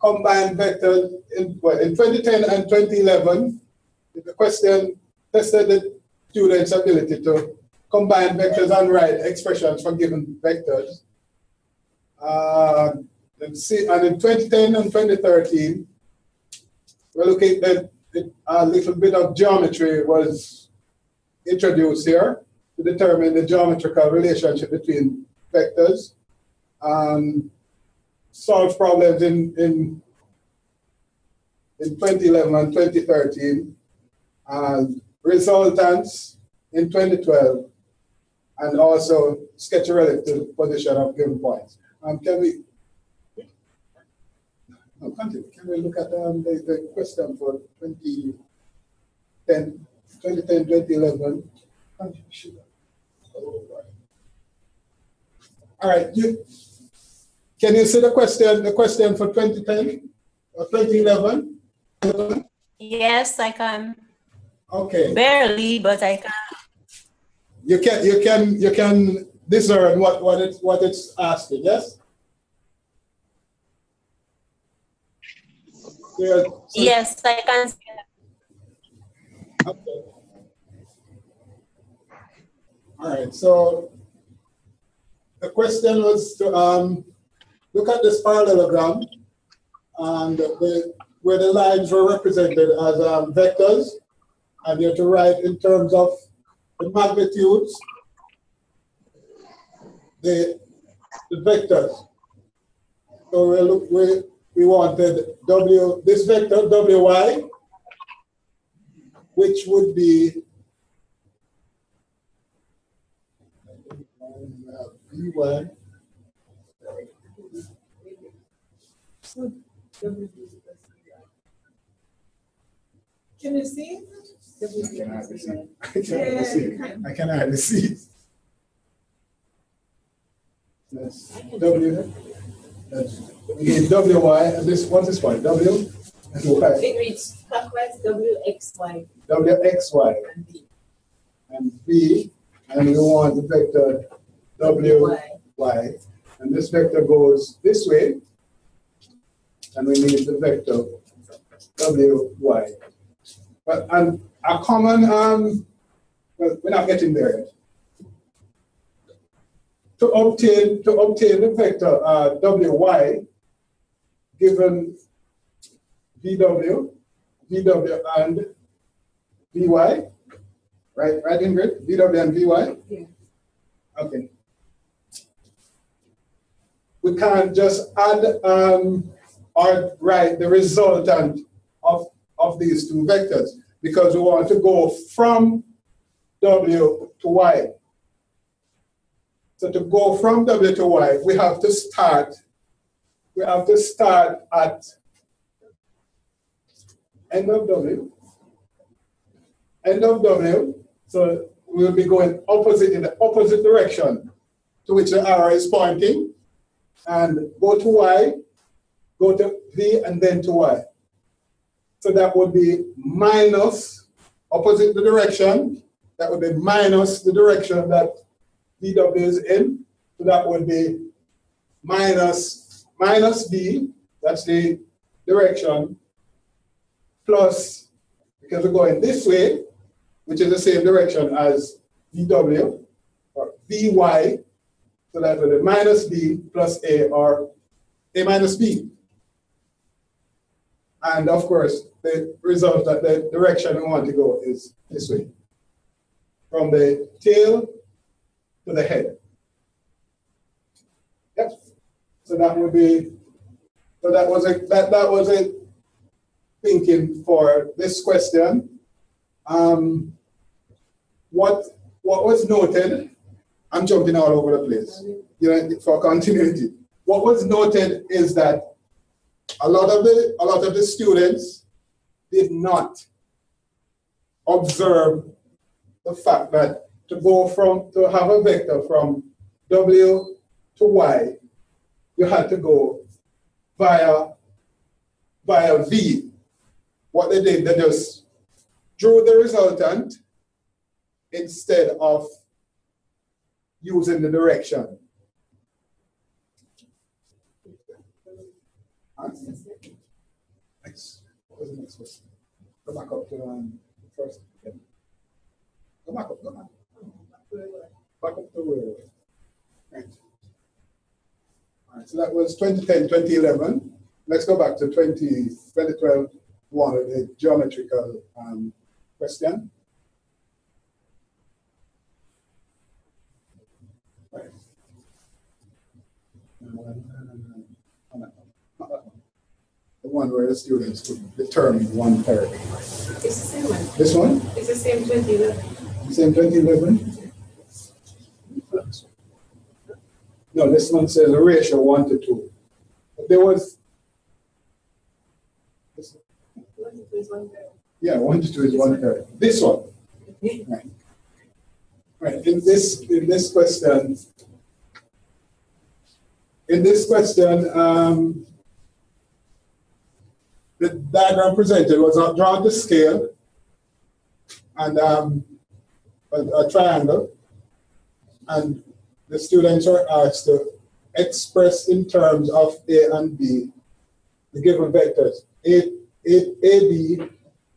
K: combine vectors. In 2010 and 2011, the question tested the student's ability to combine vectors and write expressions for given vectors. And in 2010 and 2013, we're looking at a little bit of geometry was introduced here to determine the geometrical relationship between vectors. Solve problems in 2011 and 2013, resultants in 2012, and also sketch a relative position of given points. Can we look at the question for 2010, 2011? All right. Can you see the question for 2010 or 2011?
G: Yes, I can.
K: Okay.
G: Barely, but I can.
K: You can discern what it's asking, yes? Yeah, so,
G: yes, I can see that.
K: Okay. All right, so the question was to look at this parallelogram and where the lines were represented as vectors, and you have to write in terms of the magnitudes, the vectors. So we wanted this vector wy, which would be v1.
C: Can you see?
K: I can hardly see. I can hardly see. That's W. We need WY, and this, what's this one? W and Y.
L: It reads clockwise WXY.
K: WXY. And B, and we want the vector WY. And this vector goes this way, and we need the vector WY. But a common, well, we're not getting there yet. To obtain the vector WY, given VW and VY, right, Ingrid? VW and VY?
L: Yeah.
K: Okay. We can't just add or write the resultant of these two vectors, because we want to go from W to Y. So to go from W to Y, we have to start at end of W. End of W, so we'll be going in the opposite direction to which the arrow is pointing, and go to Y, go to V, and then to Y. So that would be minus, opposite the direction, that would be minus the direction that VW is in. So that would be minus V, that's the direction, plus, because we're going this way, which is the same direction as VW, or VY, so that would be minus B plus A, or A minus B. And of course, the result, that the direction we want to go is this way, from the tail to the head. Yep. So that would be, so that was a thinking for this question. What was noted, I'm jumping all over the place, you know, for continuity. What was noted is that a lot of the students did not observe the fact that to have a vector from W to Y, you had to go via V. What they did, they just drew the resultant instead of using the direction. Next. What was the next question? Go back up to the first. Go back up. Back up to where? Right. All right, so that was 2010, 2011. Let's go back to 2012, one of the geometrical question. Right. The one where the students could determine 1/3.
L: It's the same one.
K: This one?
L: It's the same 2011.
K: The same 2011? No, this one says a ratio 1 to 2. But there was. Yeah, 1 to 2 is 1/3. This one. Right. Right. In this question, in this question, the diagram presented was drawn to scale and a triangle, and the students are asked to express in terms of A and B the given vectors AB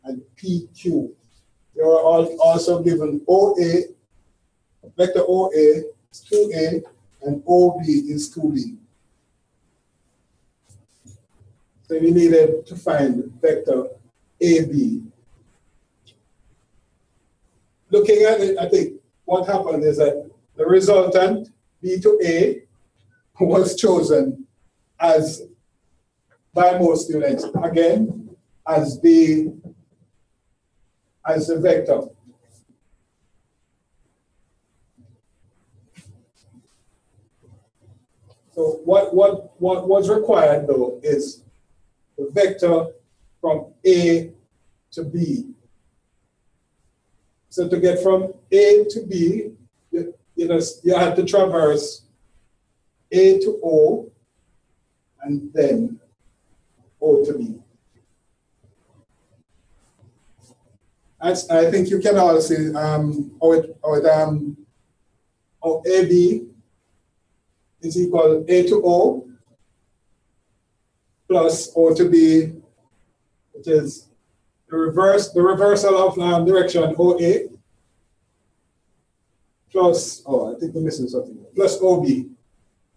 K: and PQ. They are also given OA, vector OA is 2A, and OB is 2B. So we needed to find vector AB. Looking at it, I think what happened is that the resultant, B to A, was chosen as, by most students, again, as the vector. So what was required though is the vector from A to B. So to get from A to B, you had to traverse A to O and then O to B. As I think you can all see AB is equal A to O plus O to B, which is the reversal of direction OA plus, I think we're missing something, plus OB.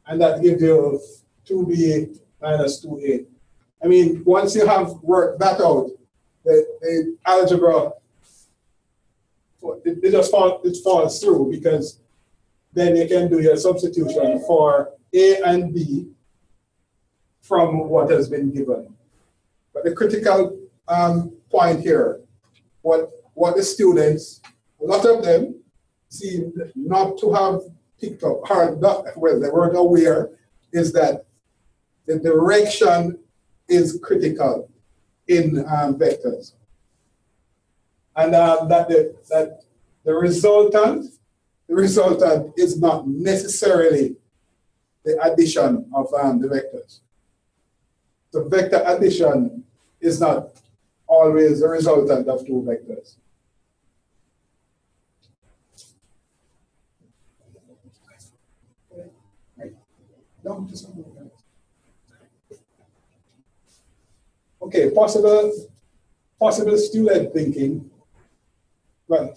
K: And that gives you 2B minus 2A. I mean, once you have worked that out, the algebra, it falls through, because then you can do your substitution for A and B from what has been given. But the critical point here, what the students, a lot of them seem not to have picked up, or not, well, they weren't aware, is that the direction is critical in vectors. And that the resultant is not necessarily the addition of the vectors. The vector addition is not always the resultant of two vectors. Okay, possible student thinking. Well,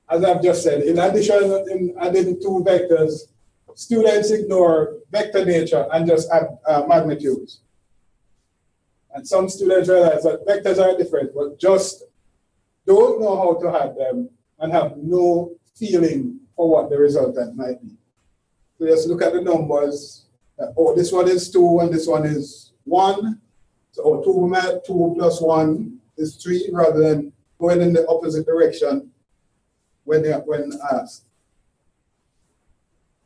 K: as I've just said, in addition, in adding two vectors, students ignore vector nature and just add magnitudes. And some students realize that vectors are different, but just don't know how to add them and have no feeling for what the resultant might be. So just look at the numbers. This one is 2 and this one is 1. So 2 plus 1 is 3, rather than going in the opposite direction when asked.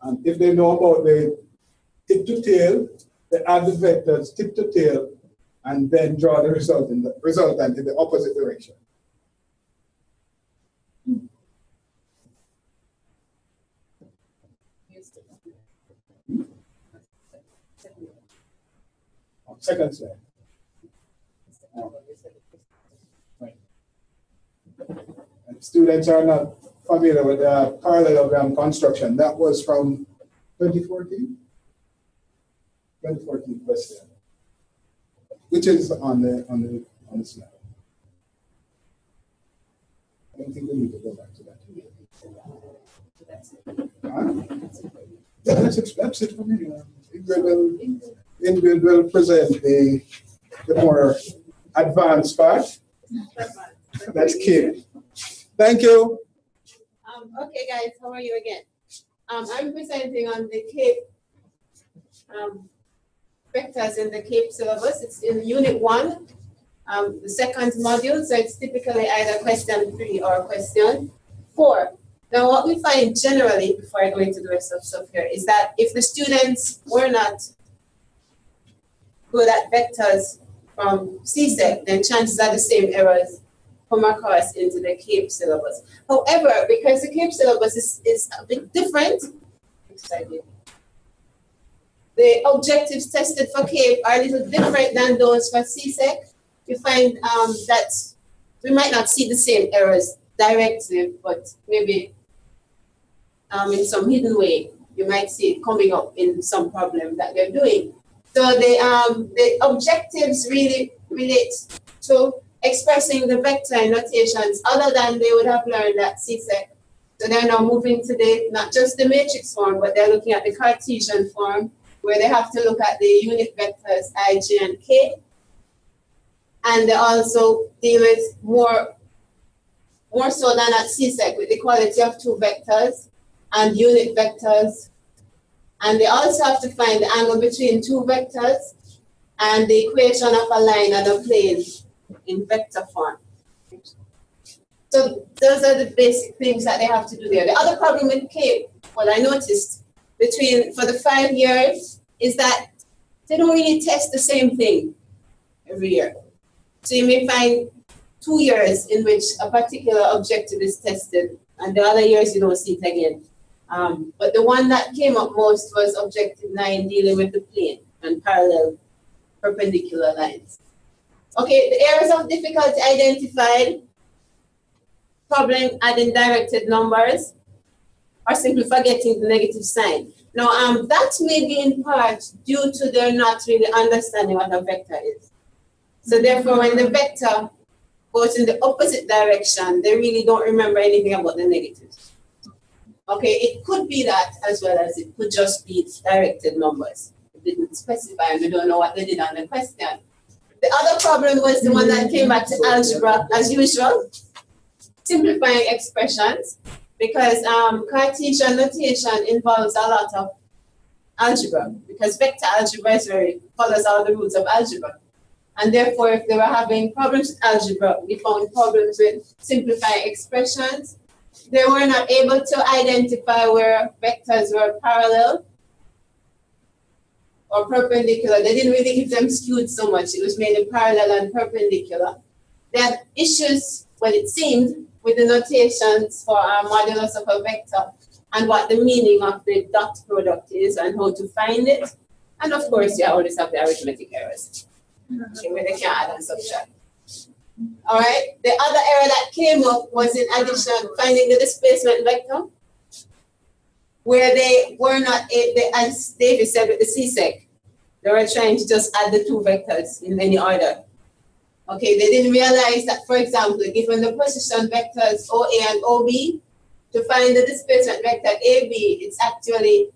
K: And if they know about the tip to tail, they add the vectors tip to tail and then draw the resultant in the opposite direction. Second slide. Right. And students are not familiar with parallelogram construction. That was from 2014? 2014 question, which is on the slide. I don't think we need to go back to that. Yeah, that's it for me. Ingrid will present the more advanced part. That's key. Thank you.
L: Okay, guys, how are you again? I'm presenting on the CAPE vectors in the CAPE syllabus. It's in Unit 1, the second module, so it's typically either question 3 or question 4. Now, what we find generally, before I go into the rest of stuff here, is that if the students were not good at vectors from CSEC, then chances are the same errors come across into the CAPE syllabus. However, because the CAPE syllabus is a bit different, the the objectives tested for CAPE are a little different than those for CSEC. You find that we might not see the same errors directly, but maybe in some hidden way, you might see it coming up in some problem that they're doing. So the objectives really relate to expressing the vector notations other than they would have learned at CSEC. So they're now moving to not just the matrix form, but they're looking at the Cartesian form, where they have to look at the unit vectors I, J, and K. And they also deal with more so than at CSEC with the quality of two vectors and unit vectors. And they also have to find the angle between two vectors and the equation of a line and a plane in vector form. So those are the basic things that they have to do there. The other problem with CAPE, what I noticed for the 5 years, is that they don't really test the same thing every year. So you may find 2 years in which a particular objective is tested, and the other years you don't see it again. But the one that came up most was objective 9, dealing with the plane and parallel perpendicular lines. Okay, the areas of difficulty identified: problem adding directed numbers, or simply forgetting the negative sign. Now, that may be in part due to their not really understanding what a vector is. So therefore, when the vector goes in the opposite direction, they really don't remember anything about the negatives. Okay, it could be that, as well as it could just be directed numbers. It didn't specify, and we don't know what they did on the question. The other problem was the one that came back to algebra, as usual, simplifying expressions, because Cartesian notation involves a lot of algebra, because vector algebra follows all the rules of algebra. And therefore, if they were having problems with algebra, we found problems with simplifying expressions. They were not able to identify where vectors were parallel or perpendicular. They didn't really give them skewed so much. It was mainly parallel and perpendicular. They had issues, well, it seemed, with the notations for our modulus of a vector and what the meaning of the dot product is and how to find it. And of course, you always have the arithmetic errors, where they can't add and subtract. All right, the other error that came up was in addition, finding the displacement vector, where they were not, as David said with the CSEC, they were trying to just add the two vectors in any order. Okay, they didn't realize that, for example, given the position vectors OA and OB, to find the displacement vector AB, it's actually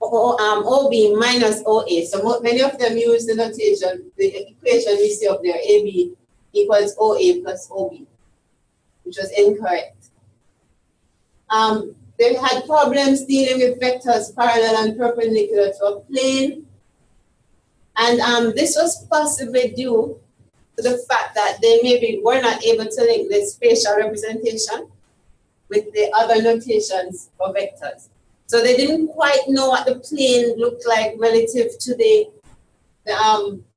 L: OB minus OA. So many of them use the notation, the equation we see up there, AB equals OA plus OB, which was incorrect. They had problems dealing with vectors parallel and perpendicular to a plane. And this was possibly due to the fact that they maybe were not able to link the spatial representation with the other notations for vectors. So they didn't quite know what the plane looked like relative to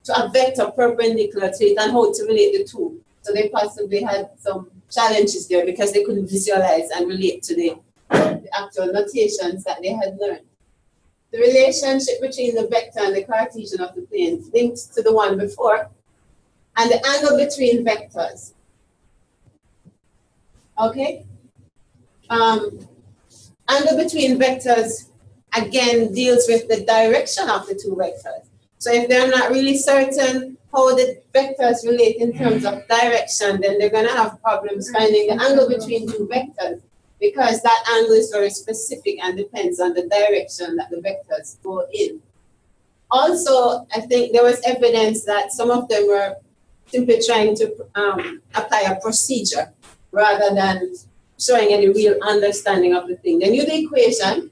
L: to a vector perpendicular to it and how to relate the two. So they possibly had some challenges there because they couldn't visualize and relate to the actual notations that they had learned. The relationship between the vector and the Cartesian of the plane linked to the one before, and the angle between vectors. Okay? Angle between vectors, again, deals with the direction of the two vectors. So if they're not really certain how the vectors relate in terms of direction, then they're going to have problems finding the angle between two vectors, because that angle is very specific and depends on the direction that the vectors go in. Also, I think there was evidence that some of them were simply trying to apply a procedure rather than showing any real understanding of the thing. They knew the equation,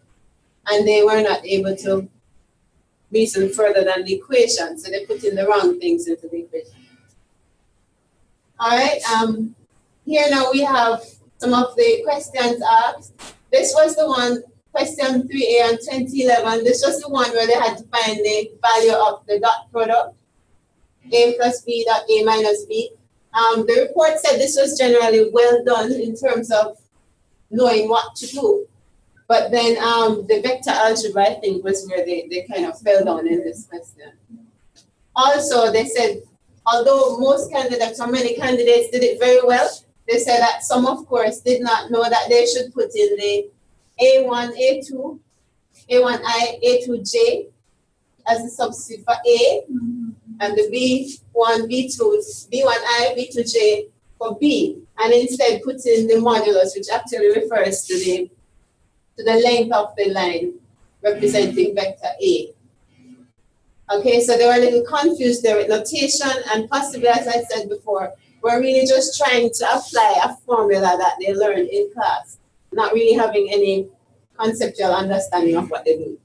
L: and they were not able to reason further than the equation, so they put in the wrong things into the equation. All right, here now we have some of the questions asked. This was the one, question 3A and 2011. This was the one where they had to find the value of the dot product, A plus B dot A minus B. The report said this was generally well done in terms of knowing what to do. But then the vector algebra, I think, was where they kind of fell down in this question. Also, they said, although most candidates or many candidates did it very well, they said that some, of course, did not know that they should put in the A1, A2, A1I, A2J as a substitute for A, and the B1, B2, B1I, B2J for B, and instead put in the modulus, which actually refers to the length of the line representing vector A. Okay, so they were a little confused there with notation, and possibly, as I said before, we're really just trying to apply a formula that they learned in class, not really having any conceptual understanding of what they do.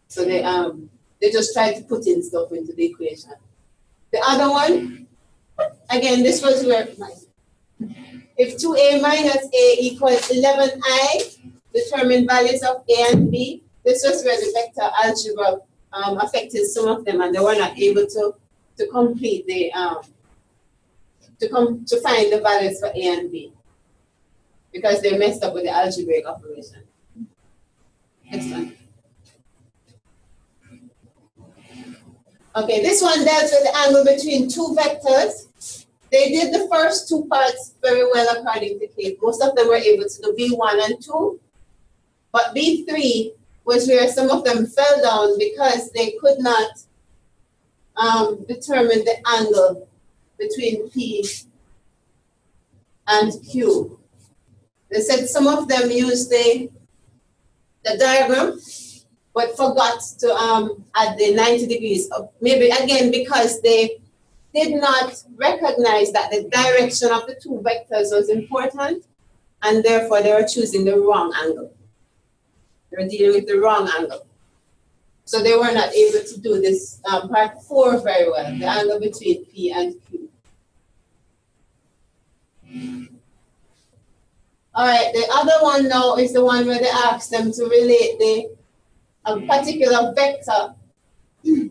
L: So they just tried to put in stuff into the equation. The other one, again, this was where, if 2A minus A equals 11I, determine values of A and B. This was where the vector algebra affected some of them, and they were not able to complete the to find the values for A and B because they messed up with the algebraic operation. Next one. Okay, this one dealt with the angle between two vectors. They did the first two parts very well according to Kate. Most of them were able to do B1 and 2, but B3 was where some of them fell down because they could not determine the angle between P and Q. They said some of them used the diagram, but forgot to add the 90 degrees. Maybe again because they did not recognize that the direction of the two vectors was important, and therefore they were choosing the wrong angle. They were dealing with the wrong angle. So they were not able to do this part 4 very well, the angle between P and Q. All right, the other one now is the one where they asked them to relate a particular vector.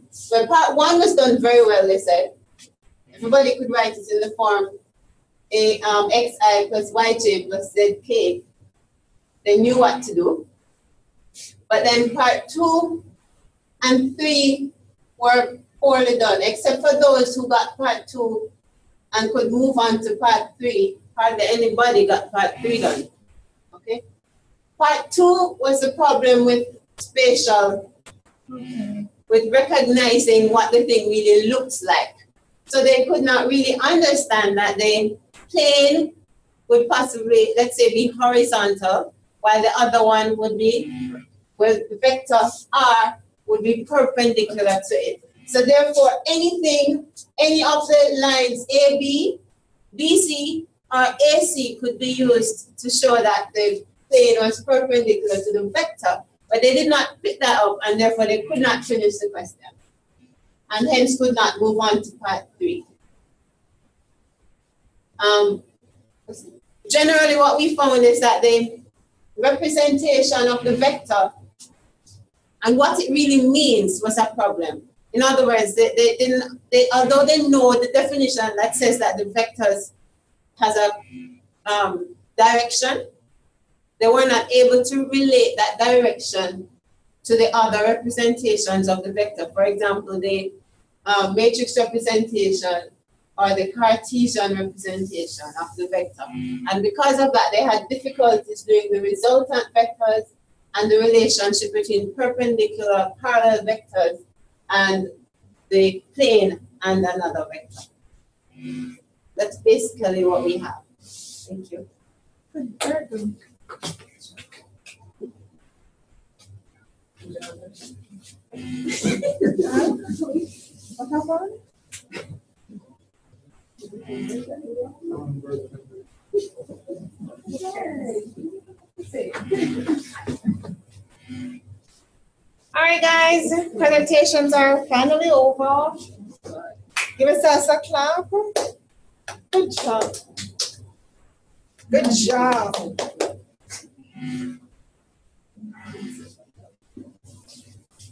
L: So part 1 was done very well, they said. Everybody could write it in the form xi plus yj plus zk. They knew what to do. But then part 2 and 3 were poorly done, except for those who got part 2 and could move on to part 3. Hardly anybody got part 3 done. Okay. Part 2 was the problem with spatial, with recognizing what the thing really looks like. So they could not really understand that the plane would possibly, let's say, be horizontal, while the other one would be, well, the vector R would be perpendicular to it. So therefore, anything, any of the lines AB, BC, or AC could be used to show that the plane was perpendicular to the vector, but they did not pick that up, and therefore they could not finish the question, and hence could not move on to part 3. Generally, what we found is that the representation of the vector and what it really means was a problem. In other words, although they know the definition that says that the vectors has a direction, they were not able to relate that direction to the other representations of the vector. For example, the matrix representation or the Cartesian representation of the vector. And because of that, they had difficulties doing the resultant vectors and the relationship between perpendicular parallel vectors and the plane and another vector. That's basically what we have. Thank you.
C: Very good. What happened? All right, guys, presentations are finally over. Give us a clap. Good job. Good job.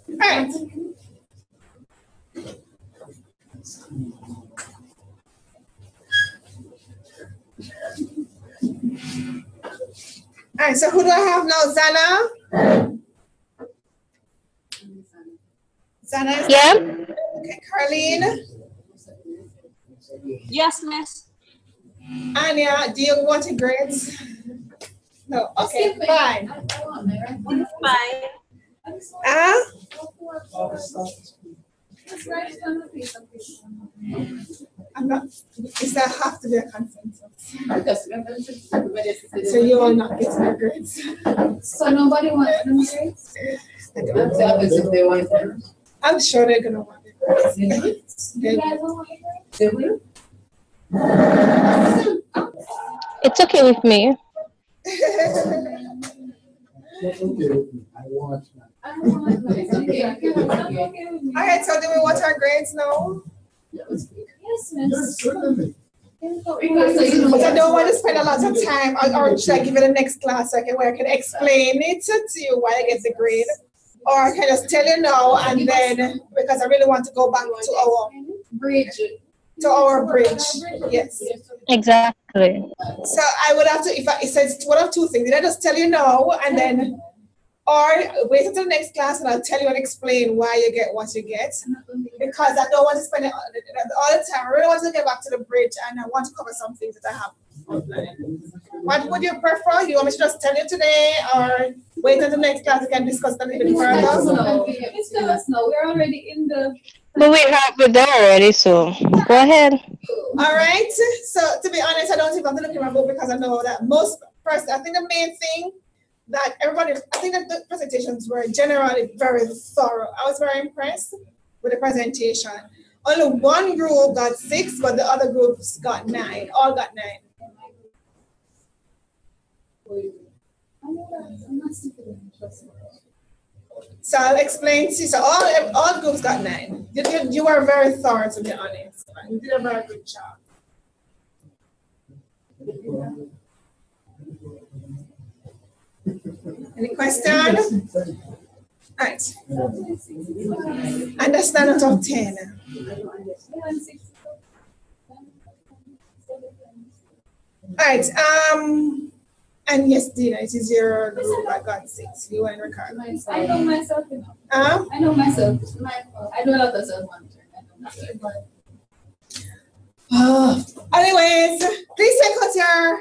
C: All right. All right, so who do I have now? Zana Zana, is
A: Yeah.
C: okay, Carlene?
D: Yes, miss.
C: Anya, do you want your grades? No, okay, fine.
D: Fine.
C: Ah? I'm not, is that have to be a consensus? So you all not getting your grades?
I: So nobody wants them grades?
L: If they want them.
C: I'm sure they're gonna want it.
I: You guys don't want your grades?
A: It's okay with me.
K: I want that.
I: It's okay.
C: All right, so do we want our grades now?
I: Yes,
K: Yes,
I: miss.
K: certainly.
C: But I don't want to spend a lot of time, or should I give it the next class so where I can explain it to you why I get the grade? Or I can just tell you now and then, because I really want to go back to our
I: Bridge.
C: Yes.
A: Exactly.
C: So I would have to, if it says one of two things, did I just tell you now and then, or wait until the next class and I'll tell you and explain why you get what you get? Because I don't want to spend it all the time. I really want to get back to the bridge and I want to cover some things that I have outlined. What would you prefer? You want me to just tell you today or wait until the next class we can discuss a little bit further?
I: Just tell us now. We're already in the.
A: But we're there already, so go ahead.
C: All right. So to be honest, I don't even have to look at my book because I know that I think the main thing that I think that the presentations were generally very thorough. I was very impressed with the presentation. Only one group got 6, but the other groups got 9. All got 9. So I'll explain. See, so all groups got 9. You were very thorough, to be honest. You did a very good job. Any questions? All right. Understand out of 10. All right. And yes, Dina, it is your group that got 6. You and Ricardo.
I: I know myself enough. I know myself. I know a lot of self-monitoring.
C: Anyways, please take out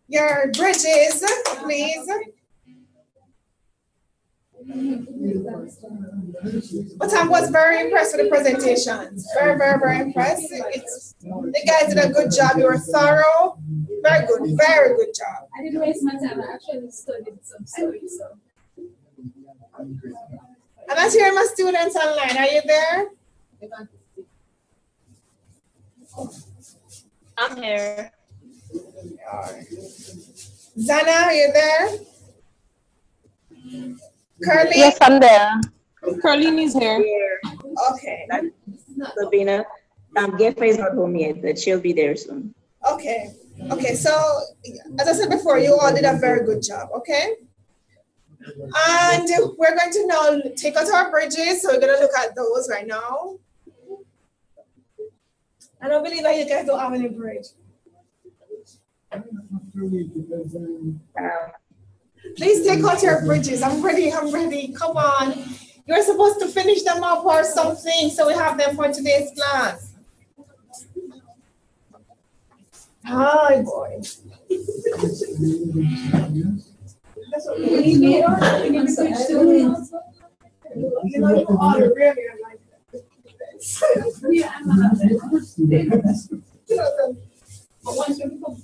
C: your bridges, please. But I was very impressed with the presentations. Very, very, very impressed. The guys did a good job. You were thorough. Very good job.
I: I didn't waste my time. I actually studied some stories. So.
C: I'm not hearing my students online. Are you there?
G: I'm here.
C: Zana, are you there? Curly?
A: Yes, I'm there.
B: Carlene is here.
C: Okay.
F: Sabina, Gefa is not home yet, but she'll be there soon.
C: Okay. Okay, so as I said before, you all did a very good job, okay? And we're going to now take out our bridges, so we're going to look at those right now. I don't believe that you guys don't have any bridge. Please take out your bridges. I'm ready. Come on. You're supposed to finish them up or something, so we have them for today's class. Hi, boy. That's what we need. You know, you are really like that. But once you become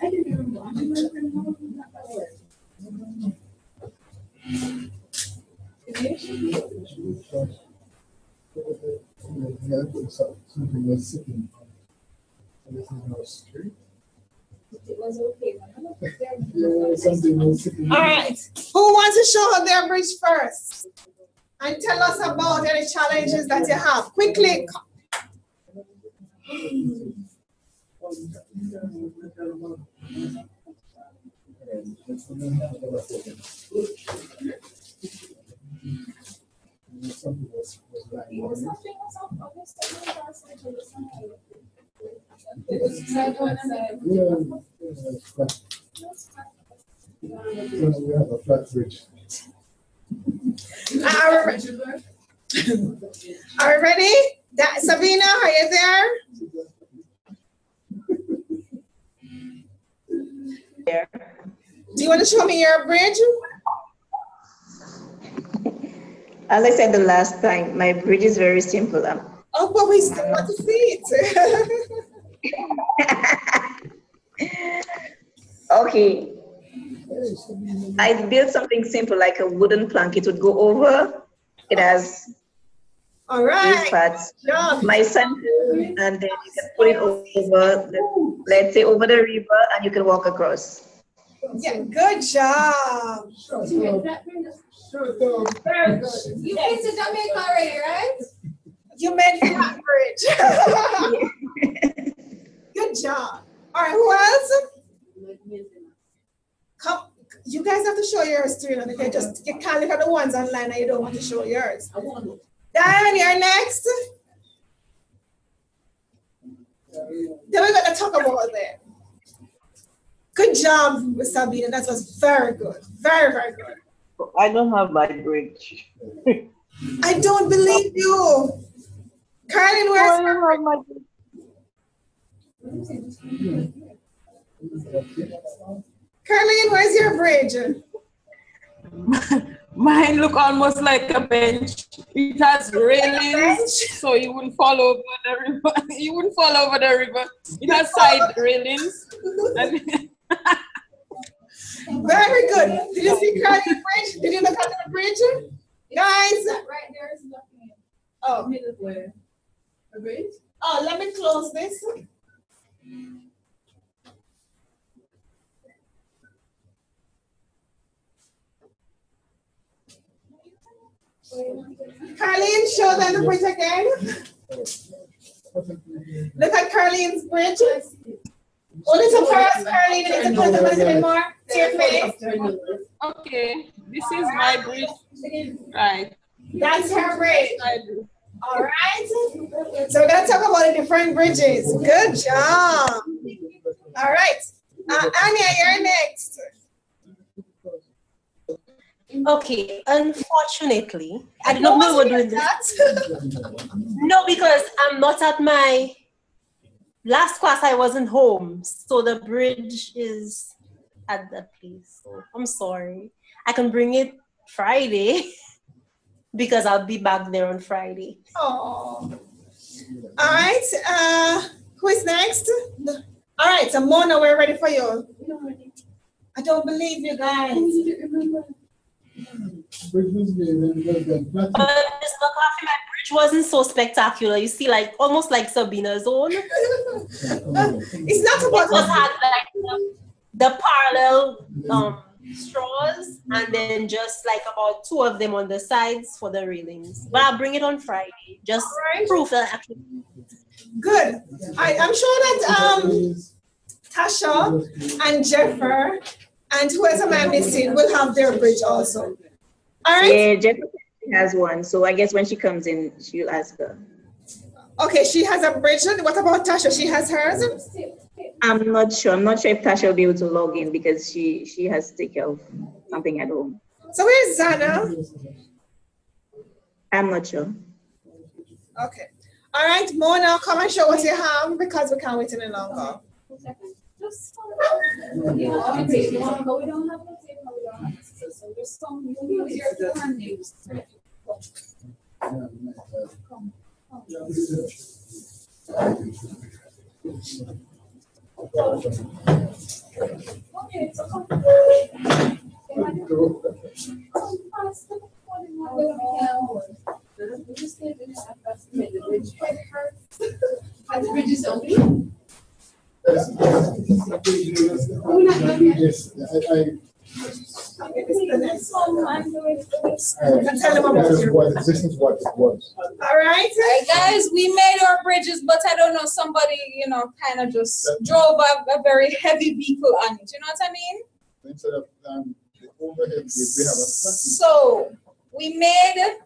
C: I didn't remember.
K: Something was sitting.
I: It was okay.
K: Something was sitting.
C: All right. Who wants to show their bridge first? And tell us about any challenges that you have. Quickly.
K: We have a flat bridge.
C: Are we ready? Sabina, are you there? Do you want to show me your bridge?
F: As I said the last time, my bridge is very simple.
C: Oh, but we still want to see it.
F: Okay. I built something simple like a wooden plank. It would go over. It has
C: all right.
F: These parts. My center, and then you can put it over, let's say over the river, and you can walk across.
C: Yeah, good job.
I: Very good. You went to Jamaica already, right?
C: You made flat bridge. Good job. All right, who else? Come, you guys have to show yours too. You can't look at the ones online and you don't want to show yours. Diane, you're next. Then we're gonna talk about that. Good job, Sabina. That was very good. Very, very good.
H: I don't have my bridge.
C: I don't believe you. Carlin, where's your bridge? Carlin, where's your bridge?
B: Mine look almost like a bench. It has railings, so you wouldn't fall over the river. You wouldn't fall over the river. It has side railings.
C: Very good. Did you see Carly's bridge? Did you look at the bridge? Guys?
I: Right there is nothing.
C: Oh.
I: Middle where? A bridge?
C: Oh, let me close this. Carlene, show them the bridge again. Look at Carlene's bridge. Hold it up for us, Carlene. You need to put them a little bit more to your face.
B: Okay, this is my bridge. Right.
C: That's her bridge. All right. So we're going to talk about the different bridges. Good job. All right. Anya, you're next.
G: Okay, unfortunately, I did not know we were doing this. No, because I'm not at my last class. I wasn't home, so the bridge is at that place. So I'm sorry. I can bring it Friday because I'll be back there on Friday.
C: Oh. All right. Who is next? All right, so Mona, we're ready for you. I don't believe you guys.
G: But Ms. McArthy, my bridge wasn't so spectacular. You see, like almost like Sabina's own.
C: It's not about
G: it. Just had like the parallel straws, and then just like about 2 of them on the sides for the railings. But I'll bring it on Friday. Just proof that actually.
C: Good. I'm sure that Tasha and Jeffer and who else am I missing will have their bridge also. All right.
F: Yeah, Jeffer has one, so I guess when she comes in, she'll ask her.
C: Okay, she has a bridge. What about Tasha? She has hers?
F: I'm not sure. I'm not sure if Tasha will be able to log in because she has to take care of something at home.
C: So where's Zana?
F: I'm not sure.
C: Okay. All right, Mona, come and show us your ham because we can't wait any longer.
K: This is what it was.
C: All right,
I: guys, we made our bridges, but I don't know, somebody, kind of just drove a very heavy vehicle on it. You know what I mean?
K: Instead of the overhead bridge, we have a flat.
I: So we made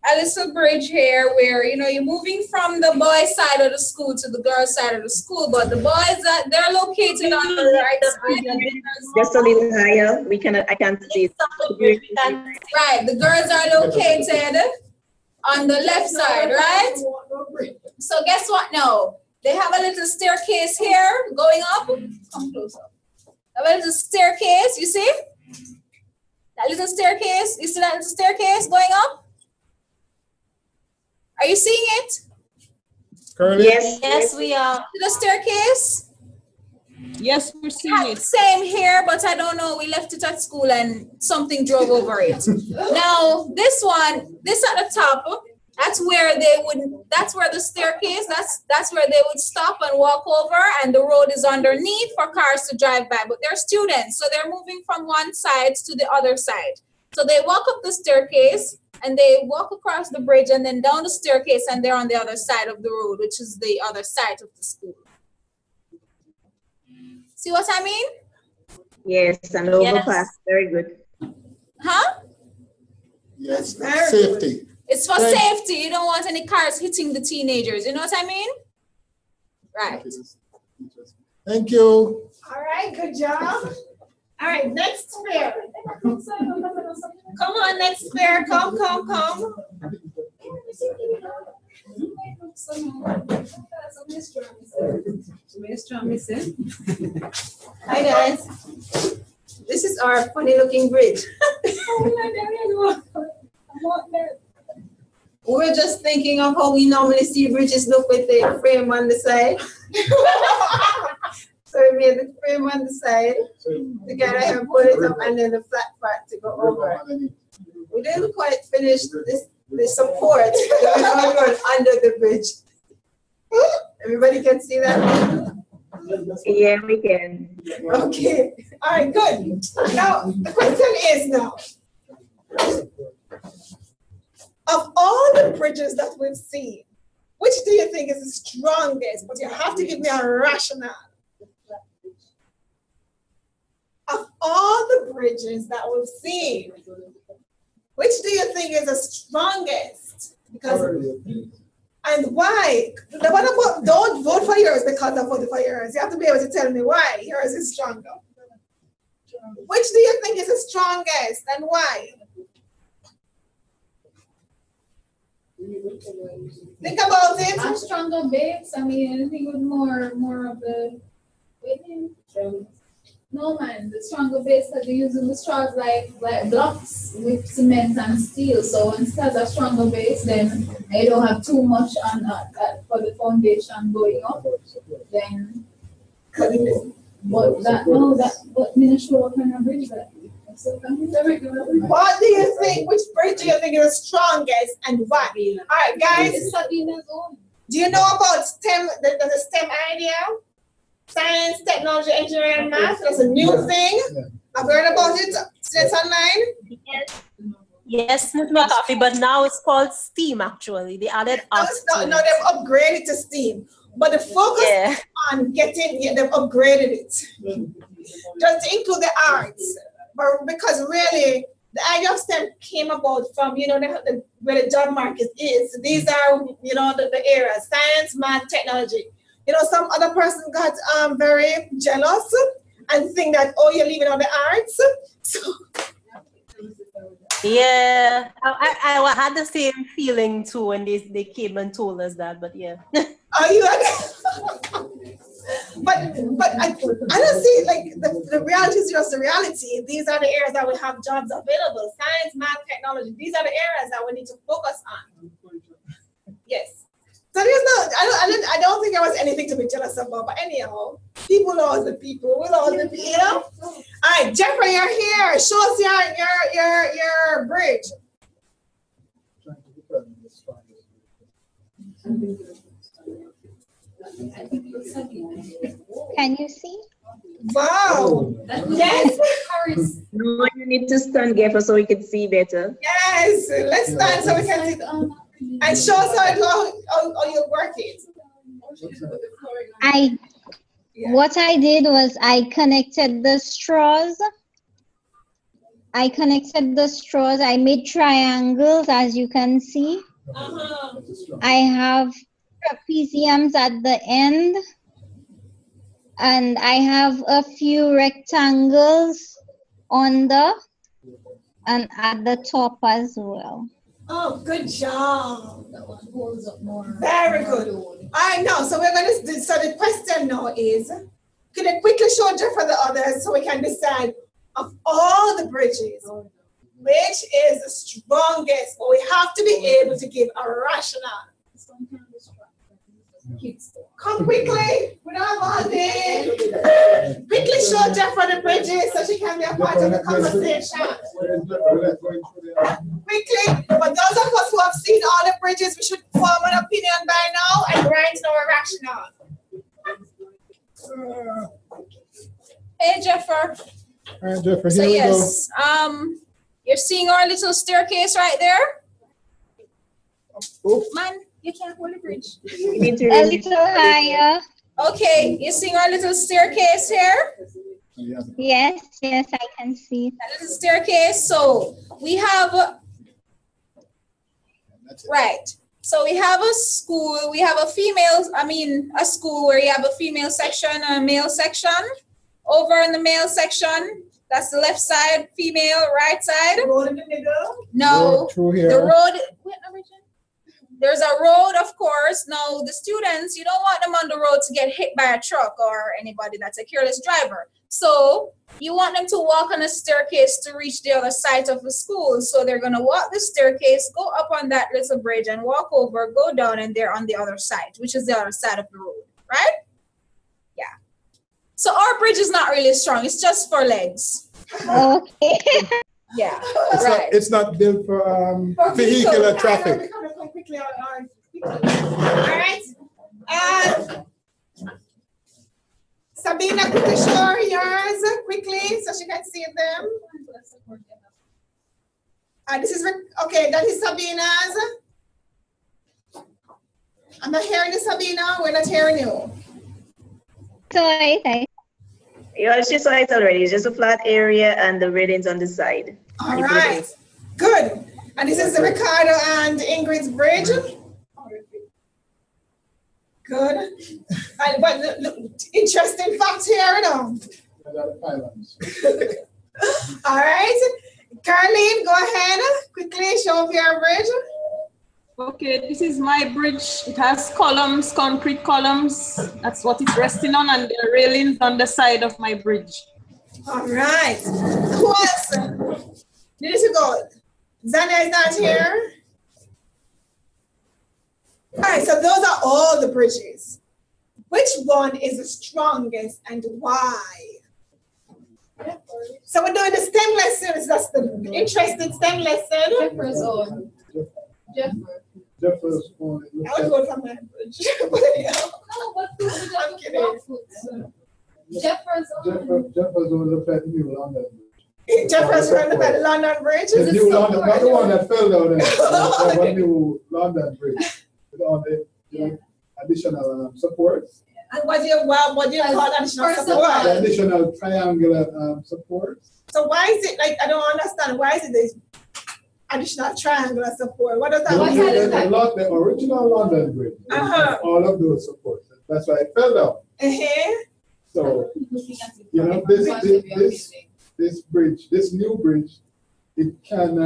I: a little bridge here where, you know, you're moving from the boys' side of the school to the girls' side of the school, but the boys, they're located on the right side.
F: Just a little higher. I can't see it.
I: Right, the girls are located on the left side, right? So guess what now? They have a little staircase here going up. Come closer. Have a little staircase, you see? That little staircase, you see that little staircase going up? Are you seeing it?
J: Curly?
G: Yes, we are.
I: The staircase?
B: Yes, we're seeing it.
I: Same here, but I don't know. We left it at school and something drove over it. Now, this one, this at the top, that's where the staircase, that's where they would stop and walk over, and the road is underneath for cars to drive by. But they're students, so they're moving from one side to the other side. So they walk up the staircase and they walk across the bridge and then down the staircase, and they're on the other side of the road, which is the other side of the school. See what I mean?
F: Yes, and overpass. Very good.
I: Huh?
K: Yes, safety.
I: It's for safety. You don't want any cars hitting the teenagers. You know what I mean? Right.
K: Thank you.
C: All right, good job. All right, next square. Come on, next square. Come. Hi guys. This is our funny looking bridge. We were just thinking of how we normally see bridges look with the frame on the side. So we made the frame on the side together and put it up, and then the flat part to go over. We didn't quite finish the support under the bridge. Everybody can see that?
F: Yeah, we can.
C: Okay. All right, good. Now, the question is now, of all the bridges that we've seen, which do you think is the strongest? But you have to give me a rationale. Of all the bridges that we've seen, which do you think is the strongest? Because, and why? Don't vote for yours because I voted for yours. You have to be able to tell me why yours is stronger. Which do you think is the strongest and why? Think about it.
I: A stronger base. I mean, anything with more of the. No man, the stronger base that they use in the straws like blocks with cement and steel. So instead of stronger base, then they don't have too much on that for the foundation going up. Then, but I'm not sure what kind of bridge that.
C: What do you think? Which bridge do you think is the strongest and why? All right, guys. Do you know about STEM? The STEM idea? Science, technology, engineering, and math. That's a new thing. I've heard about it. It's online.
G: Yes, Ms. McArthy, but now it's called STEAM actually. They added arts.
C: No, they've upgraded to STEAM. But the focus on getting, they've upgraded it. Just to include the arts. But because really, the idea of STEM came about from, where the job market is. These are, the areas, science, math, technology. Some other person got very jealous and think that, oh, you're leaving out the arts. So.
G: Yeah, I had the same feeling too when they came and told us that, but yeah.
C: Are you? But I don't see, like, the reality is just the reality. These are the areas that we have jobs available. Science, math, technology. These are the areas that we need to focus on. Yes. So there's I don't think there was anything to be jealous about. But anyhow, people are the people. We'll all the people, All right, Jeffrey, you're here. Show us your bridge.
E: Can you see?
C: Wow. Yes.
F: No, you need to stand careful so we can see better.
C: Yes. Let's stand so we can see. And show us how you work it.
E: What I did was I connected the straws I connected the straws. I made triangles, as you can see. I have trapeziums at the end, and I have a few rectangles on the and at the top as well.
I: Oh, good job. That one holds up more. Very good. I know. So we're going to do, so the question now is, can I quickly show Jeff for the others so we can decide of all the bridges, which is the strongest, but we have to be able to give a rationale. Come quickly, we don't have all day. Quickly show Jeff for the bridges so she can be a part of the conversation. Quickly, but those of us who have seen all the bridges, we should form an opinion by now and write our rationale.
M: Hey, Jeffer.
K: All right, Jeffrey,
M: So
K: here we
M: yes, you're seeing our little staircase right there.
K: go.
M: Man, you can't hold the bridge.
E: A little higher.
M: Okay, you're seeing our little staircase here.
E: Yes, yes, I can see.
M: That little staircase. So we have, right. So we have a school, we have a a school where you have a female section and a male section. Over in the male section, that's the left side, female, right side.
I: The road in the middle?
M: No,
K: Through here.
M: the road, there's a road, of course. Now, the students, you don't want them on the road to get hit by a truck or anybody that's a careless driver. So you want them to walk on a staircase to reach the other side of the school. So they're going to walk the staircase, go up on that little bridge and walk over, go down, and they're on the other side, which is the other side of the road, right? Yeah. So our bridge is not really strong. It's just for legs.
E: Okay.
M: Yeah,
K: It's not built for vehicular traffic.
I: All right. Sabina, quickly show yours quickly so she can see them. This is okay. That is Sabina's. I'm not hearing you, Sabina. We're not hearing you.
E: Sorry.
F: Yeah, she saw it already. It's just a flat area and the railings on the side.
I: All right. Good. And this is the Ricardo and Ingrid's bridge. Good. And but look, interesting fact here, you know. All right. Caroline, go ahead. Quickly show off your bridge.
B: Okay, this is my bridge. It has columns, concrete columns. That's what it's resting on, and there are railings on the side of my bridge.
I: All right. Who else? Need to go. Zania is not here. All right, so those are all the bridges. Which one is the strongest and why? So we're doing the STEM lessons. That's the interesting STEM lesson.
L: Jeffer's own.
K: Jeffer's own.
I: I would go from my bridge. I'm kidding.
L: Jeffer's
K: own look at New London.
I: Jeffer's own look at London Bridge.
K: The New London, not the one that fell down there. The one New London Bridge. With all the additional supports.
I: And what do you call additional support?
K: The additional triangular supports.
I: So why is it like, I don't understand, why is it this additional triangular support? What does that mean?
K: The original London Bridge, all of those supports. That's why it fell down. So, you know, this bridge, this new bridge, it can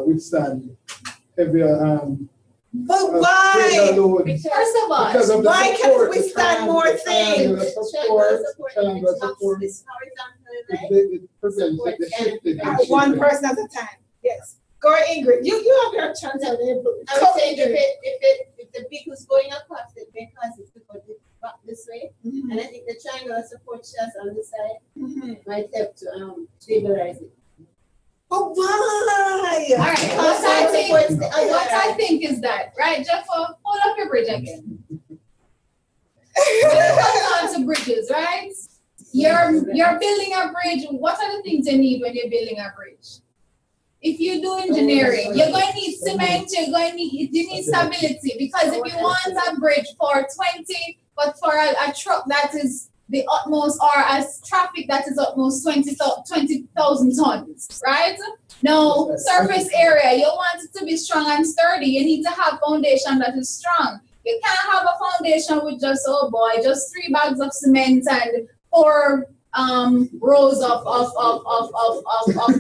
K: withstand heavier
I: but why?
L: First of all,
I: why can it withstand more things?
K: Triangular support. It prevents the shifting.
I: One person at a time. Yes. Go Ingrid. You have your chance at it.
L: I would say if the beak was going across it, because it's going back this way, and I think the triangular support just on the side might help to stabilize it.
I: But why?
L: All right. What I think is that, right, Jeff? Hold up your bridge again. On to bridges, right? You're building a bridge. What are the things you need when you're building a bridge? If you do engineering, you're going to need cement. You need stability, because if you want a bridge for 20, but for a truck that is
I: the utmost, or as traffic that is utmost 20,000 tons, right? Now, surface area, you want it to be strong and sturdy. You need to have foundation that is strong. You can't have a foundation with just, oh boy, just 3 bags of cement and 4 rows of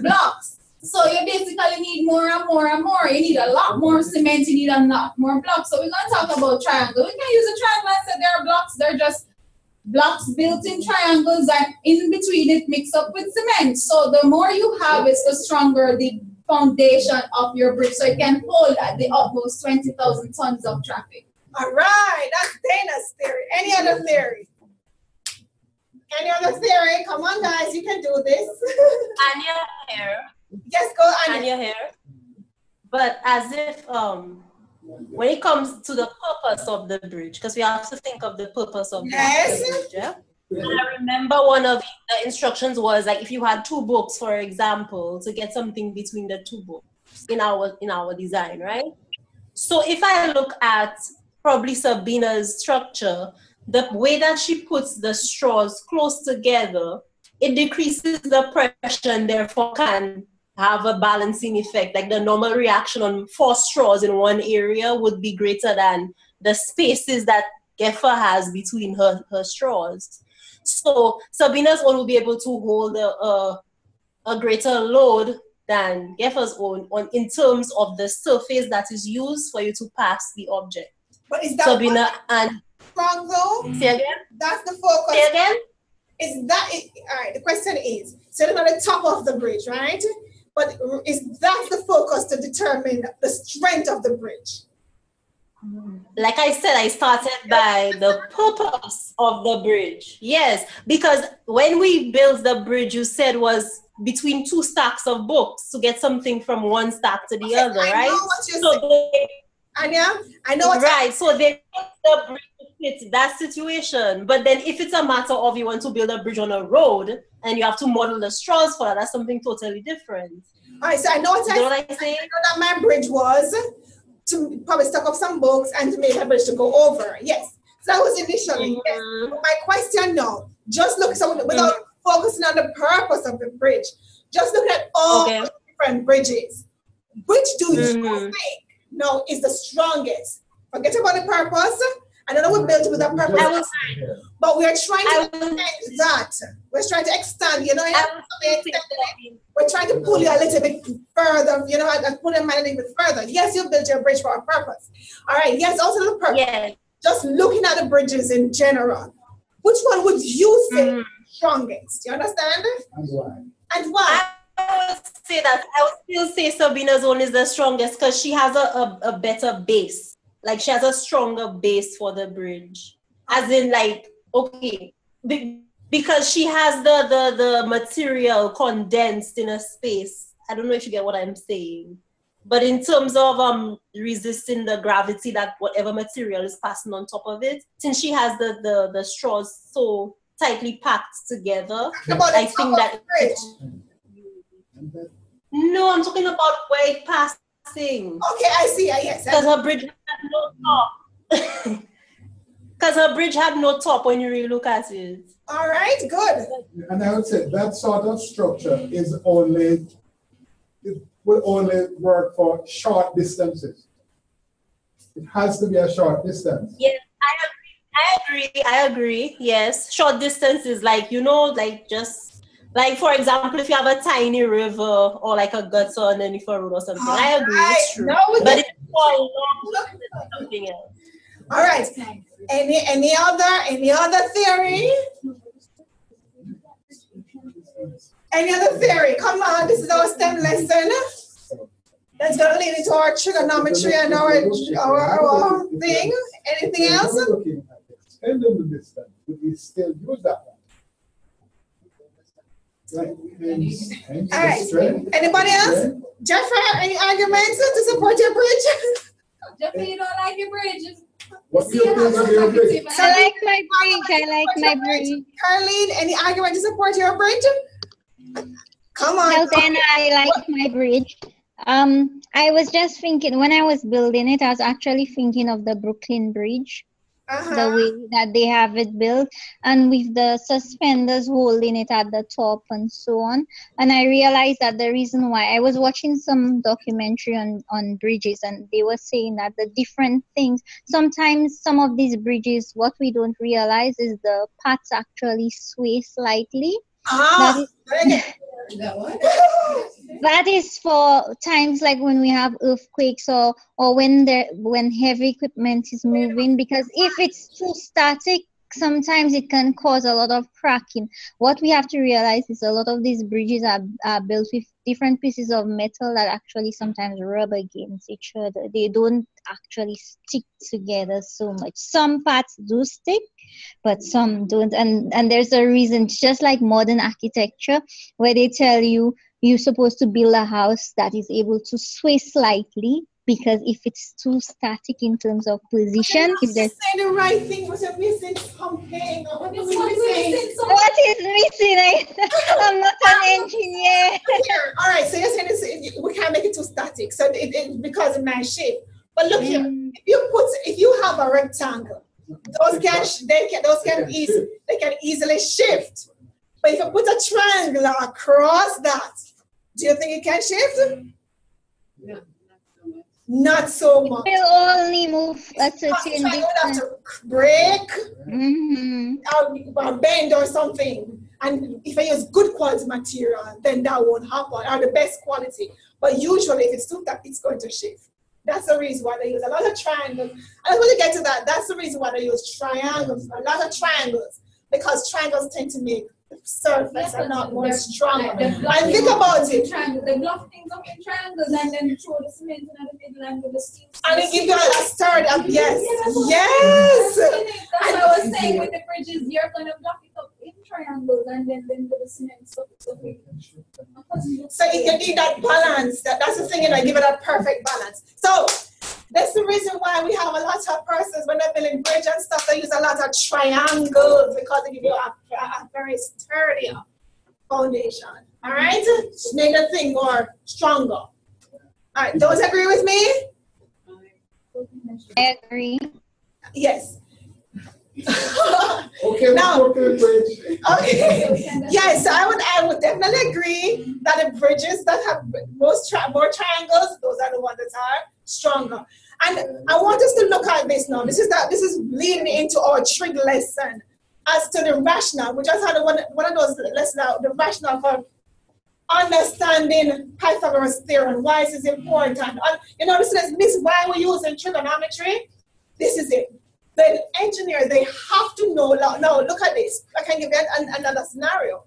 I: blocks. So you basically need more and more and more. You need a lot more cement, you need a lot more blocks. So we're going to talk about triangle. We can use a triangle and say there are blocks, they're just blocks built in triangles, and in between it mixed up with cement. So the more you have is the stronger the foundation of your bridge, so it can hold at the utmost 20,000 tons of traffic.
L: All right, that's Dana's theory. Any other theory? Any other theory? Come on, guys, you can do this.
G: Anya here.
L: Yes, go Anya.
G: Anya here. But as if when it comes to the purpose of the bridge, because we have to think of the purpose of the bridge. Yeah? I remember one of the instructions was like if you had 2 books, for example, to get something between the 2 books in our design, right? So if I look at probably Sabina's structure, the way that she puts the straws close together, it decreases the pressure and therefore can have a balancing effect. Like the normal reaction on 4 straws in one area would be greater than the spaces that Geffer has between her straws. So Sabina's one will be able to hold a greater load than Geffer's own in terms of the surface that is used for you to pass the object.
L: But is that
G: Sabina and
L: strong though?
G: Say again?
L: That's the focus.
G: Say again?
L: Is that it? All right, the question is, sitting on the top of the bridge, right? But is that the focus to determine the strength of the bridge?
G: Like I said, I started by the purpose of the bridge. Yes, because when we built the bridge, you said was between 2 stacks of books to get something from one stack to the other, right?
L: I know what you're saying. Anya, I know what
G: right. So they put the bridge to fit that situation. But then if it's a matter of you want to build a bridge on a road and you have to model the straws for that, that's something totally different.
L: All right, so I know what
G: I say.
L: I know that my bridge was to probably stack up some books and to make a bridge to go over. Yes. So that was initially. Yes. But my question now, just look without focusing on the purpose of the bridge, just look at all the different bridges. Which do you think now is the strongest? Forget about the purpose. I don't know we built with a purpose, but we're trying to extend that. We're trying to extend, you know, we're trying to pull you a little bit further, you know, and pull your mind a little bit further. Yes, you built your bridge for a purpose. All right, yes, also the purpose. Yes. Just looking at the bridges in general, which one would you say strongest? Do you understand?
K: And why?
L: And why?
G: I would say that I would still say Sabina's one is the strongest because she has a better base. Like she has a stronger base for the bridge. As in like, okay, because she has the material condensed in a space. I don't know if you get what I'm saying. But in terms of resisting the gravity that whatever material is passing on top of it, since she has the straws so tightly packed together, I think that no, I'm talking about where it passing.
L: Okay, I see. Yes.
G: Because her bridge had no top. Because her bridge had no top when you really look at it.
L: All right, good.
K: And I would say that sort of structure it will only work for short distances. It has to be a short distance.
G: Yes, I agree. Yes, short distance is like, you know, like just like, for example, if you have a tiny river or like a gutter underneath a road or something. I agree, it's true. But it's for a long distance, something else.
L: All right. Any other theory? Any other theory? Come on, this is our STEM lesson. That's gonna lead into our trigonometry and our thing. Anything else?
K: Extending the distance, but we still use that one.
L: All right. Anybody else? Jeffrey, any arguments to support your bridge?
I: Jeffrey, you don't like your bridge.
K: What do you think of your bridge?
E: I like my bridge.
L: Carleen, any argument to support your bridge? Come on.
E: Well, then I like my bridge. I was just thinking, when I was building it, I was actually thinking of the Brooklyn Bridge. the way that they have it built, and with the suspenders holding it at the top and so on. And I realized that the reason why, I was watching some documentary on bridges, and they were saying that the different things, sometimes some of these bridges, what we don't realize is the parts actually sway slightly. That is for times like when we have earthquakes or when heavy equipment is moving, because if it's too static, sometimes it can cause a lot of cracking. What we have to realize is a lot of these bridges are built with different pieces of metal that actually sometimes rub against each other. They don't actually stick together so much. Some parts do stick, but some don't. And there's a reason, just like modern architecture, where they tell you you're supposed to build a house that is able to sway slightly, because if it's too static in terms of position, if there's
C: saying the right thing, but you're missing something. What is
E: missing? I'm not an engineer.
C: All right, so you're saying we can't make it too static, so it because of my shape. But look here, if you have a rectangle, those can easily shift. But if you put a triangle across that, do you think it can shift? No. Not so much.
E: It will only move a certain distance.
C: You would have to break or bend or something. And if I use good quality material, then that won't happen, or the best quality. But usually, if it's too tough, it's going to shift. That's the reason why they use a lot of triangles. And when you get to that, that's the reason why they use triangles, a lot of triangles, because triangles tend to make surface are not more strong. And think about it.
M: They block things up in triangles and then throw the cement in the middle and do the steel.
C: And they give you a stirred up, yes.
M: That's what I was saying with the bridges, you're going to block it up in triangles and then do the cement stuff. So
C: you need that balance. That's the thing, give it that perfect balance. So that's the reason why we have a lot of persons when they're building bridge and stuff, they use a lot of triangles because they give you a very sturdy foundation. All right? Make the thing more stronger. All right, those agree with me?
E: I agree.
C: Yes.
K: Okay,
C: now,
K: bridge.
C: Okay. Yes, I would definitely agree that the bridges that have more triangles, those are the ones that are stronger. And I want us to look at this now. This is leading into our trig lesson as to the rationale. We just had one of those lessons out, the rationale for understanding Pythagoras theorem, why this is important. This is Miss, why we're using trigonometry. This is it. The engineer, they have to know. Now look at this. I can give you another scenario.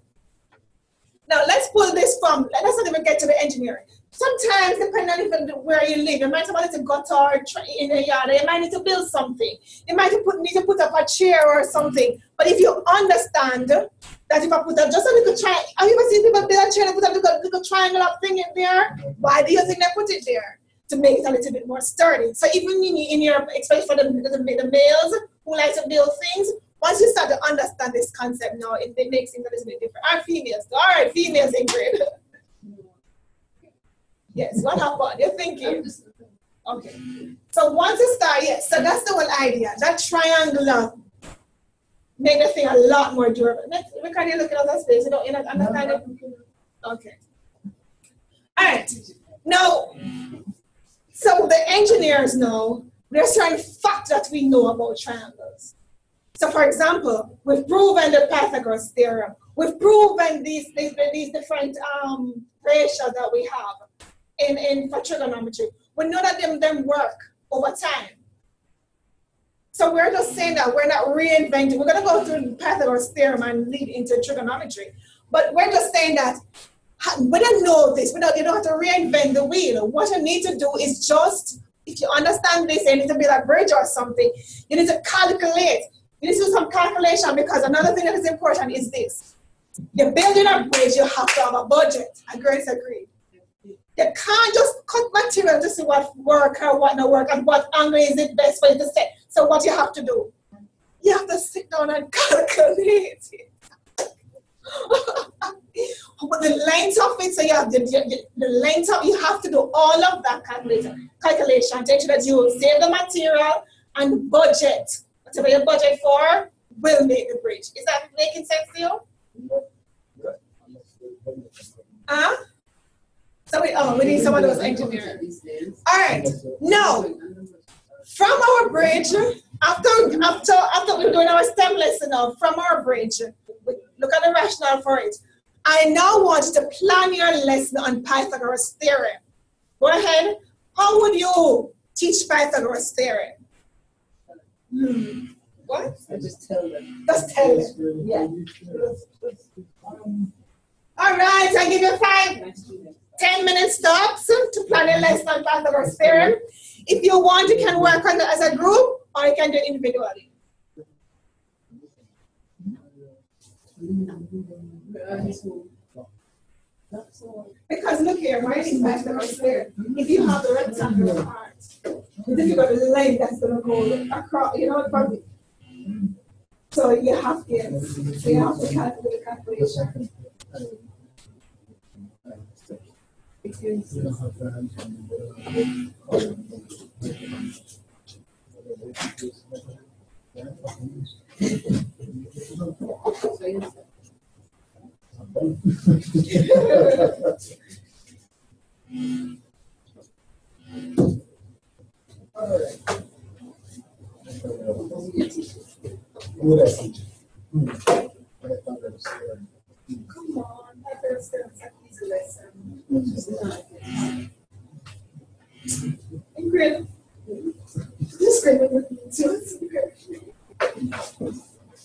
C: Now let's pull this from, let's not even get to the engineering. Sometimes, depending on where you live, you might want to gutter in a yard, you might need to build something. You might need to put up a chair or something. But if you understand that if I put up just a little triangle, have you ever seen people build a chair and put up a little triangle up thing in there? Why do you think they put it there? To make it a little bit more sturdy. So even in your, especially for the males who like to build things, once you start to understand this concept now, it makes things a little bit different. Our females, all right, females in grade. Yes, what happened? You're thinking. Okay. So once you start, yes, so that's the whole idea. That triangular make the thing a lot more durable. Look at you looking at that space. You don't understand it? Okay. All right. Now, so the engineers know there's certain facts that we know about triangles. So for example, we've proven the Pythagoras theorem. We've proven these different ratios that we have for trigonometry. We know that them work over time. So we're just saying that we're not reinventing. We're going to go through the Pythagoras theorem and lead into trigonometry. But we're just saying that we don't know this. You don't have to reinvent the wheel. What you need to do is just, if you understand this, you need to build a bridge or something, you need to calculate. You need to do some calculation, because another thing that is important is this. You're building a bridge, you have to have a budget. Agreed. You can't just cut material to see what work or what not work and what angle is it best for you to set. So what you have to do, you have to sit down and calculate it. But the length of it, so you have the length of, you have to do all of that calculation to make sure that you save the material and budget. whatever you budget for will make the bridge. Is that making sense to you? So we need some of those engineers. All right. Now, from our bridge, after we're doing our STEM lesson now, from our bridge, look at the rationale for it. I now want you to plan your lesson on Pythagoras theorem. Go ahead. How would you teach Pythagoras theorem? What?
L: I just tell them.
C: Just tell them.
L: Yeah.
C: All right, I give you 10 minute stops to plan a lesson on Pythagoras theorem. If you want, you can work on it as a group or you can do it individually. Because look here, why is Pythagoras theorem? If you have the rectangular part, then you've got a line that's going to go across, you know, across it. So you have to calculate the calculation. Come on, Pythagoras theorem is an easy lesson. Ingrid, just scream it with me too.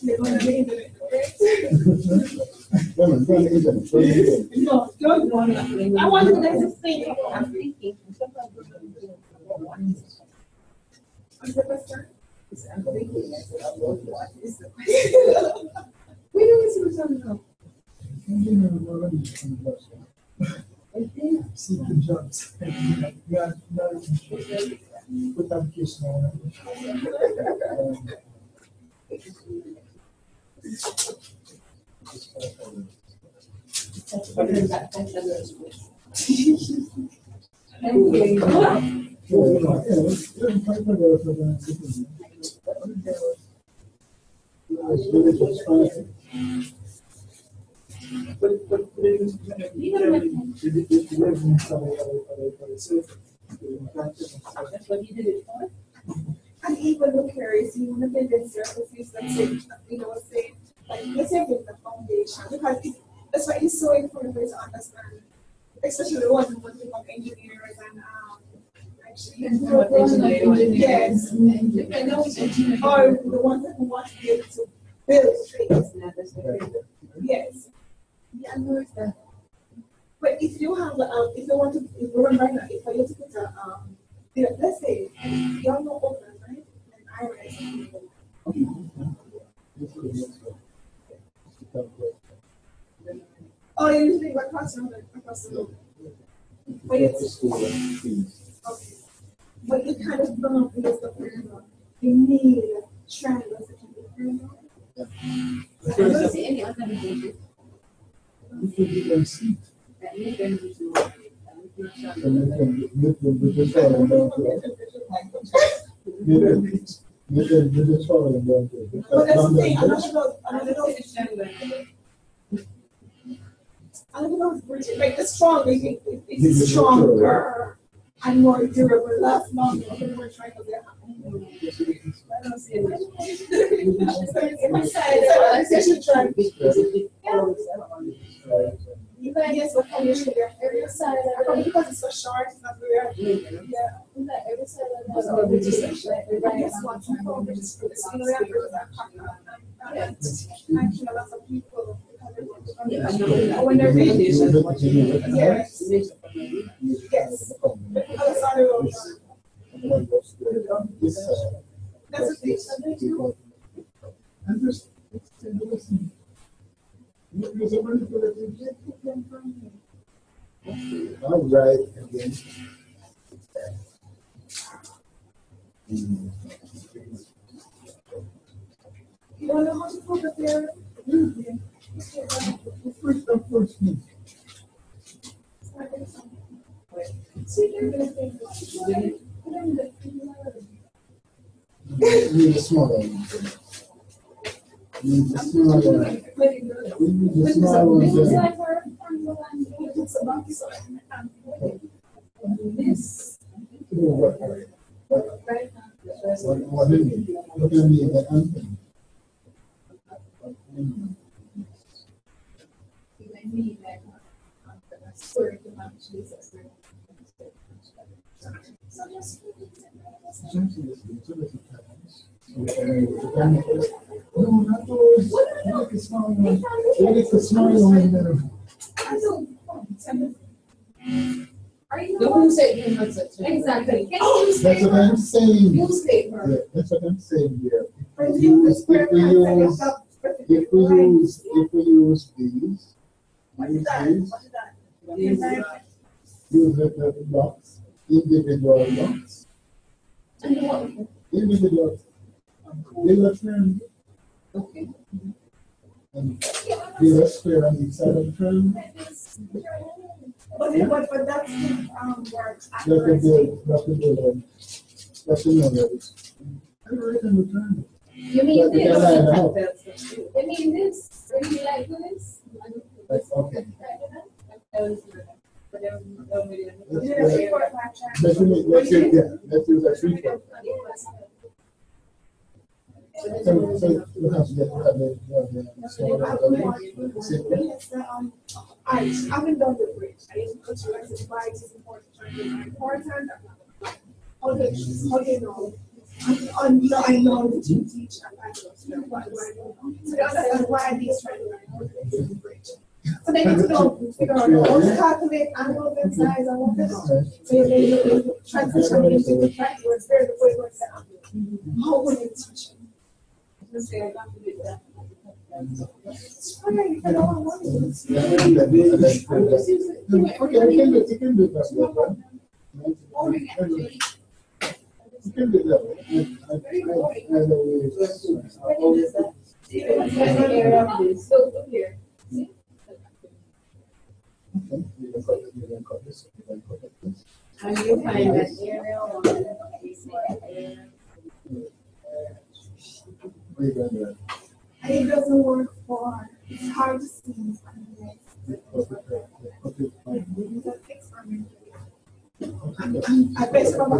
C: You're going to the internet, right? No, don't go on that. I want you guys to think. I'm thinking. What's the question? I'm thinking. What is the question? We don't listen to something else.
J: See the jobs. Put application on
L: That's what you did it for?
C: And even look here, if you want to build a surfaces, let's say, you know, say, like, let's say build the foundation, because that's why it's so important to understand, especially the ones who want to become engineers and actually, yes, or the ones who want to be able to build things. Yes. Yeah, I know that. But if you have, if you want to, if you remember that, if I used to put a, let's say, you all know open, right? And iris. Oh, you usually go across the road. But it's, okay. But you kind of don't use the parameter. You need triangles that can be parameter.
L: I don't see any other division.
J: EDMC.
L: That make them do
C: But that's the thing, another those bridges, like the stronger, it's stronger and more durable, lasts longer. I don't see it. You can guess what color should be every side because it's so short, it's not very yeah. Every side of the guess what? Some colleges for this actually a lot of people when they're reading yes. Yes. Other side of the that's a thing.
J: All right, again.
C: You don't know how to put it there?
K: Need a smaller one. Need a smaller one. We need a smaller one. This. What do you mean? What do you mean by anthem? No, not those. Make a small one. Make a small one.
L: The who said you must exactly.
K: That's what I'm saying.
L: Newspaper.
K: Yeah, that's what I'm saying here. If we use these, use the blocks, individual blocks. Individual. Give a term.
L: Okay.
K: And give a square on each side of the term.
C: But that's works.
K: That's the term.
L: You mean this? You mean this? Really like this?
K: Okay. Let's use a 3/4. So you have to get
C: I haven't done the bridge. I didn't culturalize it. Why it is important. Important. How do you know? I know that you teach and I know. So they understand why these trying to learn how to do the bridge. So they need to know, figure out how to calculate angles and size and what this. So you transition into the fact words. There's the way words that how will you teach them? Let's say I got to do that. It's fine. You can all want it.
K: Okay, you can do that. You can do that.
L: And you find that area on
C: and it doesn't work for, it's hard to see. I bet from a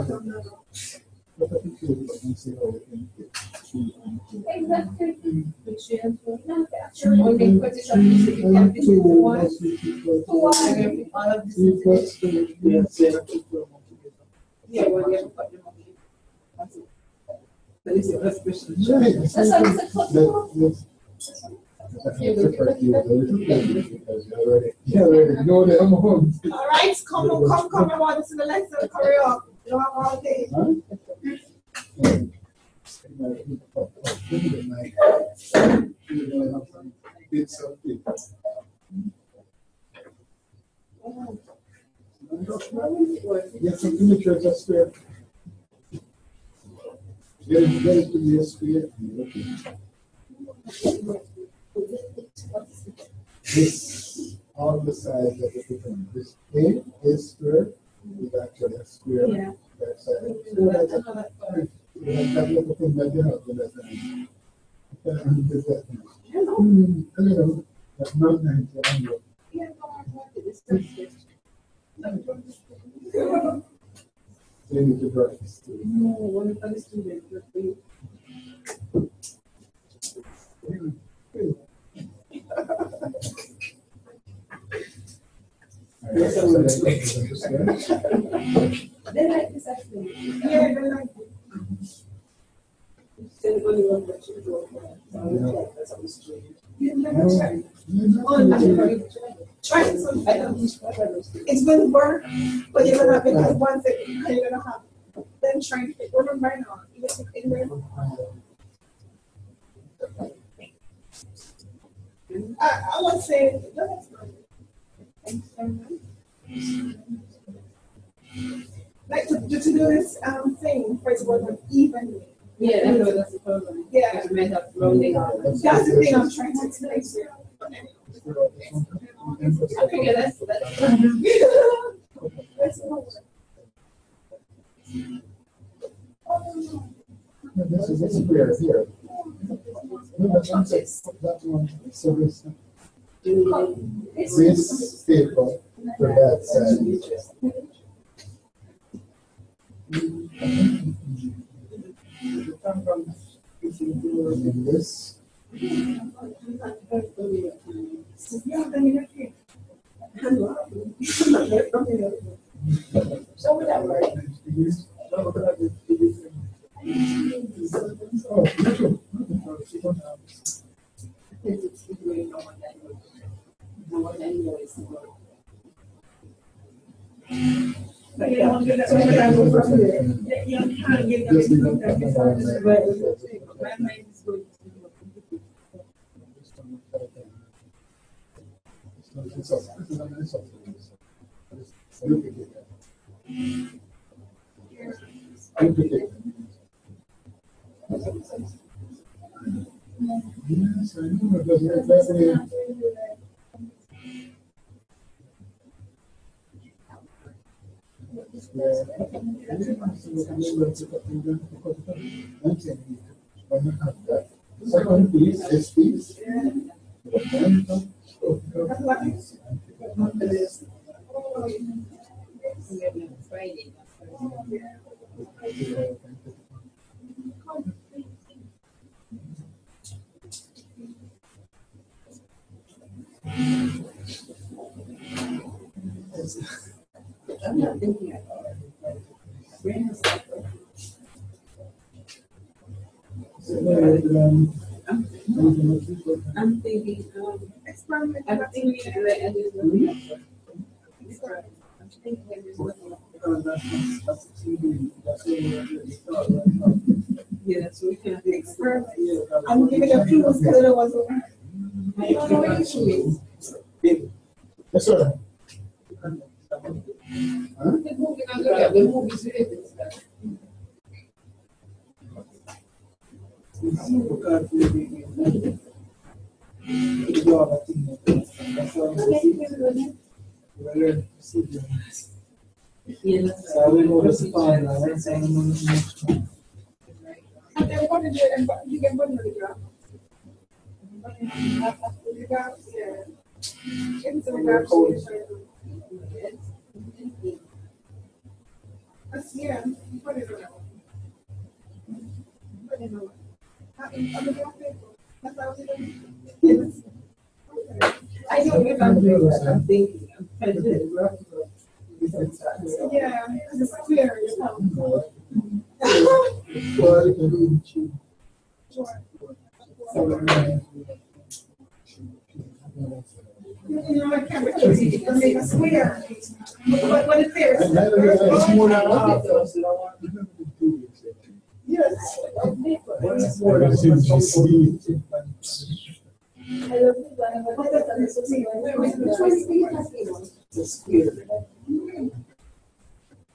L: yeah, well, you have to put them up.
K: That is the first question.
C: All right, come, I want to see the lesson. Hurry up. You don't have all day.
K: Yes, you can make sure it's a square. Get it to be a square. This on the side of the different. This A is square is actually a square.
L: Yeah.
K: That side. So that's another part. That little thing that you have in that side. That's not 90 angle. So you need to draw this too.
L: No, one of the students. They like this actually.
C: Yeah, they like it.
L: It's only one that you draw.
C: Try it sometime. It's going to work, but you're going to have it like 1 second. And you're going to have them trying to remember right now. You just in there. I would say, like to do this thing, first of all, like evenly.
L: Yeah, I know that's the problem.
C: Yeah.
L: You may have rounding out.
C: That's the thing I'm trying to explain to you.
L: Okay, that's
K: This here. That one. So this paper for that side. And this. Yes, I know it doesn't exactly. Second piece, this piece.
N: I'm not thinking about it. I'm thinking, experiment. I'm thinking, yeah, so we can experiment.
C: I'm giving a few because it was. I don't know what issue is.
K: Yes, sir.
N: The movie's I don't remember that. I'm thinking. I'm trying to do it.
C: Yeah, because it's clear. You know, I can't make a square. But when it's there, it's more than half. Yes.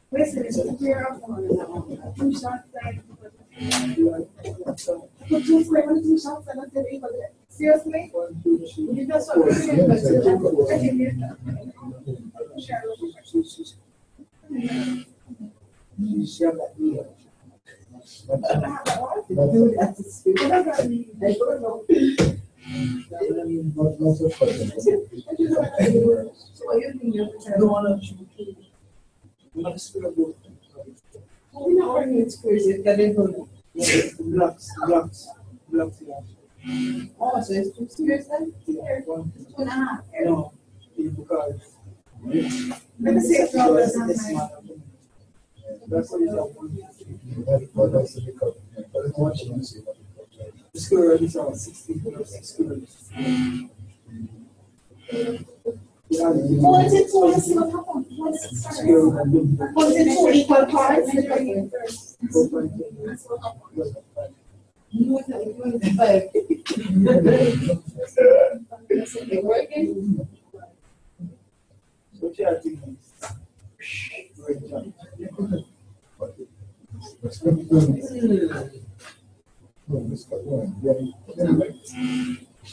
C: Listen, it's a clear up on it. 2 shots that. Put 2 shots and I said, seriously? You just want to oh, so it's 2 years then? 2.5. No, because let me see if y'all listen this one. That's what the square is on 16 squares. 42, let's see what happens. 42 equal parts.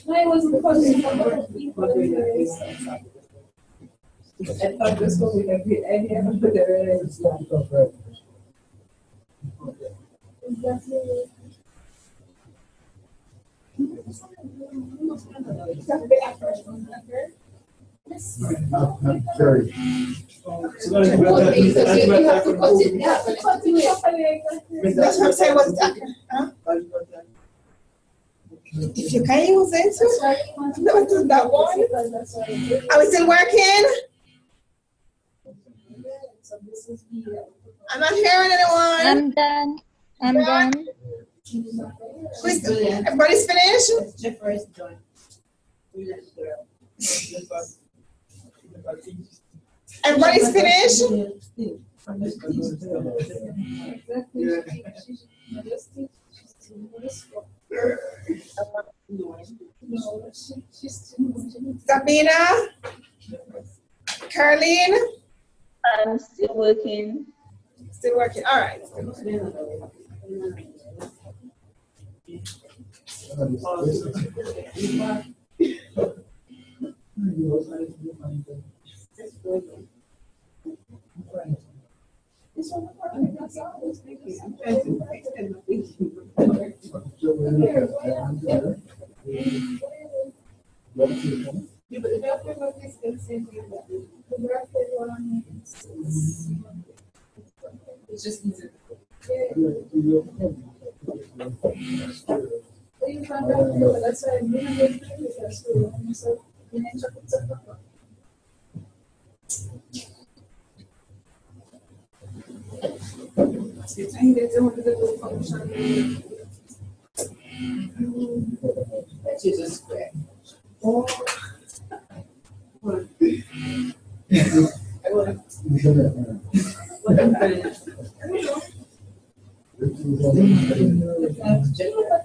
C: I wasn't positive. I thought this one would have been any other for the rest.
K: Sorry.
C: That's what I'm saying. What's that? Huh? If you can use it, never do that one. Are we still working? I'm not hearing anyone.
E: I'm done. I'm done.
C: Everybody's finished? Everybody's finished? Sabina? Caroline?
F: I'm still working.
C: Still working. All right.
N: Jesus Christ.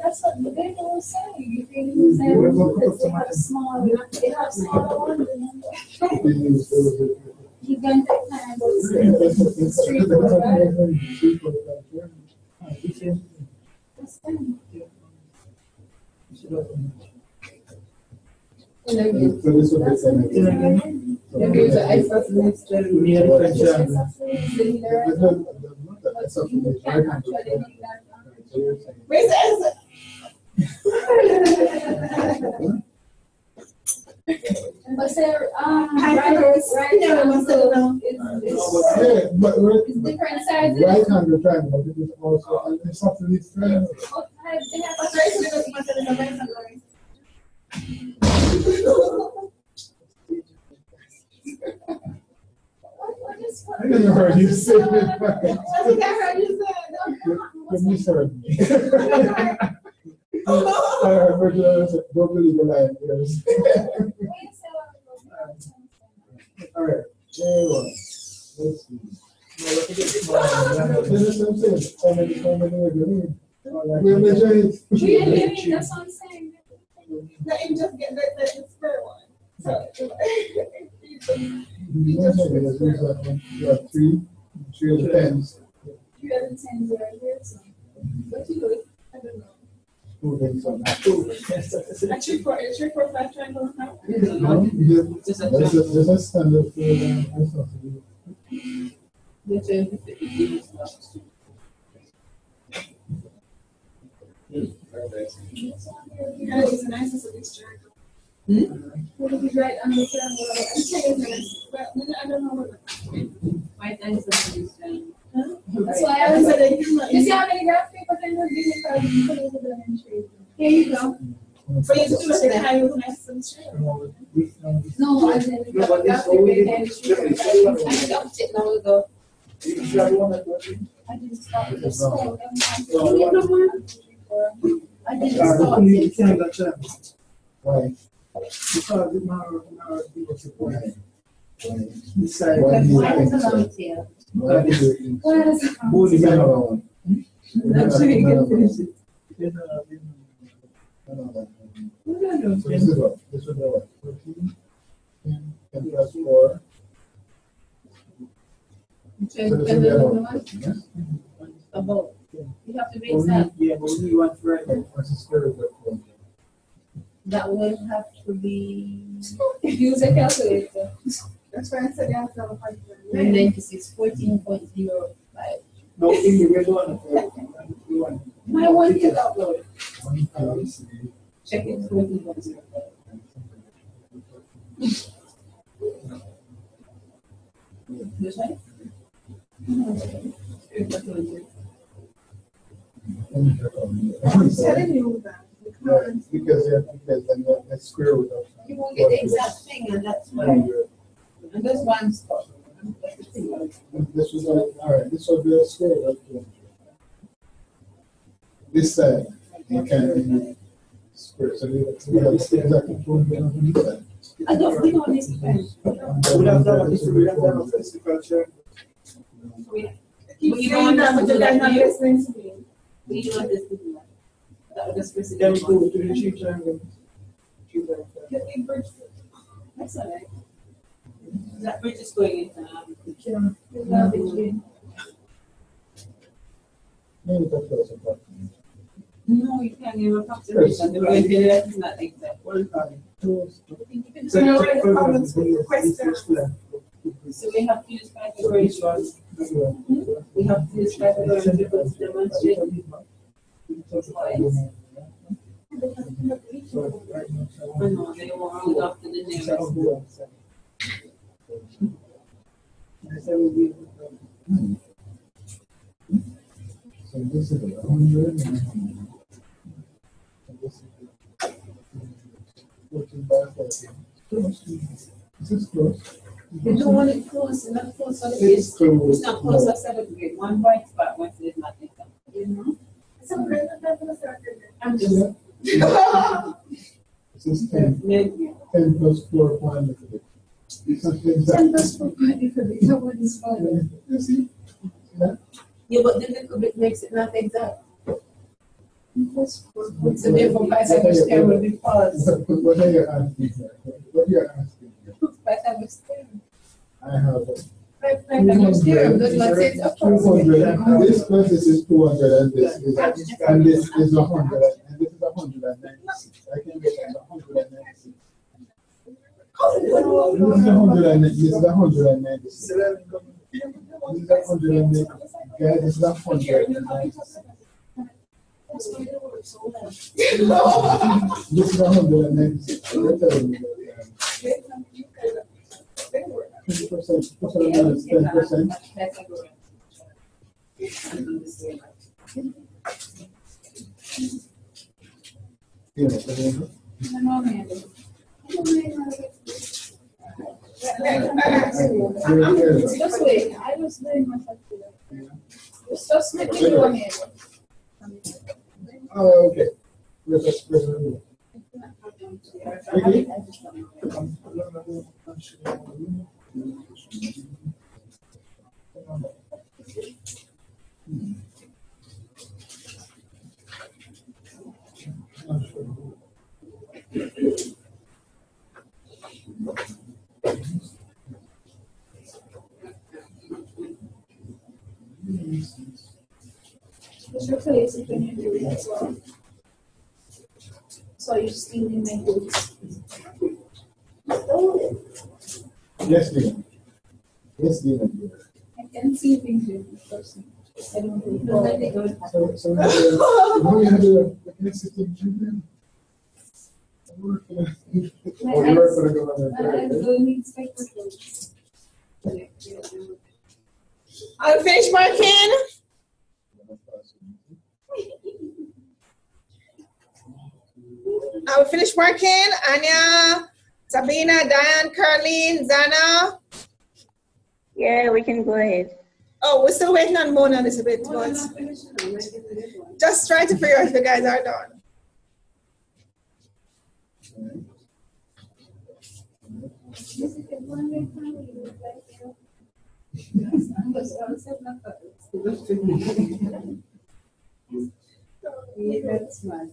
I: That's what the video was saying. You can use them because they have small, you can take time to street
C: Where's the answer?
I: But there, it's different sizes.
K: Right hand the triangle, but it is also, and it's something that's triangle. I never heard you say it.
C: I think I heard you say
K: You misheard me. I heard you say, don't believe the lie. Yes. All right, let's see. This is what I'm saying. How many do you need? We measure it.
I: That's what I'm saying.
C: Let him just get the square one. So,
K: You have three of the pens.
I: 3 of the 10s right here. So, what you do? I don't know.
C: Actually, for 5 triangles now.
K: There's a standard for
C: It's the nicest of this triangle. What if you write on the triangle? I'm saying this, but I don't know what.
N: White and something.
C: That's why I was saying, you see how many graph paper can you give me for put it in trade? Here you go. For you to do it, how you nice and straight.
I: No, I didn't.
N: No, but this whole way, I didn't
I: start with the score. I didn't start.
K: Why? Because it's not people support. Decide what you think. Both is another one.
N: I'm sure you can finish it.
K: So this is what? This would be what? 14? 10 plus 4. So this would be
N: about. You have to make that.
K: Yeah, but we want to write what's the square root of 4?
N: That would have to be.
I: Use a calculator.
C: That's why I said you have to have a
N: 96, 14.05.
K: No, in the red one.
I: My one is uploaded.
N: Check it for the this way?
K: I'm telling you that because then the square root of
N: you won't get the exact thing, and that's why. And that's why I'm stuck.
K: This was all right. This will be a square root of 200. This side you can square. So we have exactly 200.
N: I don't. We don't need to pay.
J: We have done a physical check.
N: You don't want to do that. Not listening to me. We don't want this to do that. That was just
J: Then we go to the cheap triangle.
N: That's all right. That bridge is going in. No, you can't give approximation. The way they is not exact. So we have to use categories. We have to use categories to demonstrate. I know, they will round up to the nearest.
K: So this is 100 and this is 14 by 14. This is close.
N: You don't want it close, not close on the base. It's not close on 7th grade. One bright spot once it is not exact. You know? I'm just.
K: This is 10. 10 plus 4 point.
N: 10 plus 4 point. Nobody's fine.
K: You see?
N: Yeah, but the little bit makes it not exact. So therefore, Pythagoras theorem will be false.
K: What are you asking? What are you asking?
N: Pythagoras theorem.
K: I have
N: Pythagoras theorem does not say it's approximate.
K: 200. This plus this is 200 and this is 100 and this is 196. I can get that 196. This is 196. This is 196. Yeah, this is 196. This is 196. You're telling me that. 10%, 10%.
N: Just wait. I was doing myself. Just make me go ahead.
K: Oh, okay.
N: So you're stealing my goods.
K: Yes, dear. Yes, dear.
N: I can see things in person. I don't know.
K: So now you have the ethnicity children. You work for the government.
N: I don't need spectacles.
M: I'll finish marking. I'll finish marking. Anya, Sabina, Diane, Caroline, Zana.
F: Yeah, we can go ahead.
M: Oh, we're still waiting on Mona a little bit, but just try to figure out if the guys are done.
N: That's right.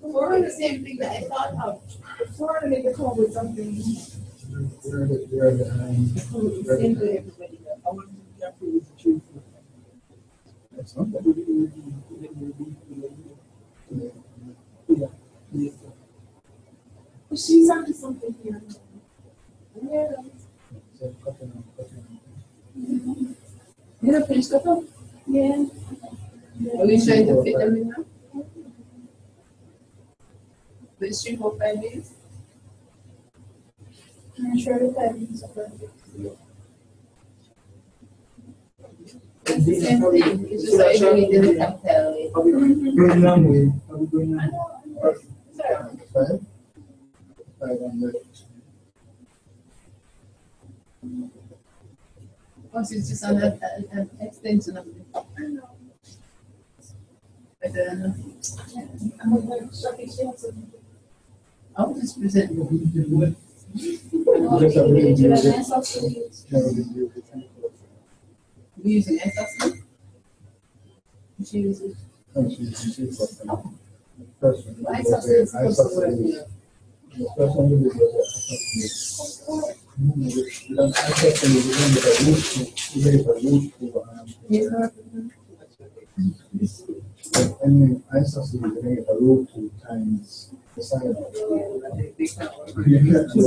C: Before the same thing that I thought of. Before I need to come up with something.
N: Same to everybody. I want to be careful with the truth. She's up to something here. Yeah. You have finished cut off? Yeah. Are we trying to fit them in now? With 3, 4, 5 days? I'm sure the 5 days are perfect. It's the same thing. It's just like you need the capital.
J: Are we going long way? Are we going on? 500.
N: Because it's just an extension of it. I know. But I'm going to shock it. I'll just present what we do. We using SSC? She uses.
J: No, she's first one.
N: I saw it's supposed to work here.
J: The first one will be I associate a root 2 times the side of the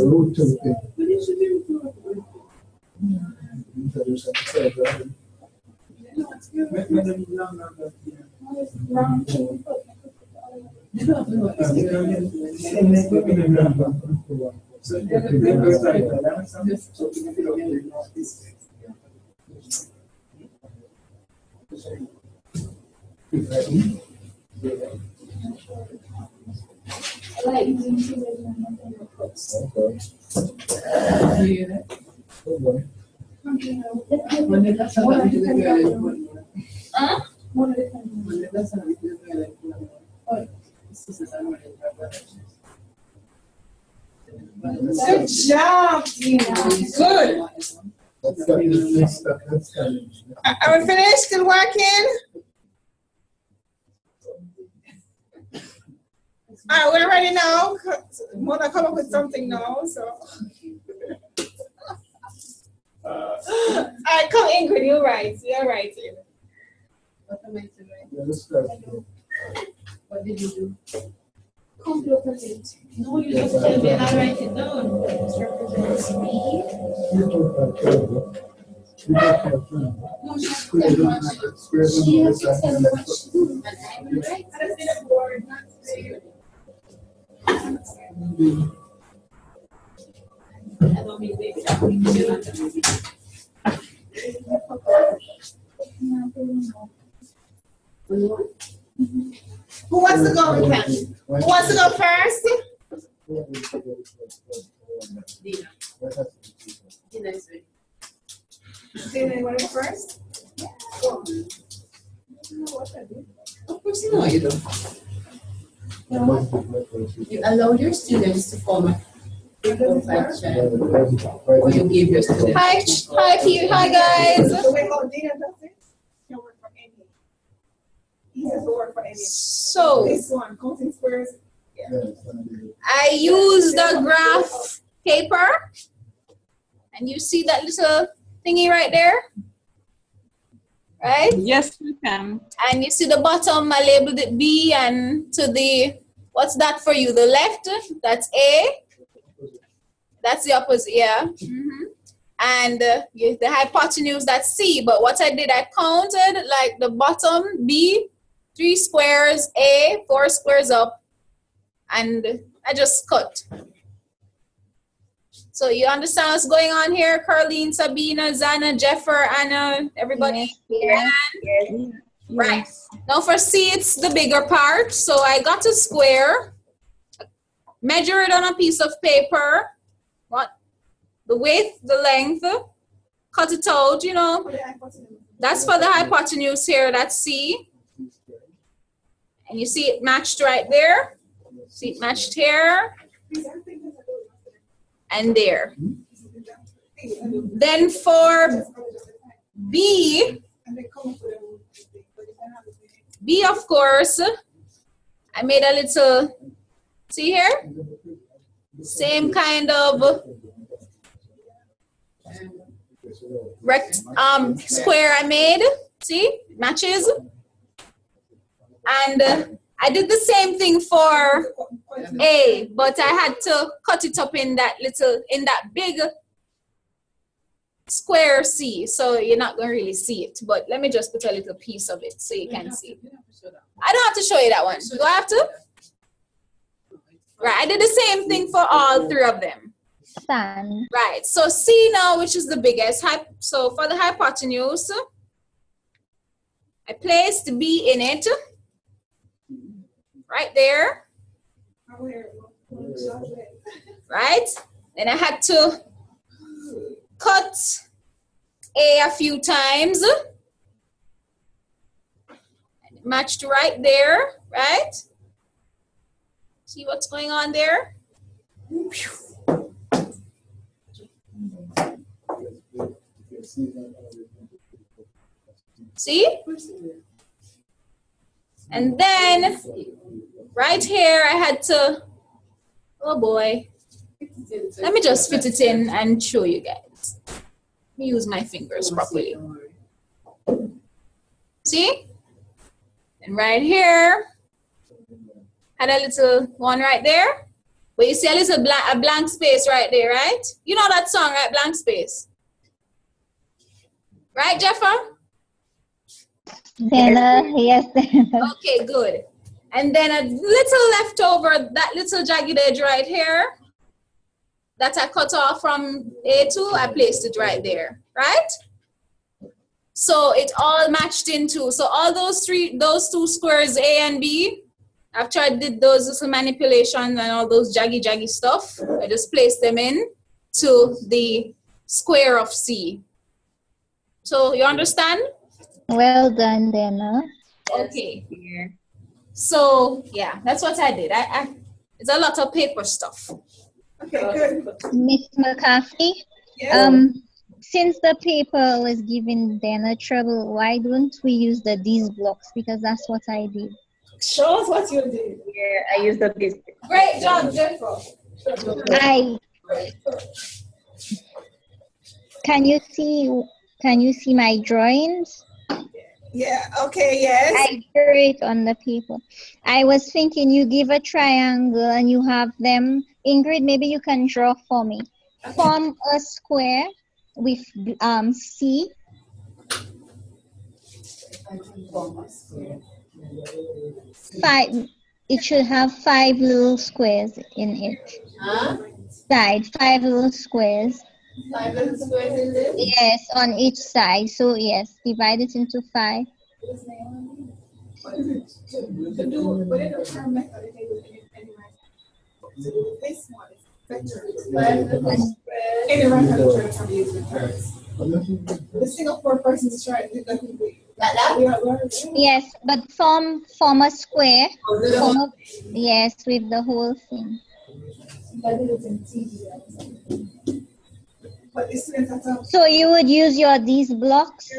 J: root 2 thing. Introduce it.
C: Good job, Tina. Good. Are we finished? Still working? All right, we're ready now. I'm gonna come up with something now. So, all right, come Ingrid. You're right. You're right.
N: What am I doing? What did you do? Complement. No, you just tell me and I write it down. This represents me. No, she has to tell me what to do. And I will write it. I don't mean baby.
C: Who wants to go with that? Who wants to go first?
N: Dina. Dina is ready.
C: Dina, you want to go first? Go.
N: Of course you know you don't. You allow your students to form a profile channel. Or you give your students.
C: Hi guys. So wait, Dina does it? She'll work for any. Easiest to work for any. So this one, counting squares. Yeah.
M: I use the graph paper, and you see that little thingy right there, right?
B: Yes, we can.
M: And you see the bottom, I labeled it B, and to the, what's that for you? The left, that's A. That's the opposite, yeah. And the hypotenuse, that's C. But what I did, I counted like the bottom, B, 3 squares, A, 4 squares up, and I just cut. So you understand what's going on here? Carlene, Sabina, Zana, Jeffer, Anna, everybody?
E: Yes.
M: Right. Now for C, it's the bigger part. So I got a square, measure it on a piece of paper, what? The width, the length, cut it out, you know. That's for the hypotenuse here, that's C. And you see it matched right there. See it matched here. And there. Then for B, of course, I made a little, see here? Same kind of square I made, see, matches. And I did the same thing for A, but I had to cut it up in that big square C, so you're not going to really see it. But let me just put a little piece of it so you can see. I don't have to show you that one. Do I have to? Right, I did the same thing for all three of them.
E: Sun.
M: Right, so C now, which is the biggest. So for the hypotenuse, I placed B in it, right there. Right, and I had to cut A few times. And it matched right there, right? See what's going on there? See? And then right here, I had to, oh boy. Let me just fit it in and show you guys. Let me use my fingers properly. See? And right here, had a little one right there. But you see a little a blank space right there, right? You know that song, right? Blank space. Right, Jeffa?
E: Yes.
M: Okay, good. And then a little leftover, that little jagged edge right here that I cut off from A2, I placed it right there, right? So it all matched into, so all those two squares, A and B, after I did those little manipulations and all those jaggy stuff, I just placed them in to the square of C. So you understand?
E: Well done, Dana.
M: Okay. So yeah, that's what I did. It's a lot of paper stuff.
C: Okay, good.
E: Miss McArthy,
C: Yes.
E: Since the paper was giving Dana trouble, why don't we use these blocks? Because that's what I did.
C: Show us what you did.
F: Yeah, I used the this.
C: Great job, Jennifer.
E: Can you see my drawings?
C: Yeah, okay, yes.
E: I drew it on the paper. I was thinking you give a triangle and you have them. Ingrid, maybe you can draw for me. Form a square with C. It should have 5 little squares in it.
L: Huh?
E: 5 little squares.
L: 5 little squares in this?
E: Yes, on each side. So yes, divide it into 5.
C: The Singapore person is trying to do that.
E: Yes, but form a square. Yes, with the whole thing. So you would use these blocks?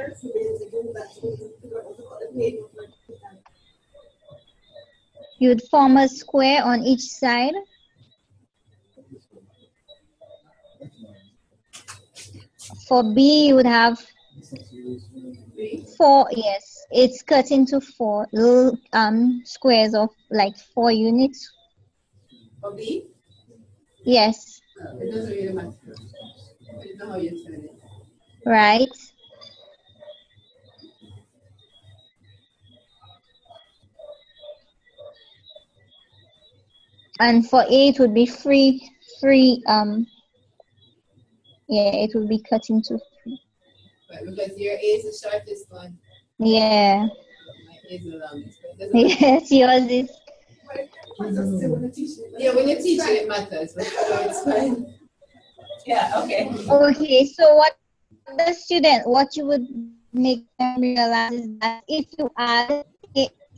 E: You would form a square on each side. For B, you would have 4, yes. It's cut into 4 little squares of like 4 units.
L: For B?
E: Yes.
L: It doesn't really matter. You know how you turn it.
E: Right. And for A, it would be yeah, it will be cut into 3.
L: Right, because your A is the shortest one.
E: Yeah.
L: My A is the longest.
E: Yes, yours is.
L: Yeah, when you teach it matters, but so it's fine. Yeah, okay.
E: Okay, so what you would make them realize is that if you add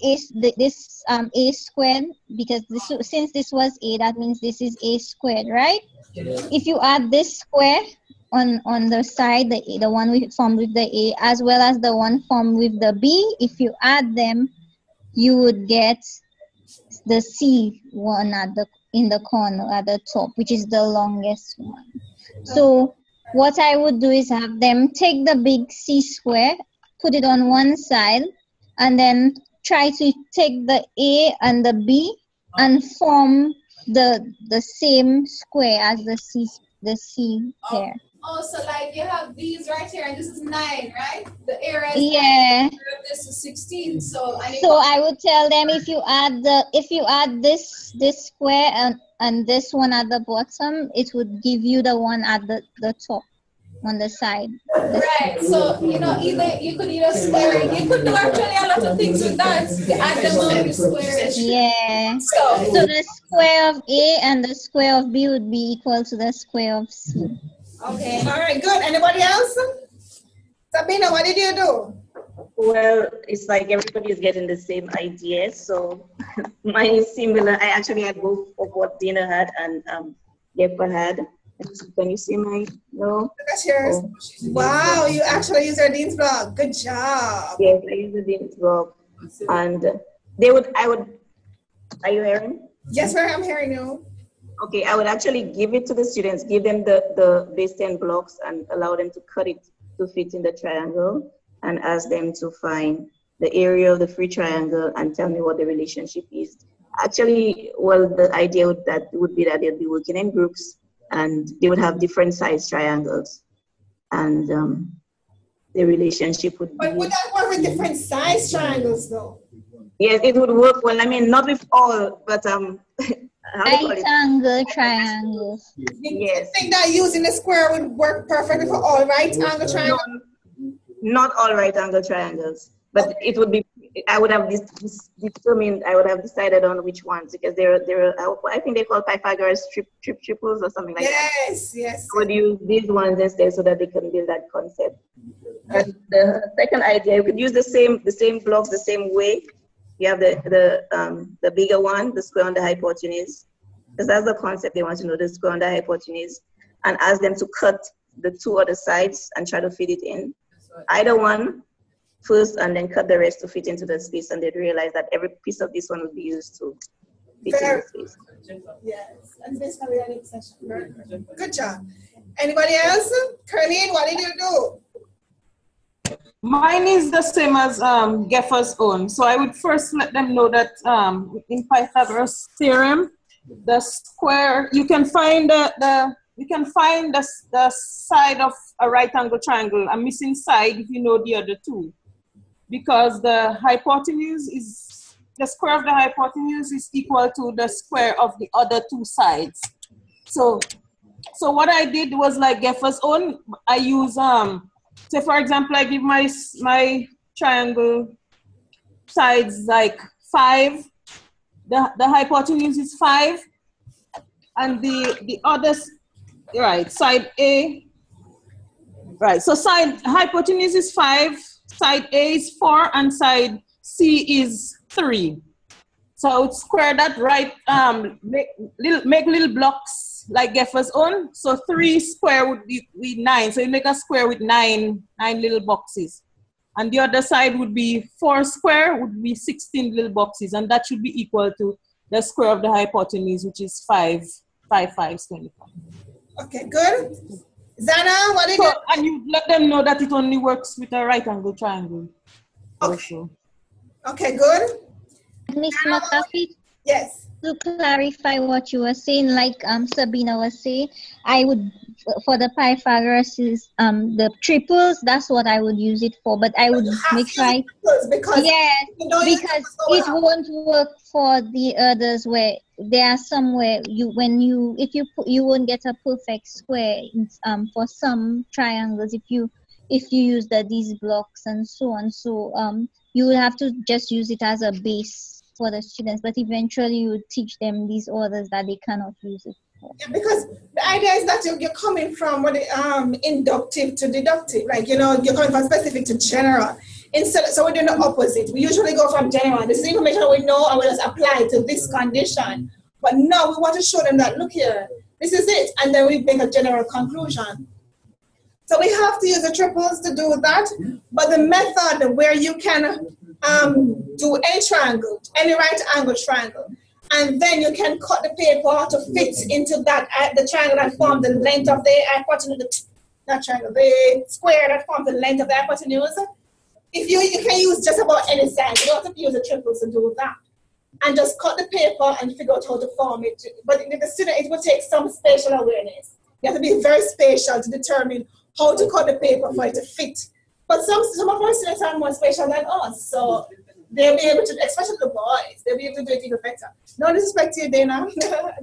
E: this A squared, because since this was A, that means this is A squared, right? If you add this square on the side, the one we formed with the A, as well as the one formed with the B, if you add them, you would get the C one in the corner at the top, which is the longest one. So what I would do is have them take the big C square, put it on one side, and then try to take the A and the B and form the same square as the C here.
I: Oh, so like you have these right here, and this is 9, right? The area is
E: Yeah.
I: 9, this is 16. So
E: I would tell them if you add this square and this one at the bottom, it would give you the one at the top on the side.
I: Right. So either you could square it. You could do actually a lot of things with that. You add them up, you square it.
E: Yeah.
I: So
E: the square of A and the square of B would be equal to the square of C.
I: Okay. All right. Good. Anybody else? Sabina, what did you do?
F: Well, it's like everybody is getting the same idea. So mine is similar. I actually had both of what Dina had and Gepa had. Can you see mine? No?
I: That's yours. Oh. Wow, you actually use your Dean's blog. Good job.
F: Yes, I use the Dean's blog. And are you hearing?
I: Yes, sir, I'm hearing you.
F: Okay, I would actually give it to the students, give them the base 10 blocks and allow them to cut it to fit in the triangle and ask them to find the area of the free triangle and tell me what the relationship is. Actually, well, the idea would be that they'll be working in groups and they would have different size triangles. And the relationship would be...
I: But would that work with different size triangles though?
F: Yes, it would work well. I mean, not with all, but
E: right angle triangles.
F: Yes.
I: You think that using the square would work perfectly for all right angle triangles?
F: No, not all right angle triangles, but it would be. I would have determined. I would have decided on which ones because there are. I think they call Pythagoras triples or something like that.
I: Yes.
F: I would use these ones instead so that they can build that concept. And the second idea, you could use the same blocks the same way. You have the bigger one, the square on the hypotenuse, because that's the concept they want to know, the square on the hypotenuse, and ask them to cut the two other sides and try to fit it in. Either one first and then cut the rest to fit into the space, and they'd realize that every piece of this one would be used to fit in the space.
I: Yes, and this can be an exception. Good job. Anybody else? Carlene, what did you do?
B: Mine is the same as Geffer's own. So I would first let them know that in Pythagoras theorem, the square, you can find the side of a right angle triangle, a missing side if you know the other two. Because the square of the hypotenuse is equal to the square of the other two sides. So what I did was like Geffer's own, I use say for example, I give my triangle sides like 5. The hypotenuse is 5, and the others, right? Side A, right? So hypotenuse is 5, side A is 4, and side C is 3. So I would square that right. Make little blocks like Geffer's own. So 3 square would be 9. So you make a square with 9 little boxes. And the other side would be 4 square would be 16 little boxes. And that should be equal to the square of the hypotenuse, which is 5 is 25.
I: Okay, good. Zana, what did you...
B: And you let them know that it only works with a right angle triangle.
I: Okay.
B: Also.
I: Okay, good.
E: Miss McArthy?
I: Yes.
E: To clarify what you were saying, like Sabina was saying, I would, for the Pythagoras, the triples, that's what I would use it for, but I would make sure because it won't work for the others where there are some where you won't get a perfect square for some triangles if you use these blocks and so on. So you will have to just use it as a base for the students, but eventually you would teach them these orders that they cannot use it for.
I: Yeah, because the idea is that you're coming from inductive to deductive, like you're coming from specific to general. So we're doing the opposite. We usually go from general. This is information we know and we just apply to this condition. But now we want to show them that, look here, this is it, and then we make a general conclusion. So we have to use the triples to do that, but the method where you can do any triangle, any right angle triangle, and then you can cut the paper to fit into the triangle that forms the length of the hypotenuse, the square that forms the length of the hypotenuse.
C: if you can use just about any size. You don't have to use a triples to do that. And just cut the paper and figure out how to form it. But with the student, it will take some spatial awareness. You have to be very spatial to determine how to cut the paper for it to fit. But some of our students are more spatial than us, so they'll be able to, especially the boys, they'll be able to do it even better. No disrespect to you, Dana.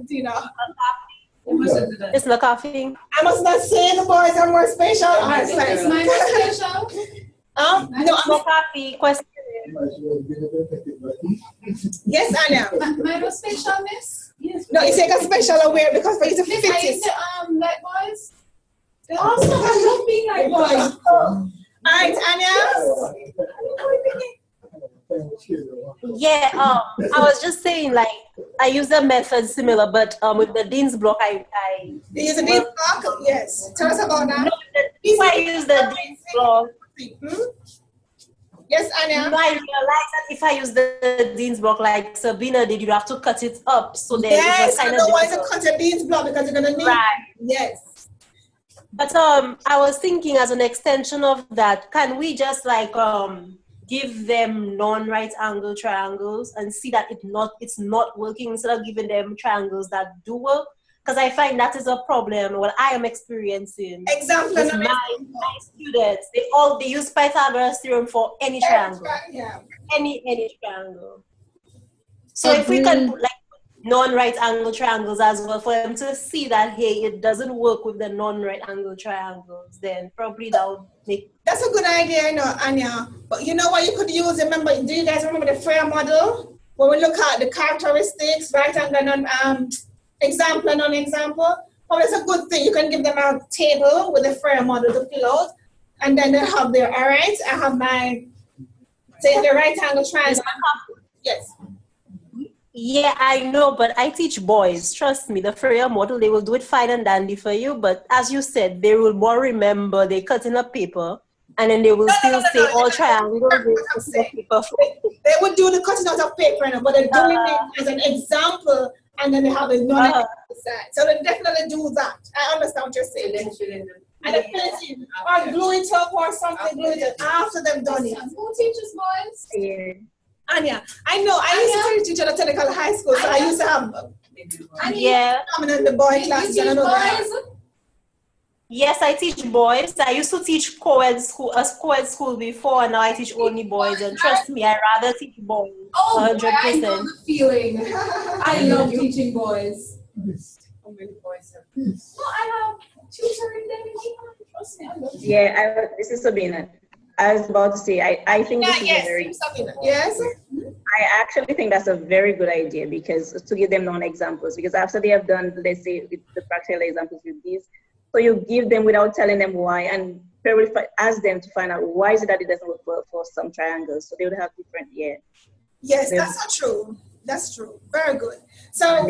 C: Dina.
G: It's McArthy.
C: I must not say the boys are more spatial.
I: Is mine more spatial?
C: No,
G: McArthy question.
C: Yes, Anya.
I: Mine was spatial, miss? Yes.
C: No, it's like a special aware because for you to fit
I: I
C: it.
I: used to, like boys. They also have not being like boys.
C: All right, Anya.
G: Yeah, I was just saying, like, I use a method similar, but with the Dean's block,
C: You use the Dean's block? Yes. Tell us about that.
G: No, if I use the Dean's block.
C: Yes, Anya.
G: No, I realized that if I use the Dean's block like Sabina did, you have to cut it up. So then
C: yes,
G: kind
C: I don't want to cut your Dean's block because you're going to need Yes.
G: But I was thinking as an extension of that, can we just like give them non-right angle triangles and see that it's not working instead of giving them triangles that do work? Because I find that is a problem what I am experiencing.
C: Example.
G: With my students, they use Pythagoras theorem for any triangle.
C: Yeah.
G: Any triangle. So if we can put like non-right angle triangles as well for them to see that, hey, it doesn't work with the non-right angle triangles, then probably that would make...
C: That's a good idea, Anya. But you know what you could use? Remember, do you guys remember the Freire model? When we look at the characteristics, right angle, example and non-example. Well, it's a good thing. You can give them a table with the Freire model to fill out, and then they have their, all right, I have my, say the right angle triangle. Yes.
G: Yeah, I know, but I teach boys. Trust me, the Freire model, they will do it fine and dandy for you, but as you said, they will more remember they cut in a paper, and then they will still say all triangles.
C: They would do the cutting out of paper, but they're doing it as an example, and then they have a non-example side. So they definitely do that. I understand what you're saying. And the finishing, or glue it up or something, glue it up after they've done it.
I: Who teaches boys?
C: Yeah. Anya, I know. I used to teach at a technical high school, so I used to have the boy classes.
I: You teach boys?
G: Yes, I teach boys. I used to teach co-ed school before, and now I teach only boys. And trust me, I rather teach boys. 100%.
I: Boy, I know the feeling. I love teaching boys. How many boys have this? No, I have tutoring them. Trust me, I love teaching.
F: Yeah, this is Sabina. I was about to say, I think this is a very...
C: Yes.
F: I actually think that's a very good idea because to give them non-examples, because after they have done, let's say, the practical examples with these, so you give them without telling them why and ask them to find out why is it that it doesn't work for some triangles. So they would have different,
C: Yes, that's so true. That's true. Very good. So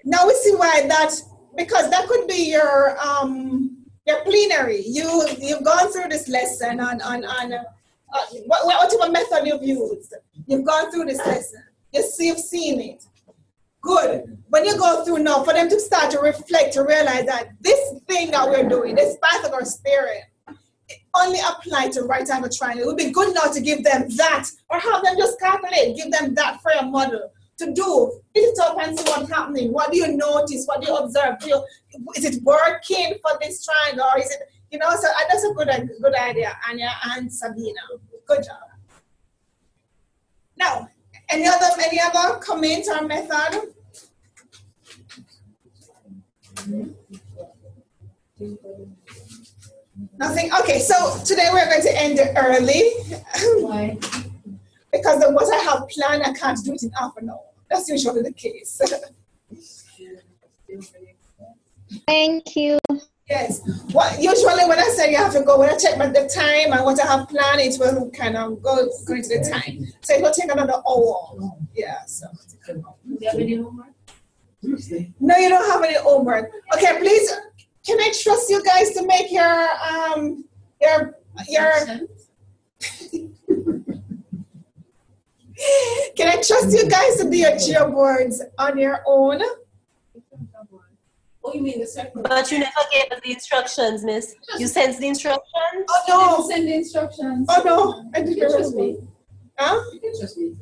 C: now we see why that, because that could be your plenary. You've gone through this lesson on whatever method you've used. You've gone through this lesson. You've seen it. Good. When you go through now, for them to start to reflect, to realize that this thing that we're doing, this Pythagoras theorem, it only applies to right angle triangle. It would be good now to give them that, or have them just calculate, give them that Freire model to do. Pick it up and see what's happening. What do you notice? What do you observe? Is it working for this triangle, or is it, so that's a good idea, Anya and Sabina. Good job. Now, any other comment or method? Nothing? Okay, so today we're going to end early. Why? Because of what I have planned, I can't do it in half an hour. That's usually the case.
E: Thank you.
C: Yes. Usually when I say you have to go, when I check the time and what I have planned, it will kind of go into the time. So it will take another hour. Yeah. So.
N: Do you have any homework?
C: No, you don't have any homework. Okay, please. Can I trust you guys to make your Can I trust you guys to do your geo boards on your own?
N: Oh, you mean the circle?
G: But you never gave us the instructions, miss. You sent the instructions?
C: Oh no!
N: Didn't send the instructions.
C: Oh no! I didn't
N: trust me.
C: Huh?
N: You can trust me.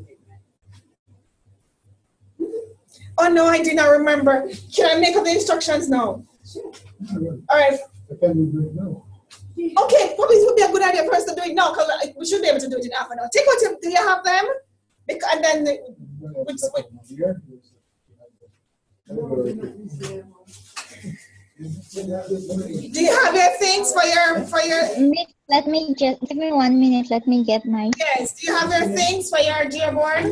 C: Oh no, I did not remember. Can I make up the instructions now?
N: Sure.
C: All right.
K: Can you do it now?
C: Okay, probably it would be a good idea for us to do it now because we should be able to do it in half an hour. Take what you, do you have them? Because, and then do you have your things for your
E: Let me just give me 1 minute. Let me get my.
C: Yes, do you have your things for your dear board?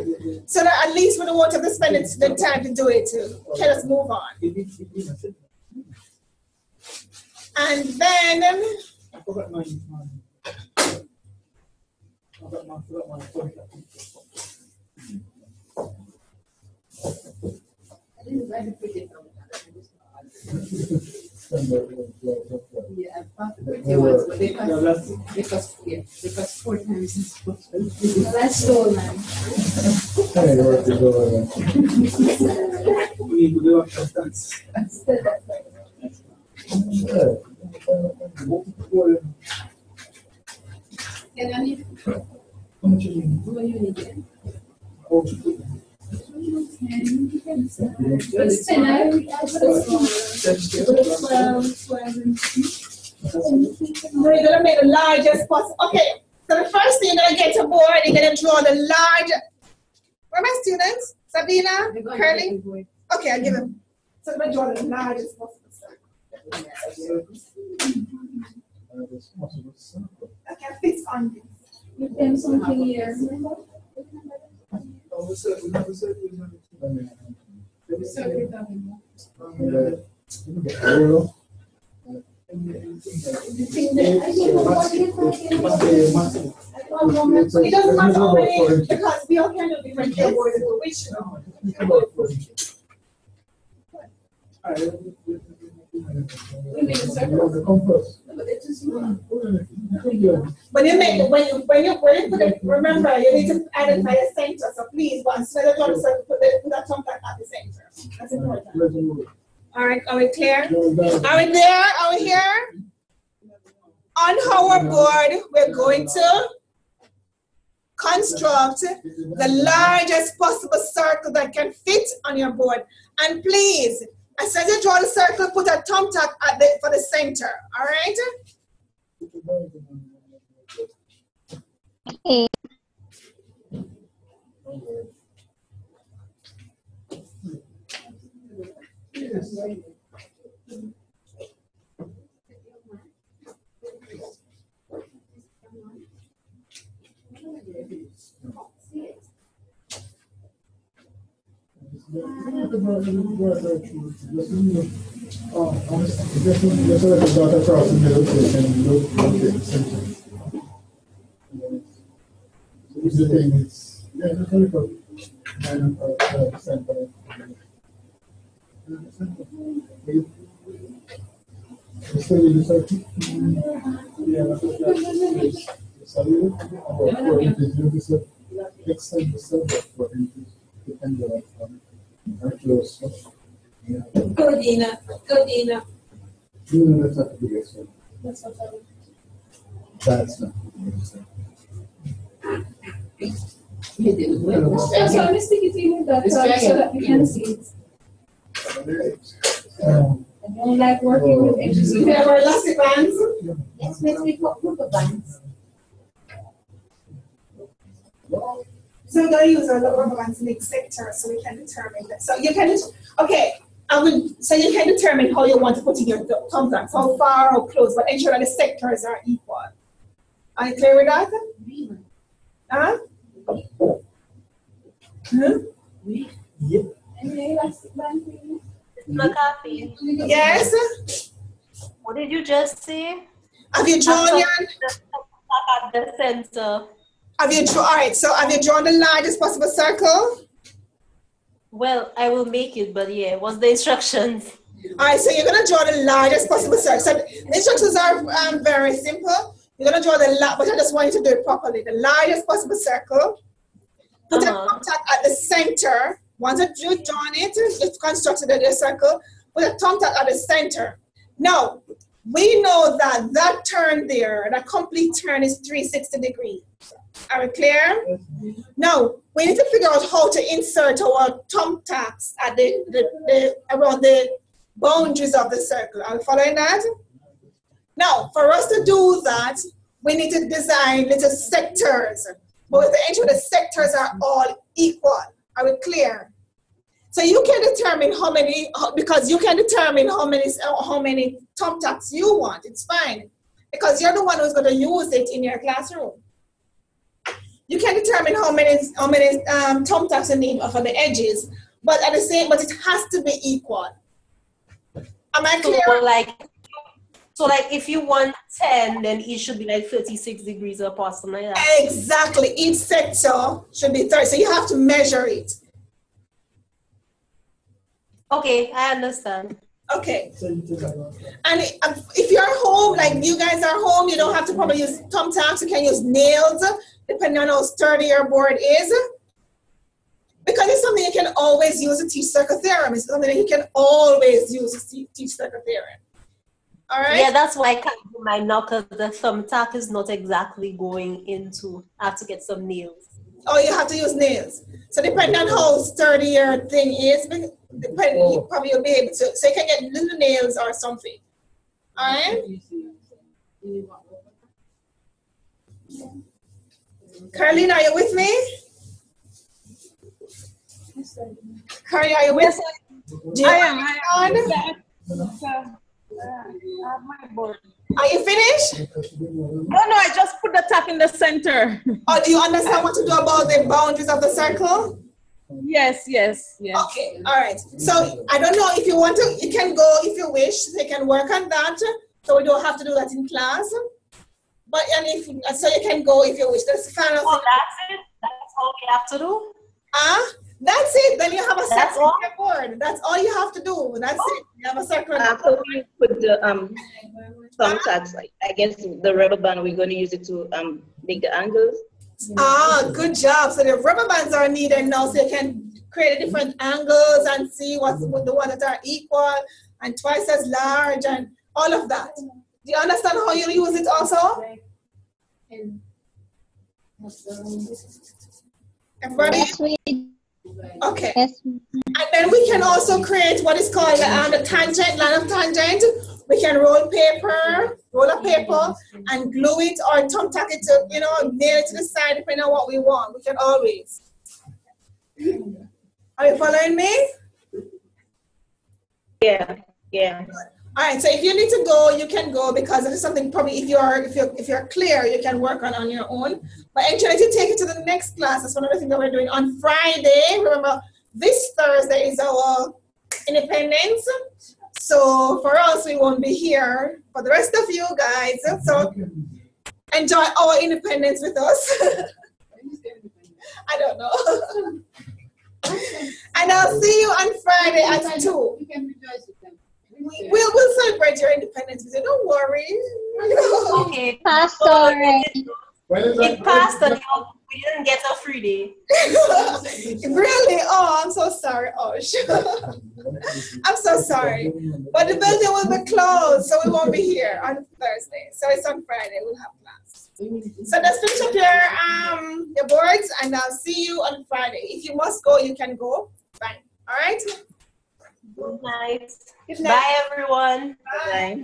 C: So that at least we don't want to spend the time to do it. Can us move on. And then
J: I forgot mine.
N: I didn't write it pretty down. Yeah, I found the pretty ones, but they cost 4 times as much. Well, that's stolen.
J: We need to do a dance.
N: Can I need?
J: How much you need?
N: What do you need then?
J: Oh,
N: It's 10. I
C: we're gonna make the largest possible. Okay, so the first thing you're gonna get a board, you're gonna draw the large. Where are my students? Sabina, Curly. Okay, I'll give them. So I'm gonna draw the largest possible circle. I can fit on this.
N: You them something here.
C: It doesn't matter how many, because we all can do different keyboards, which when you put it, remember you need to identify the center. So please, once you draw the circle, put that thumbtack at the center. That's important. All right, are we clear? Are we there? Are we here? On our board, we're going to construct the largest possible circle that can fit on your board. And please, as soon as you draw the circle, put a thumbtack at for the center. All right?
E: Okay.
N: Good enough. Good enough.
K: No, that's not the biggest one.
N: That's what I
K: That's not the biggest one.
N: That's why I'm sticking in with that so that we can see it. I don't like working with edges.
C: You have our elastic bands?
N: Yes, let's make up rubber bands.
C: So we're going to use our rubber bands to make sectors so we can determine that. So you can, okay, so you can determine how you want to put in your thumbtacks, how far, how close, but ensure that the sectors are equal. Are you clear with that? Huh? Huh?
J: Yep.
N: Any elastic band, please?
G: McArthy.
C: Yes?
G: What did you just say?
C: Have you drawn your...
G: At the center.
C: Have you drawn, all right, so have you drawn the largest possible circle?
G: Well, I will make it, but yeah, what's the instructions?
C: All right, so you're going to draw the largest possible circle. So the instructions are very simple. You're going to draw but I just want you to do it properly. The largest possible circle. Put a contact at the center. Once you've drawn it, you've constructed a circle. with a thumbtack at the center. Now, we know that that turn there, that complete turn is 360 degrees. Are we clear? Now, we need to figure out how to insert our thumbtacks at around the boundaries of the circle. Are we following that? Now, for us to do that, we need to design little sectors. But we have to ensure the sectors are all equal. Are we clear? So you can determine how many, because you can determine how many thumbtacks you want. It's fine, because you're the one who's going to use it in your classroom. You can determine how many thumbtacks you need for the edges, but at the same, but it has to be equal. Am I clear?
G: So like if you want 10, then it should be like 36 degrees apart, something like that.
C: Exactly. Each sector should be 30. So you have to measure it.
G: Okay, I understand.
C: Okay. And if you're home, like you guys are home, you don't have to probably use thumbtacks. You can use nails, depending on how sturdy your board is. Because it's something you can always use to teach circle theorem. It's something that you can always use to teach circle theorem. All right?
G: Yeah, that's why I can't do mine now, because the thumbtack is not exactly going into, I have to get some nails.
C: Oh, you have to use nails. So depending on how sturdy your thing is, you probably will be able to, so you can get little nails or something. All right? Caroline, are you with me? Caroline, are you with me?
B: I am. My board.
C: Are you finished?
B: No, I just put the tack in the center.
C: Oh, do you understand what to do about the boundaries of the circle?
B: Yes.
C: Okay, all right. So I don't know if you want to, you can go if you wish, so you can work on that. So we don't have to do that in class. But so you can go if you wish. That's the final thing.
G: That's it? That's all we have to do?
C: That's it. Then you have a circle on your board. That's all you have to do. That's it. You have a circle on your board.
F: So we put the thumbtacks, like I guess the rubber band, we're going to use it to make the angles.
C: Good job. So the rubber bands are needed now, so you can create different angles and see what's the ones that are equal and twice as large and all of that. Do you understand how you use it also? Everybody?
E: Yes, we.
C: Okay.
E: Yes.
C: And then we can also create what is called the tangent, line of tangent. We can roll a paper and glue it or thumbtack it to, nail it to the side depending on what we want. We can always. Are you following me?
F: Yeah.
C: All right, so if you need to go, you can go, because it is something probably if you're clear, you can work on your own. But actually, to take it to the next class, that's one of the things that we're doing on Friday. Remember, this Thursday is our independence. So for us, we won't be here. For the rest of you guys, so enjoy our independence with us. I don't know. And I'll see you on Friday at 2. We'll celebrate your independence with you. Don't worry.
G: Okay.
E: Passed already.
G: It passed and we didn't get a free day.
C: Really? Oh, I'm so sorry. Oh, I'm so sorry. But the building will be closed, so we won't be here on Thursday. So it's on Friday. We'll have class. So just finish up your boards, and I'll see you on Friday. If you must go, you can go. Fine. All right?
G: Good night. Bye, everyone.
C: Bye.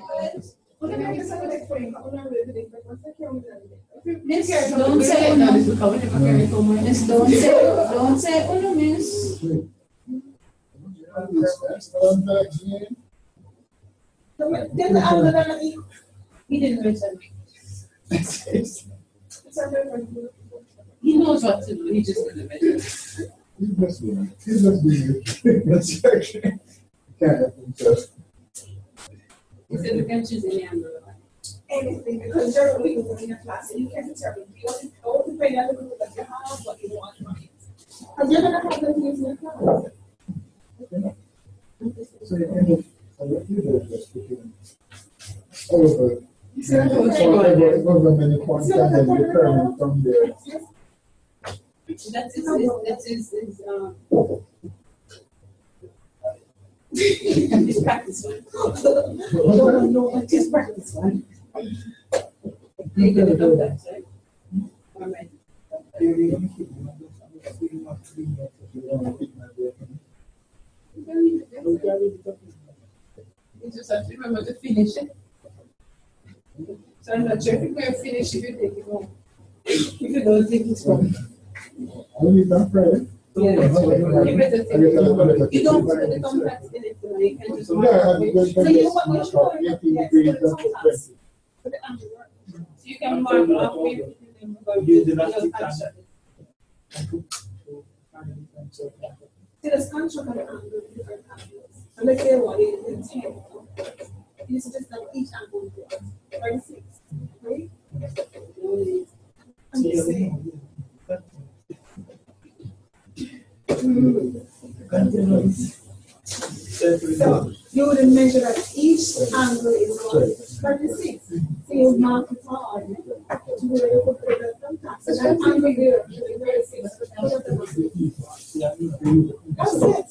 N: Miss, don't say uno. Miss, don't say uno, miss. He didn't mention me. He knows what to do. He just didn't mention me.
K: He's just being that's okay. Can't help himself.
N: He said we can choose any angle.
C: Anything, because you're really good in your class, and you can determine what depending on the group that you have, what you want from it. Because you're going to have them use in your class.
K: So you end up, you just picking over. Over many points and then determine from there.
N: That is This practice one. No, just practice one. You're gonna do that, right? All right. You just have to remember to finish it. So I'm not sure if you're going to finish if you take it home. If you don't think it's wrong. Yeah, you better take it home. You don't put the complex in it, so you can just mark it. So you know what you should do? Yes, put the complex. Put the angle. So you can mark off where you put them about your action. See, there's construct of the angle, different angles. So let's say what is 10. You suggest that each angle is 36, right? I'm just saying. So you would measure that each angle is 36. So you mark it hard. So that angle there is 36. That's it.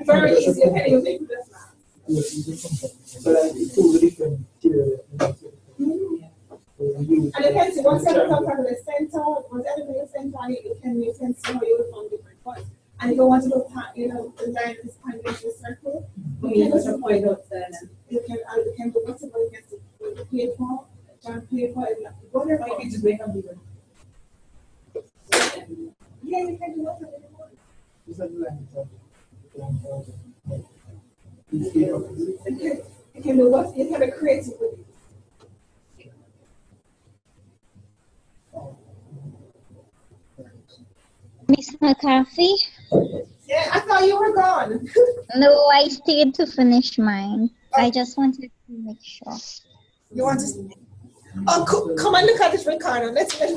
N: Very easy. Okay, you make this and you can see once you come from the center, once everything is center, you can see how you will form different points. And if you want to do, design this tangential circle, you can just point out that you can do whatever you can see. The paper, John paper, whatever you can just make a bigger. Yeah, you can do whatever you want. You can do what you can be creative with it.
E: Miss McArthy?
C: Yeah, I thought you were gone.
E: No, I stayed to finish mine. I just wanted to make sure.
C: You want to? Oh, come on, look at this recorder. Let's yeah.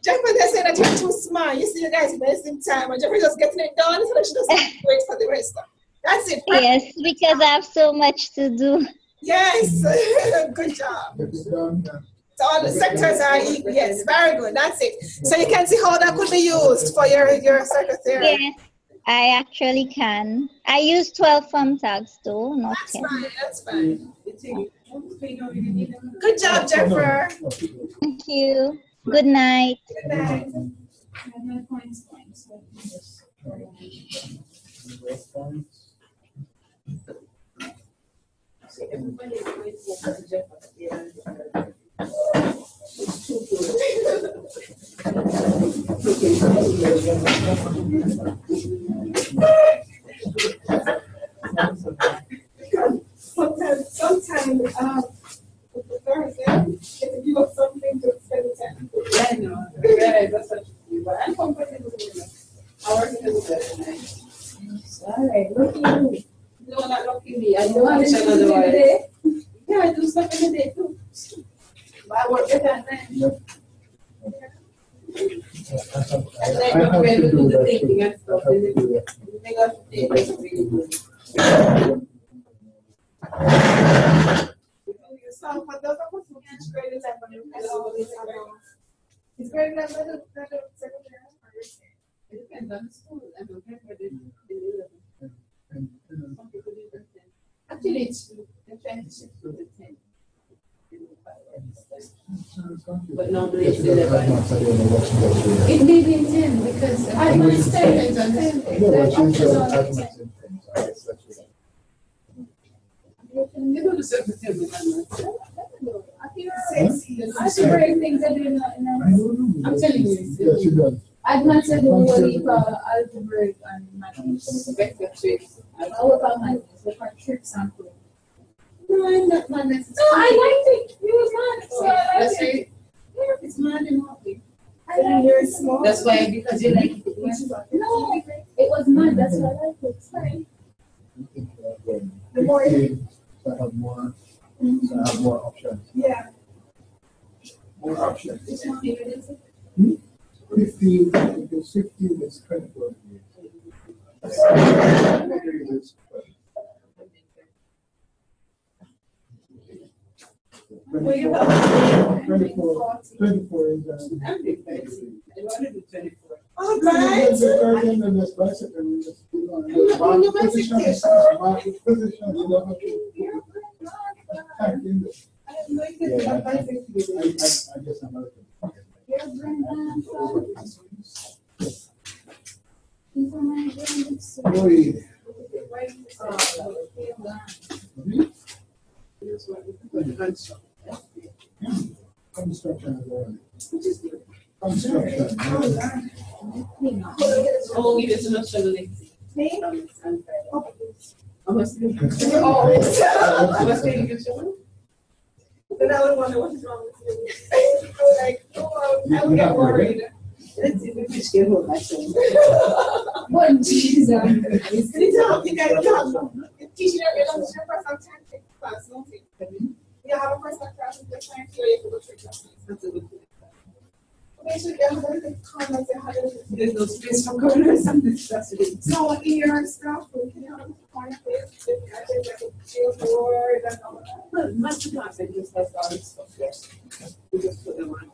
C: Jeffrey, they say that you're too smart. You see, you guys wasting time, and Jeffrey just getting it done, so she doesn't wait for the rest. That's it.
E: Yes, because I have so much to do.
C: Yes, good job. So all the sectors are equal. Yes, very good. That's it. So you can see how that could be used for your secretary.
E: Yes, I actually can. I use 12 thumb tags though, not
C: that's
E: 10.
C: Fine, that's fine. Good job, Jennifer.
E: Thank you. Good night.
C: Good night. Sometimes, the Thursday, if you have something to spend time. I know, that's what you do, but I'm comfortable with it. I work in the all right, lucky you. No, not lucky me. I do have another day. Yeah, I do stuff in the day too. But I work better than them. And then you're going to do the thinking and stuff. And you have to take it really good. So for those of us who can't grade 11, is grade 11 the secretary? It depends on the school. I'm looking for the 11. Some people do the 10. Actually, it's the 10 to the 10. But normally it's 11. It may be 10 because I understand on the 10. You know the secretary. I should break things that do not. I'm telling you.
K: Yeah, she does.
C: I've not said the word algebraic and mathematics. Vector tricks. I work on mathematics, but for tricks and proof. No, I'm not mathematics. No, I liked it. You was mad. So I liked it. Yeah, it's mad and happy. I very small. That's why, because you like it. No, it was mad. That's why I liked it. It's fine. The more
K: I have more options.
C: Yeah.
K: More options. 15, because 16 is 24 years.
N: Well, you have
K: 24 is
N: I want to do 24.
K: all right.
N: Oh, it is not struggling. I must be. I must be good show. Then I would wonder what is wrong with you. Like, I would get worried. Let's see if we can hold myself.
I: What Jesus?
N: You guys teaching every language in personal tactic class, don't you? You have a personal class with your time, so you have to go through classes. That's a good thing.
I: There's no space for corners and necessity.
N: So in your stuff, can you have a point this, like a board and all that?
I: Well, master class, I just has all this stuff there. We just put them on